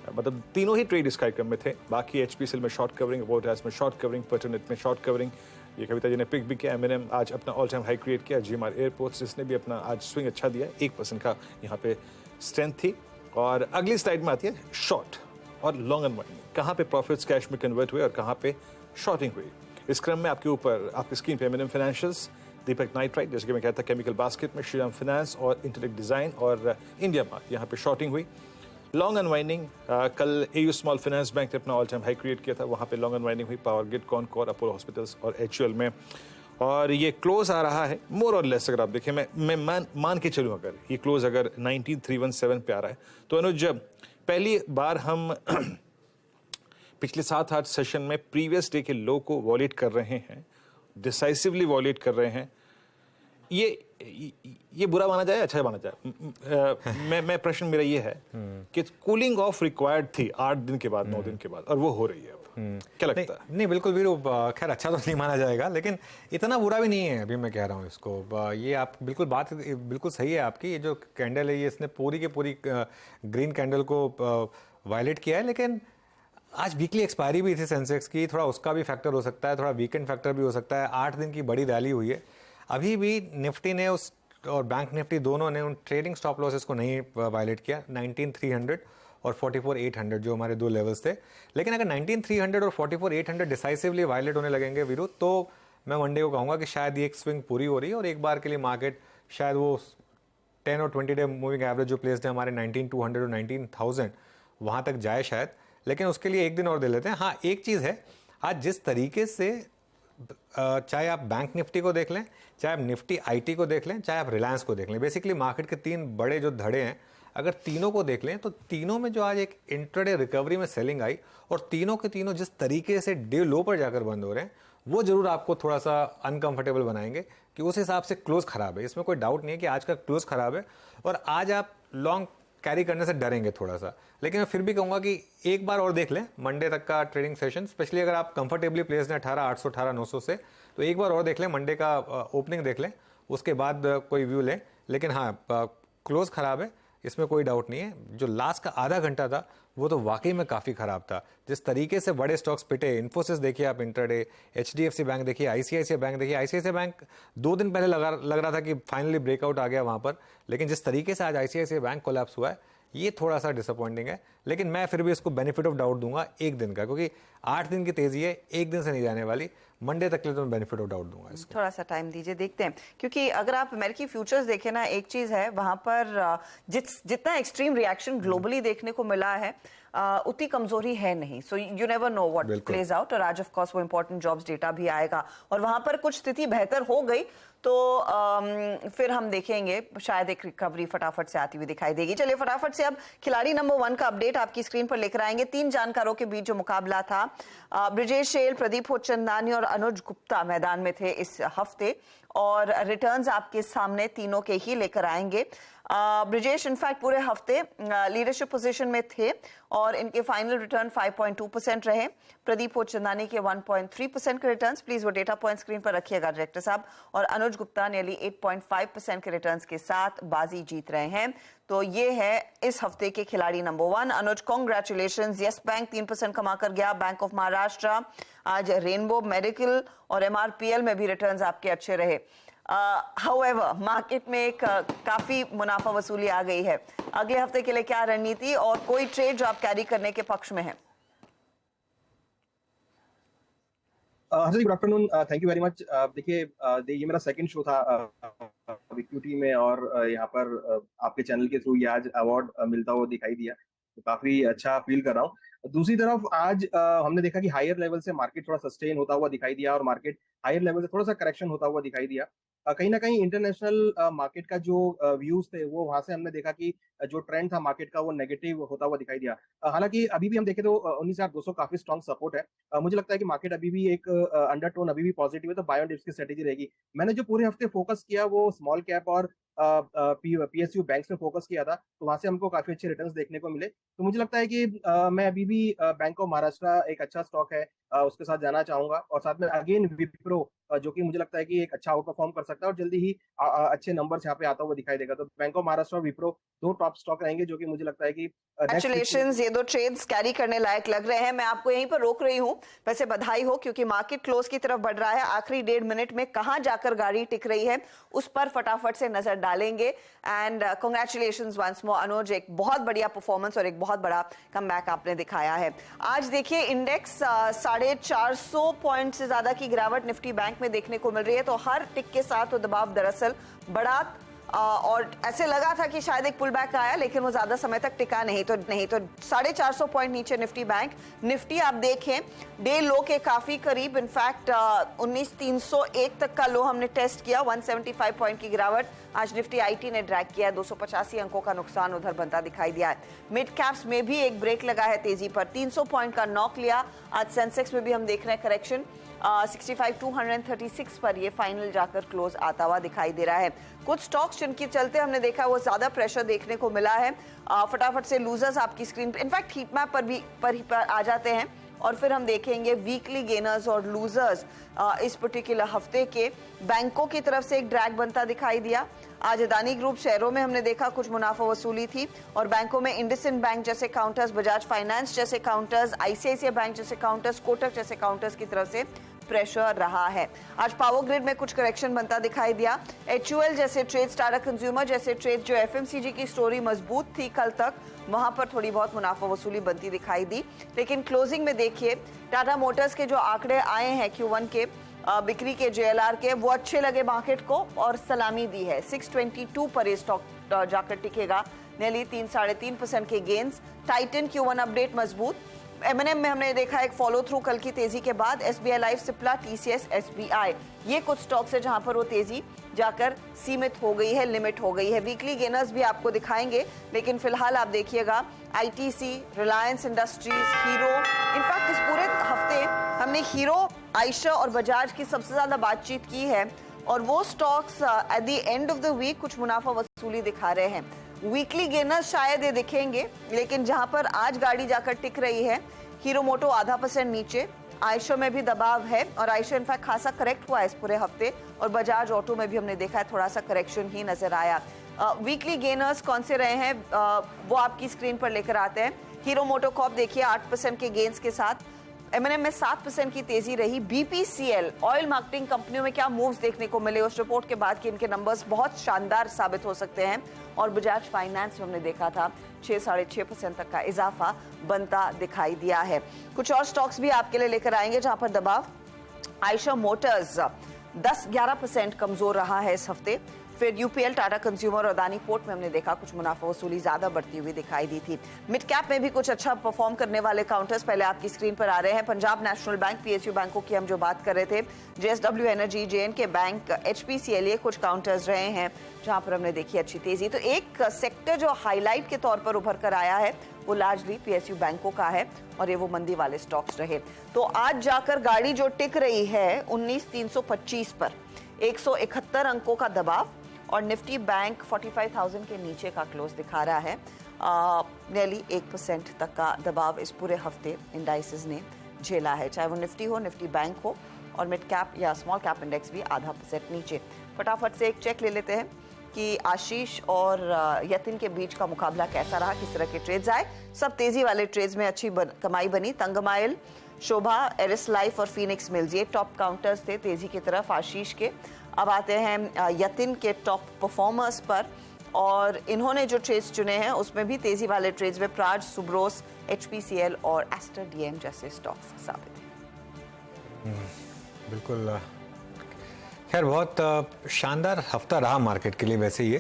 मतलब तीनों ही ट्रेड इस कार्यक्रम में थे। बाकी एचपीसीएल में शॉर्ट कवरिंग, वोल्टास में शॉर्ट कवरिंग, पेट्रोनेट में शॉर्ट कवरिंग। ये कविता जी ने पिक भी किया। एमएनएम आज अपना ऑल टाइम हाई क्रिएट किया। जीएमआर एयरपोर्ट्स इसने भी अपना आज स्विंग अच्छा दिया, 1% का यहाँ पे स्ट्रेंथ थी। और अगली स्लाइड में आती है शॉर्ट और लॉन्ग अनवाइंडिंग, कहाँ पे प्रॉफिट्स कैश में कन्वर्ट हुए और कहाँ पे शॉर्टिंग हुई। इस क्रम में आपके ऊपर आपकी स्क्रीन पे एमएनएम फाइनेंशियल्स, दीपक नाइट्राइट, जैसे कि मैं कहता केमिकल बास्केट में श्रीराम फाइनेंस और इंटेलेक्ट डिजाइन और इंडिया मार्ट, यहाँ पे शॉर्टिंग हुई। लॉन्ग अनवाइंडिंग कल एयू स्मॉल फाइनेंस बैंक ने अपना ऑल टाइम हाई क्रिएट किया था, वहाँ पे लॉन्ग अनवाइंडिंग हुई। Power grid, Concor, Apollo hospitals और एचयूएल में। और ये क्लोज आ रहा है मोर और लेस। अगर आप देखें, मैं मान के चलूँ अगर ये क्लोज अगर 19,317 पे आ रहा है तो अनुज पहली बार हम पिछले 7-8 सेशन में प्रीवियस डे के लो को वॉलेट कर रहे हैं, डिसाइसिवली वॉलेट कर रहे हैं। ये बुरा माना जाए, अच्छा माना जाए? मैं प्रश्न मेरा ये है कि कूलिंग ऑफ रिक्वायर्ड थी 8 दिन के बाद, 9 दिन के बाद, और वो हो रही है अब। क्या लगता है? नहीं बिल्कुल वीरू, खैर अच्छा तो नहीं माना जाएगा, लेकिन इतना बुरा भी नहीं है अभी मैं कह रहा हूँ इसको। ये आप बिल्कुल बात बिल्कुल सही है आपकी। ये जो कैंडल है ये इसने पूरी की पूरी ग्रीन कैंडल को वायलेट किया है। लेकिन आज वीकली एक्सपायरी भी थी सेंसेक्स की, थोड़ा उसका भी फैक्टर हो सकता है, थोड़ा वीकेंड फैक्टर भी हो सकता है। 8 दिन की बड़ी रैली हुई है। अभी भी निफ्टी ने उस और बैंक निफ्टी दोनों ने उन ट्रेडिंग स्टॉप लॉसेस को नहीं वायलेट किया। 19,300 और 44,800 जो हमारे 2 लेवल्स थे। लेकिन अगर 19,300 और 44,800 डिसाइसिवली वायलेट होने लगेंगे वीरू, तो मैं वनडे को कहूँगा कि शायद ये एक स्विंग पूरी हो रही है और एक बार के लिए मार्केट शायद वो 10 और 20 डे मूविंग एवरेज जो प्लेस्ड है हमारे 19,200 और 19,000 वहाँ तक जाए शायद, लेकिन उसके लिए एक दिन और दे लेते हैं। हाँ, एक चीज़ है, आज जिस तरीके से चाहे आप बैंक निफ्टी को देख लें, चाहे आप निफ्टी आईटी को देख लें, चाहे आप रिलायंस को देख लें, बेसिकली मार्केट के 3 बड़े जो धड़े हैं, अगर तीनों को देख लें तो तीनों में जो आज एक इंट्राडे रिकवरी में सेलिंग आई और तीनों के तीनों जिस तरीके से डे लो पर जाकर बंद हो रहे हैं, वो जरूर आपको थोड़ा सा अनकंफर्टेबल बनाएंगे कि उस हिसाब से क्लोज खराब है। इसमें कोई डाउट नहीं है कि आज का क्लोज खराब है और आज आप लॉन्ग कैरी करने से डरेंगे थोड़ा सा, लेकिन मैं फिर भी कहूँगा कि एक बार और देख लें मंडे तक का ट्रेडिंग सेशन, स्पेशली अगर आप कंफर्टेबली प्लेस्ड हैं 18,800 18,900 से, तो एक बार और देख लें, मंडे का ओपनिंग देख लें, उसके बाद कोई व्यू लें। लेकिन हाँ, क्लोज खराब है, इसमें कोई डाउट नहीं है। जो लास्ट का आधा घंटा था वो तो वाकई में काफ़ी ख़राब था। जिस तरीके से बड़े स्टॉक्स पिटे, इन्फोसिस देखिए आप इंट्राडे, HDFC बैंक देखिए, ICICI बैंक देखिए। ICICI बैंक 2 दिन पहले लग रहा था कि फाइनली ब्रेकआउट आ गया वहाँ पर, लेकिन जिस तरीके से आज ICICI बैंक कोलैप्स हुआ है ये थोड़ा सा डिसअपॉइंटिंग है। लेकिन मैं फिर भी इसको बेनिफिट ऑफ डाउट दूंगा एक दिन का, क्योंकि 8 दिन की तेज़ी है, एक दिन से नहीं जाने वाली। मंडे तक के लिए तो मैं बेनिफिट ऑफ डाउट दूंगा इसको। थोड़ा सा टाइम दीजिए, देखते हैं, क्योंकि अगर आप अमेरिकी फ्यूचर्स देखें ना, एक चीज है वहां पर जितना एक्सट्रीम रिएक्शन ग्लोबली देखने को मिला है उतनी कमजोरी है नहीं। So you never know what plays out. और आज ऑफ कोर्स वो इंपॉर्टेंट जॉब्स डेटा भी आएगा और वहां पर कुछ स्थिति बेहतर हो गई तो फिर हम देखेंगे शायद एक रिकवरी फटाफट से आती हुई दिखाई देगी। चलिए फटाफट से अब खिलाड़ी नंबर 1 का अपडेट आपकी स्क्रीन पर लेकर आएंगे। 3 जानकारों के बीच जो मुकाबला था, ब्रिजेश शेल, प्रदीप होचंदानी और अनुज गुप्ता मैदान में थे इस हफ्ते और रिटर्न्स आपके सामने तीनों के ही लेकर आएंगे। ब्रिजेश इनफैक्ट पूरे हफ्ते लीडरशिप पोजीशन में थे और इनके फाइनल रिटर्न 5.2% रहे। प्रदीप होचंदानी के 1.3% के रिटर्न्स, प्लीज वो डेटा पॉइंट स्क्रीन पर रखिएगा डायरेक्टर साहब। और अनुज गुप्ता नियरली 8.5% के रिटर्न्स के साथ बाजी जीत रहे हैं। तो ये है इस हफ्ते के खिलाड़ी नंबर 1। अनुज, कॉन्ग्रेचुलेशंस। यस बैंक 3% कमा कर गया, बैंक ऑफ महाराष्ट्र, आज रेनबो मेडिकल और MRPL में भी रिटर्न्स आपके अच्छे रहे। हाउएवर मार्केट में एक काफी मुनाफा वसूली आ गई है। अगले हफ्ते के लिए क्या रणनीति और कोई ट्रेड जो आप कैरी करने के पक्ष में है? Harshad, good afternoon, thank you very much. देखिए, ये मेरा सेकंड शो था इक्विटी में और यहाँ पर आपके चैनल के थ्रू ये आज अवार्ड मिलता हुआ दिखाई दिया, तो काफी अच्छा फील कर रहा हूँ। दूसरी तरफ आज हमने देखा कि हायर लेवल से मार्केट थोड़ा सस्टेन होता हुआ दिखाई दिया और मार्केट हायर लेवल से थोड़ा सा करेक्शन होता हुआ दिखाई दिया। कहीं ना कहीं इंटरनेशनल मार्केट का जो व्यूज थे वो वहां से हमने देखा कि जो ट्रेंड था मार्केट का वो नेगेटिव होता हुआ दिखाई दिया। हालांकि अभी भी हम देखें तो 19,200 काफी स्ट्रॉन्ग सपॉर्ट है। मुझे लगता है कि मार्केट अभी भी एक अंडरटोन अभी भी पॉजिटिव है, तो बाय ऑन डिप्स की स्ट्रेटेजी रहेगी। मैंने जो पूरे हफ्ते फोकस किया वो स्मॉल कैप और PSU बैंक्स में फोकस किया था, तो वहां से हमको काफी अच्छे रिटर्न्स देखने को मिले। तो मुझे लगता है कि मैं अभी भी बैंक ऑफ महाराष्ट्र एक अच्छा स्टॉक है, उसके साथ जाना चाहूंगा। और साथ में अगेन विप्रो, जो कि मुझे लगता है कि एक अच्छा आउट परफॉर्म कर सकता है और जल्दी ही अच्छे नंबर्स यहाँ पे आता हुआ दिखाई देगा। तो बैंक ऑफ महाराष्ट्र और विप्रो 2 टॉप स्टॉक रहेंगे, जो कि मुझे लगता है कि Congratulations, ये 2 ट्रेड्स कैरी करने लायक लग रहे हैं। मैं आपको यहीं पर रोक रही हूँ, वैसे बधाई हो, क्योंकि मार्केट क्लोज की तरफ बढ़ रहा है। आखिरी 1.5 मिनट में कहां जाकर गाड़ी टिक रही है उस पर फटाफट से नजर डालेंगे। एंड कांग्रेचुलेशंस वंस मोर अनुज, एक बहुत बढ़िया परफॉर्मेंस और एक बहुत बड़ा कमबैक आपने दिखाया है। आज देखिए इंडेक्स 450 पॉइंट से ज्यादा की गिरावट निफ्टी बैंक में देखने को मिल रही है। तो हर टिक के साथ वो दबाव दरअसल बढ़ा और ऐसे लगा था कि शायद एक पुल बैक आया, लेकिन वो ज्यादा समय तक टिका नहीं। तो 450 पॉइंट नीचे निफ्टी बैंक। निफ्टी आप देखें डे लो के काफी करीब, इनफैक्ट 19,301 तक का लो हमने टेस्ट किया। 175 पॉइंट की गिरावट आज निफ्टी आईटी ने ड्रैग किया। 285 अंकों का नुकसान उधर बनता दिखाई दिया है। मिड कैप्स में भी एक ब्रेक लगा है तेजी पर, 300 पॉइंट का नॉक लिया। आज सेंसेक्स में भी हम देख रहे हैं करेक्शन, 65,236 पर ये फाइनल जाकर क्लोज आता हुआ दिखाई दे रहा है। कुछ स्टॉक्स जिनके चलते हमने देखा वो ज्यादा प्रेशर देखने को मिला है। फटाफट से लूजर्स आपकी स्क्रीन पर, इनफैक्ट हीट मैप पर आ जाते हैं और फिर हम देखेंगे वीकली गेनर्स और लूजर्स। इस पर्टिकुलर हफ्ते के बैंकों की तरफ से एक ड्रैग बनता दिखाई दिया। आज अदानी ग्रुप शेयरों में हमने देखा कुछ मुनाफा वसूली थी और बैंकों में इंडसइंड बैंक जैसे काउंटर्स, बजाज फाइनेंस जैसे काउंटर्स, ICICI बैंक जैसे काउंटर्स, कोटक जैसे काउंटर्स की तरफ से प्रेशर रहा है। आज पावर ग्रिड में कुछ करेक्शन बनता दिखाई दिया। HUL जैसे ट्रेड, टाटा कंज्यूमर जैसे ट्रेड, जो FMCG की स्टोरी मजबूत थी कल तक, वहां पर थोड़ी बहुत मुनाफा वसूली बनती दिखाई दी। लेकिन क्लोजिंग में देखिए टाटा मोटर्स के जो आंकड़े आए हैं Q1 के, बिक्री के JLR के, वो अच्छे लगे मार्केट को और सलामी दी है। 622 पर ये स्टॉक जाकर टिकेगा, नेली 3-3.5% के गेन्स। टाइटन Q1 अपडेट मजबूत। M&M में हमने देखा एक फॉलो थ्रू कल की तेजी के बाद। SBI life, Cipla, TCS, SBI, ये कुछ स्टॉक्स है जहां पर वो तेजी जाकर सीमित हो गई है, लिमिट हो गई है। वीकली गेनर्स भी आपको दिखाएंगे, लेकिन फिलहाल आप देखिएगा ITC, Reliance industries, hero, in fact इस पूरे हफ्ते हमने हीरो, आयशा और बजाज की सबसे ज्यादा बातचीत की है और वो stocks at the end of the week कुछ मुनाफा वसूली दिखा रहे हैं। वीकली गेनर्स शायद ये दिखेंगे, लेकिन जहां पर आज गाड़ी जाकर टिक रही है, हीरो मोटो 0.5% नीचे, आयशा में भी दबाव है और आयशा इनफैक्ट खासा करेक्ट हुआ है इस पूरे हफ्ते, और बजाज ऑटो में भी हमने देखा है थोड़ा सा करेक्शन ही नजर आया। वीकली गेनर्स कौन से रहे हैं वो आपकी स्क्रीन पर लेकर आते हैं। हीरो मोटो कॉर्प देखिए 8% के गेन्स के साथ, M&M में 7% की तेजी रही। BPCL, ऑयल मार्केटिंग कंपनियों में क्या मूव्स देखने को मिले उस रिपोर्ट के बाद कि इनके नंबर्स बहुत शानदार साबित हो सकते हैं। और बजाज फाइनेंस में हमने देखा था 6-6.5% तक का इजाफा बनता दिखाई दिया है। कुछ और स्टॉक्स भी आपके लिए लेकर आएंगे जहां पर दबाव। आयशा मोटर्स 10-11% कमजोर रहा है इस हफ्ते। फिर UPL, टाटा कंज्यूमर और अदानी पोर्ट में हमने देखा कुछ मुनाफा वसूली ज्यादा बढ़ती हुई दिखाई दी थी। मिड कैप में भी कुछ अच्छा परफॉर्म करने वाले काउंटर्स पहले आपकी स्क्रीन पर आ रहे हैं। पंजाब नेशनल बैंक, PSU बैंकों की हम जो बात कर रहे थे, JSW energy, JNK bank, HPCL, ये कुछ काउंटर्स रहे हैं जहां पर हमने देखी अच्छी तेजी। तो एक सेक्टर जो हाईलाइट के तौर पर उभर कर आया है वो लार्जली PSU बैंकों का है और ये वो मंदी वाले स्टॉक्स रहे। तो आज जाकर गाड़ी जो टिक रही है 19,325 पर, 171 अंकों का दबाव, और निफ्टी बैंक 45,000 के नीचे का क्लोज दिखा रहा है। नियरली 1% तक का दबाव इस पूरे हफ्ते इंडाइसेस ने झेला है, चाहे वो निफ्टी हो, निफ्टी बैंक हो, और मिड कैप या स्मॉल कैप इंडेक्स भी 0.5% नीचे। फटाफट से एक चेक ले लेते हैं कि आशीष और यतिन के बीच का मुकाबला कैसा रहा, किस तरह के ट्रेड्स आए। सब तेजी वाले ट्रेड्स में अच्छी कमाई बनी। तंगमाइल, शोभा, एरिस लाइफ और फीनिक्स मिल्स, ये टॉप काउंटर्स थे तेजी की तरफ आशीष के। अब आते हैं यतिन के टॉप परफॉर्मर्स पर, और इन्होंने जो ट्रेड्स चुने हैं उसमें भी तेजी वाले ट्रेड्स में प्राज, सुब्रोस, HPCL और एस्टर DM जैसे स्टॉक्स साबित हैं। बिल्कुल। खैर बहुत शानदार हफ्ता रहा मार्केट के लिए। वैसे ये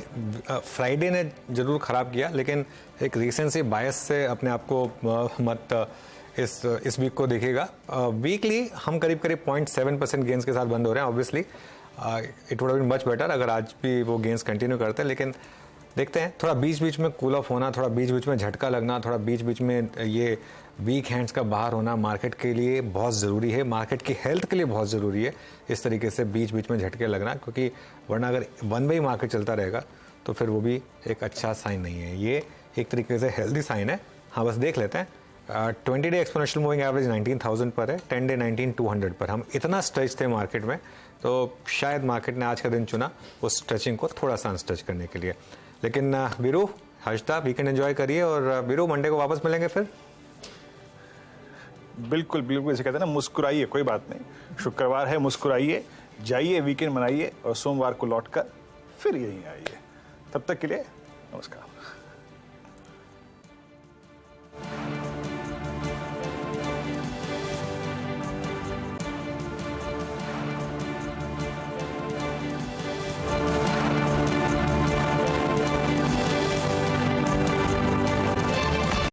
फ्राइडे ने जरूर ख़राब किया, लेकिन एक रिसेंसी बायस से अपने आप को मत इस वीक को देखिएगा। वीकली हम करीब 0.7% गेंस के साथ बंद हो रहे हैं। Obviously it would have been much better अगर आज भी वो गेंस कंटिन्यू करते हैं, लेकिन देखते हैं थोड़ा बीच बीच में कूल ऑफ होना, थोड़ा बीच बीच में झटका लगना, थोड़ा बीच बीच में ये वीक हैंड्स का बाहर होना मार्केट के लिए बहुत ज़रूरी है, मार्केट की हेल्थ के लिए बहुत ज़रूरी है इस तरीके से बीच बीच में झटके लगना, क्योंकि वरना अगर वन वे मार्केट चलता रहेगा तो फिर वो भी एक अच्छा साइन नहीं है। ये एक तरीके से हेल्दी साइन है। हाँ, बस देख लेते हैं 20 डे एक्सपोनेंशियल मूविंग एवरेज 19,000 पर है, 10 डे 19,200 पर। हम इतना स्ट्रेच थे मार्केट में, तो शायद मार्केट ने आज का दिन चुना उस स्ट्रेचिंग को थोड़ा सा अनस्ट्रेच करने के लिए। लेकिन वीरू, हर्षदा, वीकेंड एंजॉय करिए, और वीरू मंडे को वापस मिलेंगे फिर। बिल्कुल बिल्कुल, जैसे कहते हैं ना, मुस्कुराइए, कोई बात नहीं, शुक्रवार है, मुस्कुराइए, जाइए, वीकेंड मनाइए और सोमवार को लौटकर फिर यहीं आइए। तब तक के लिए नमस्कार।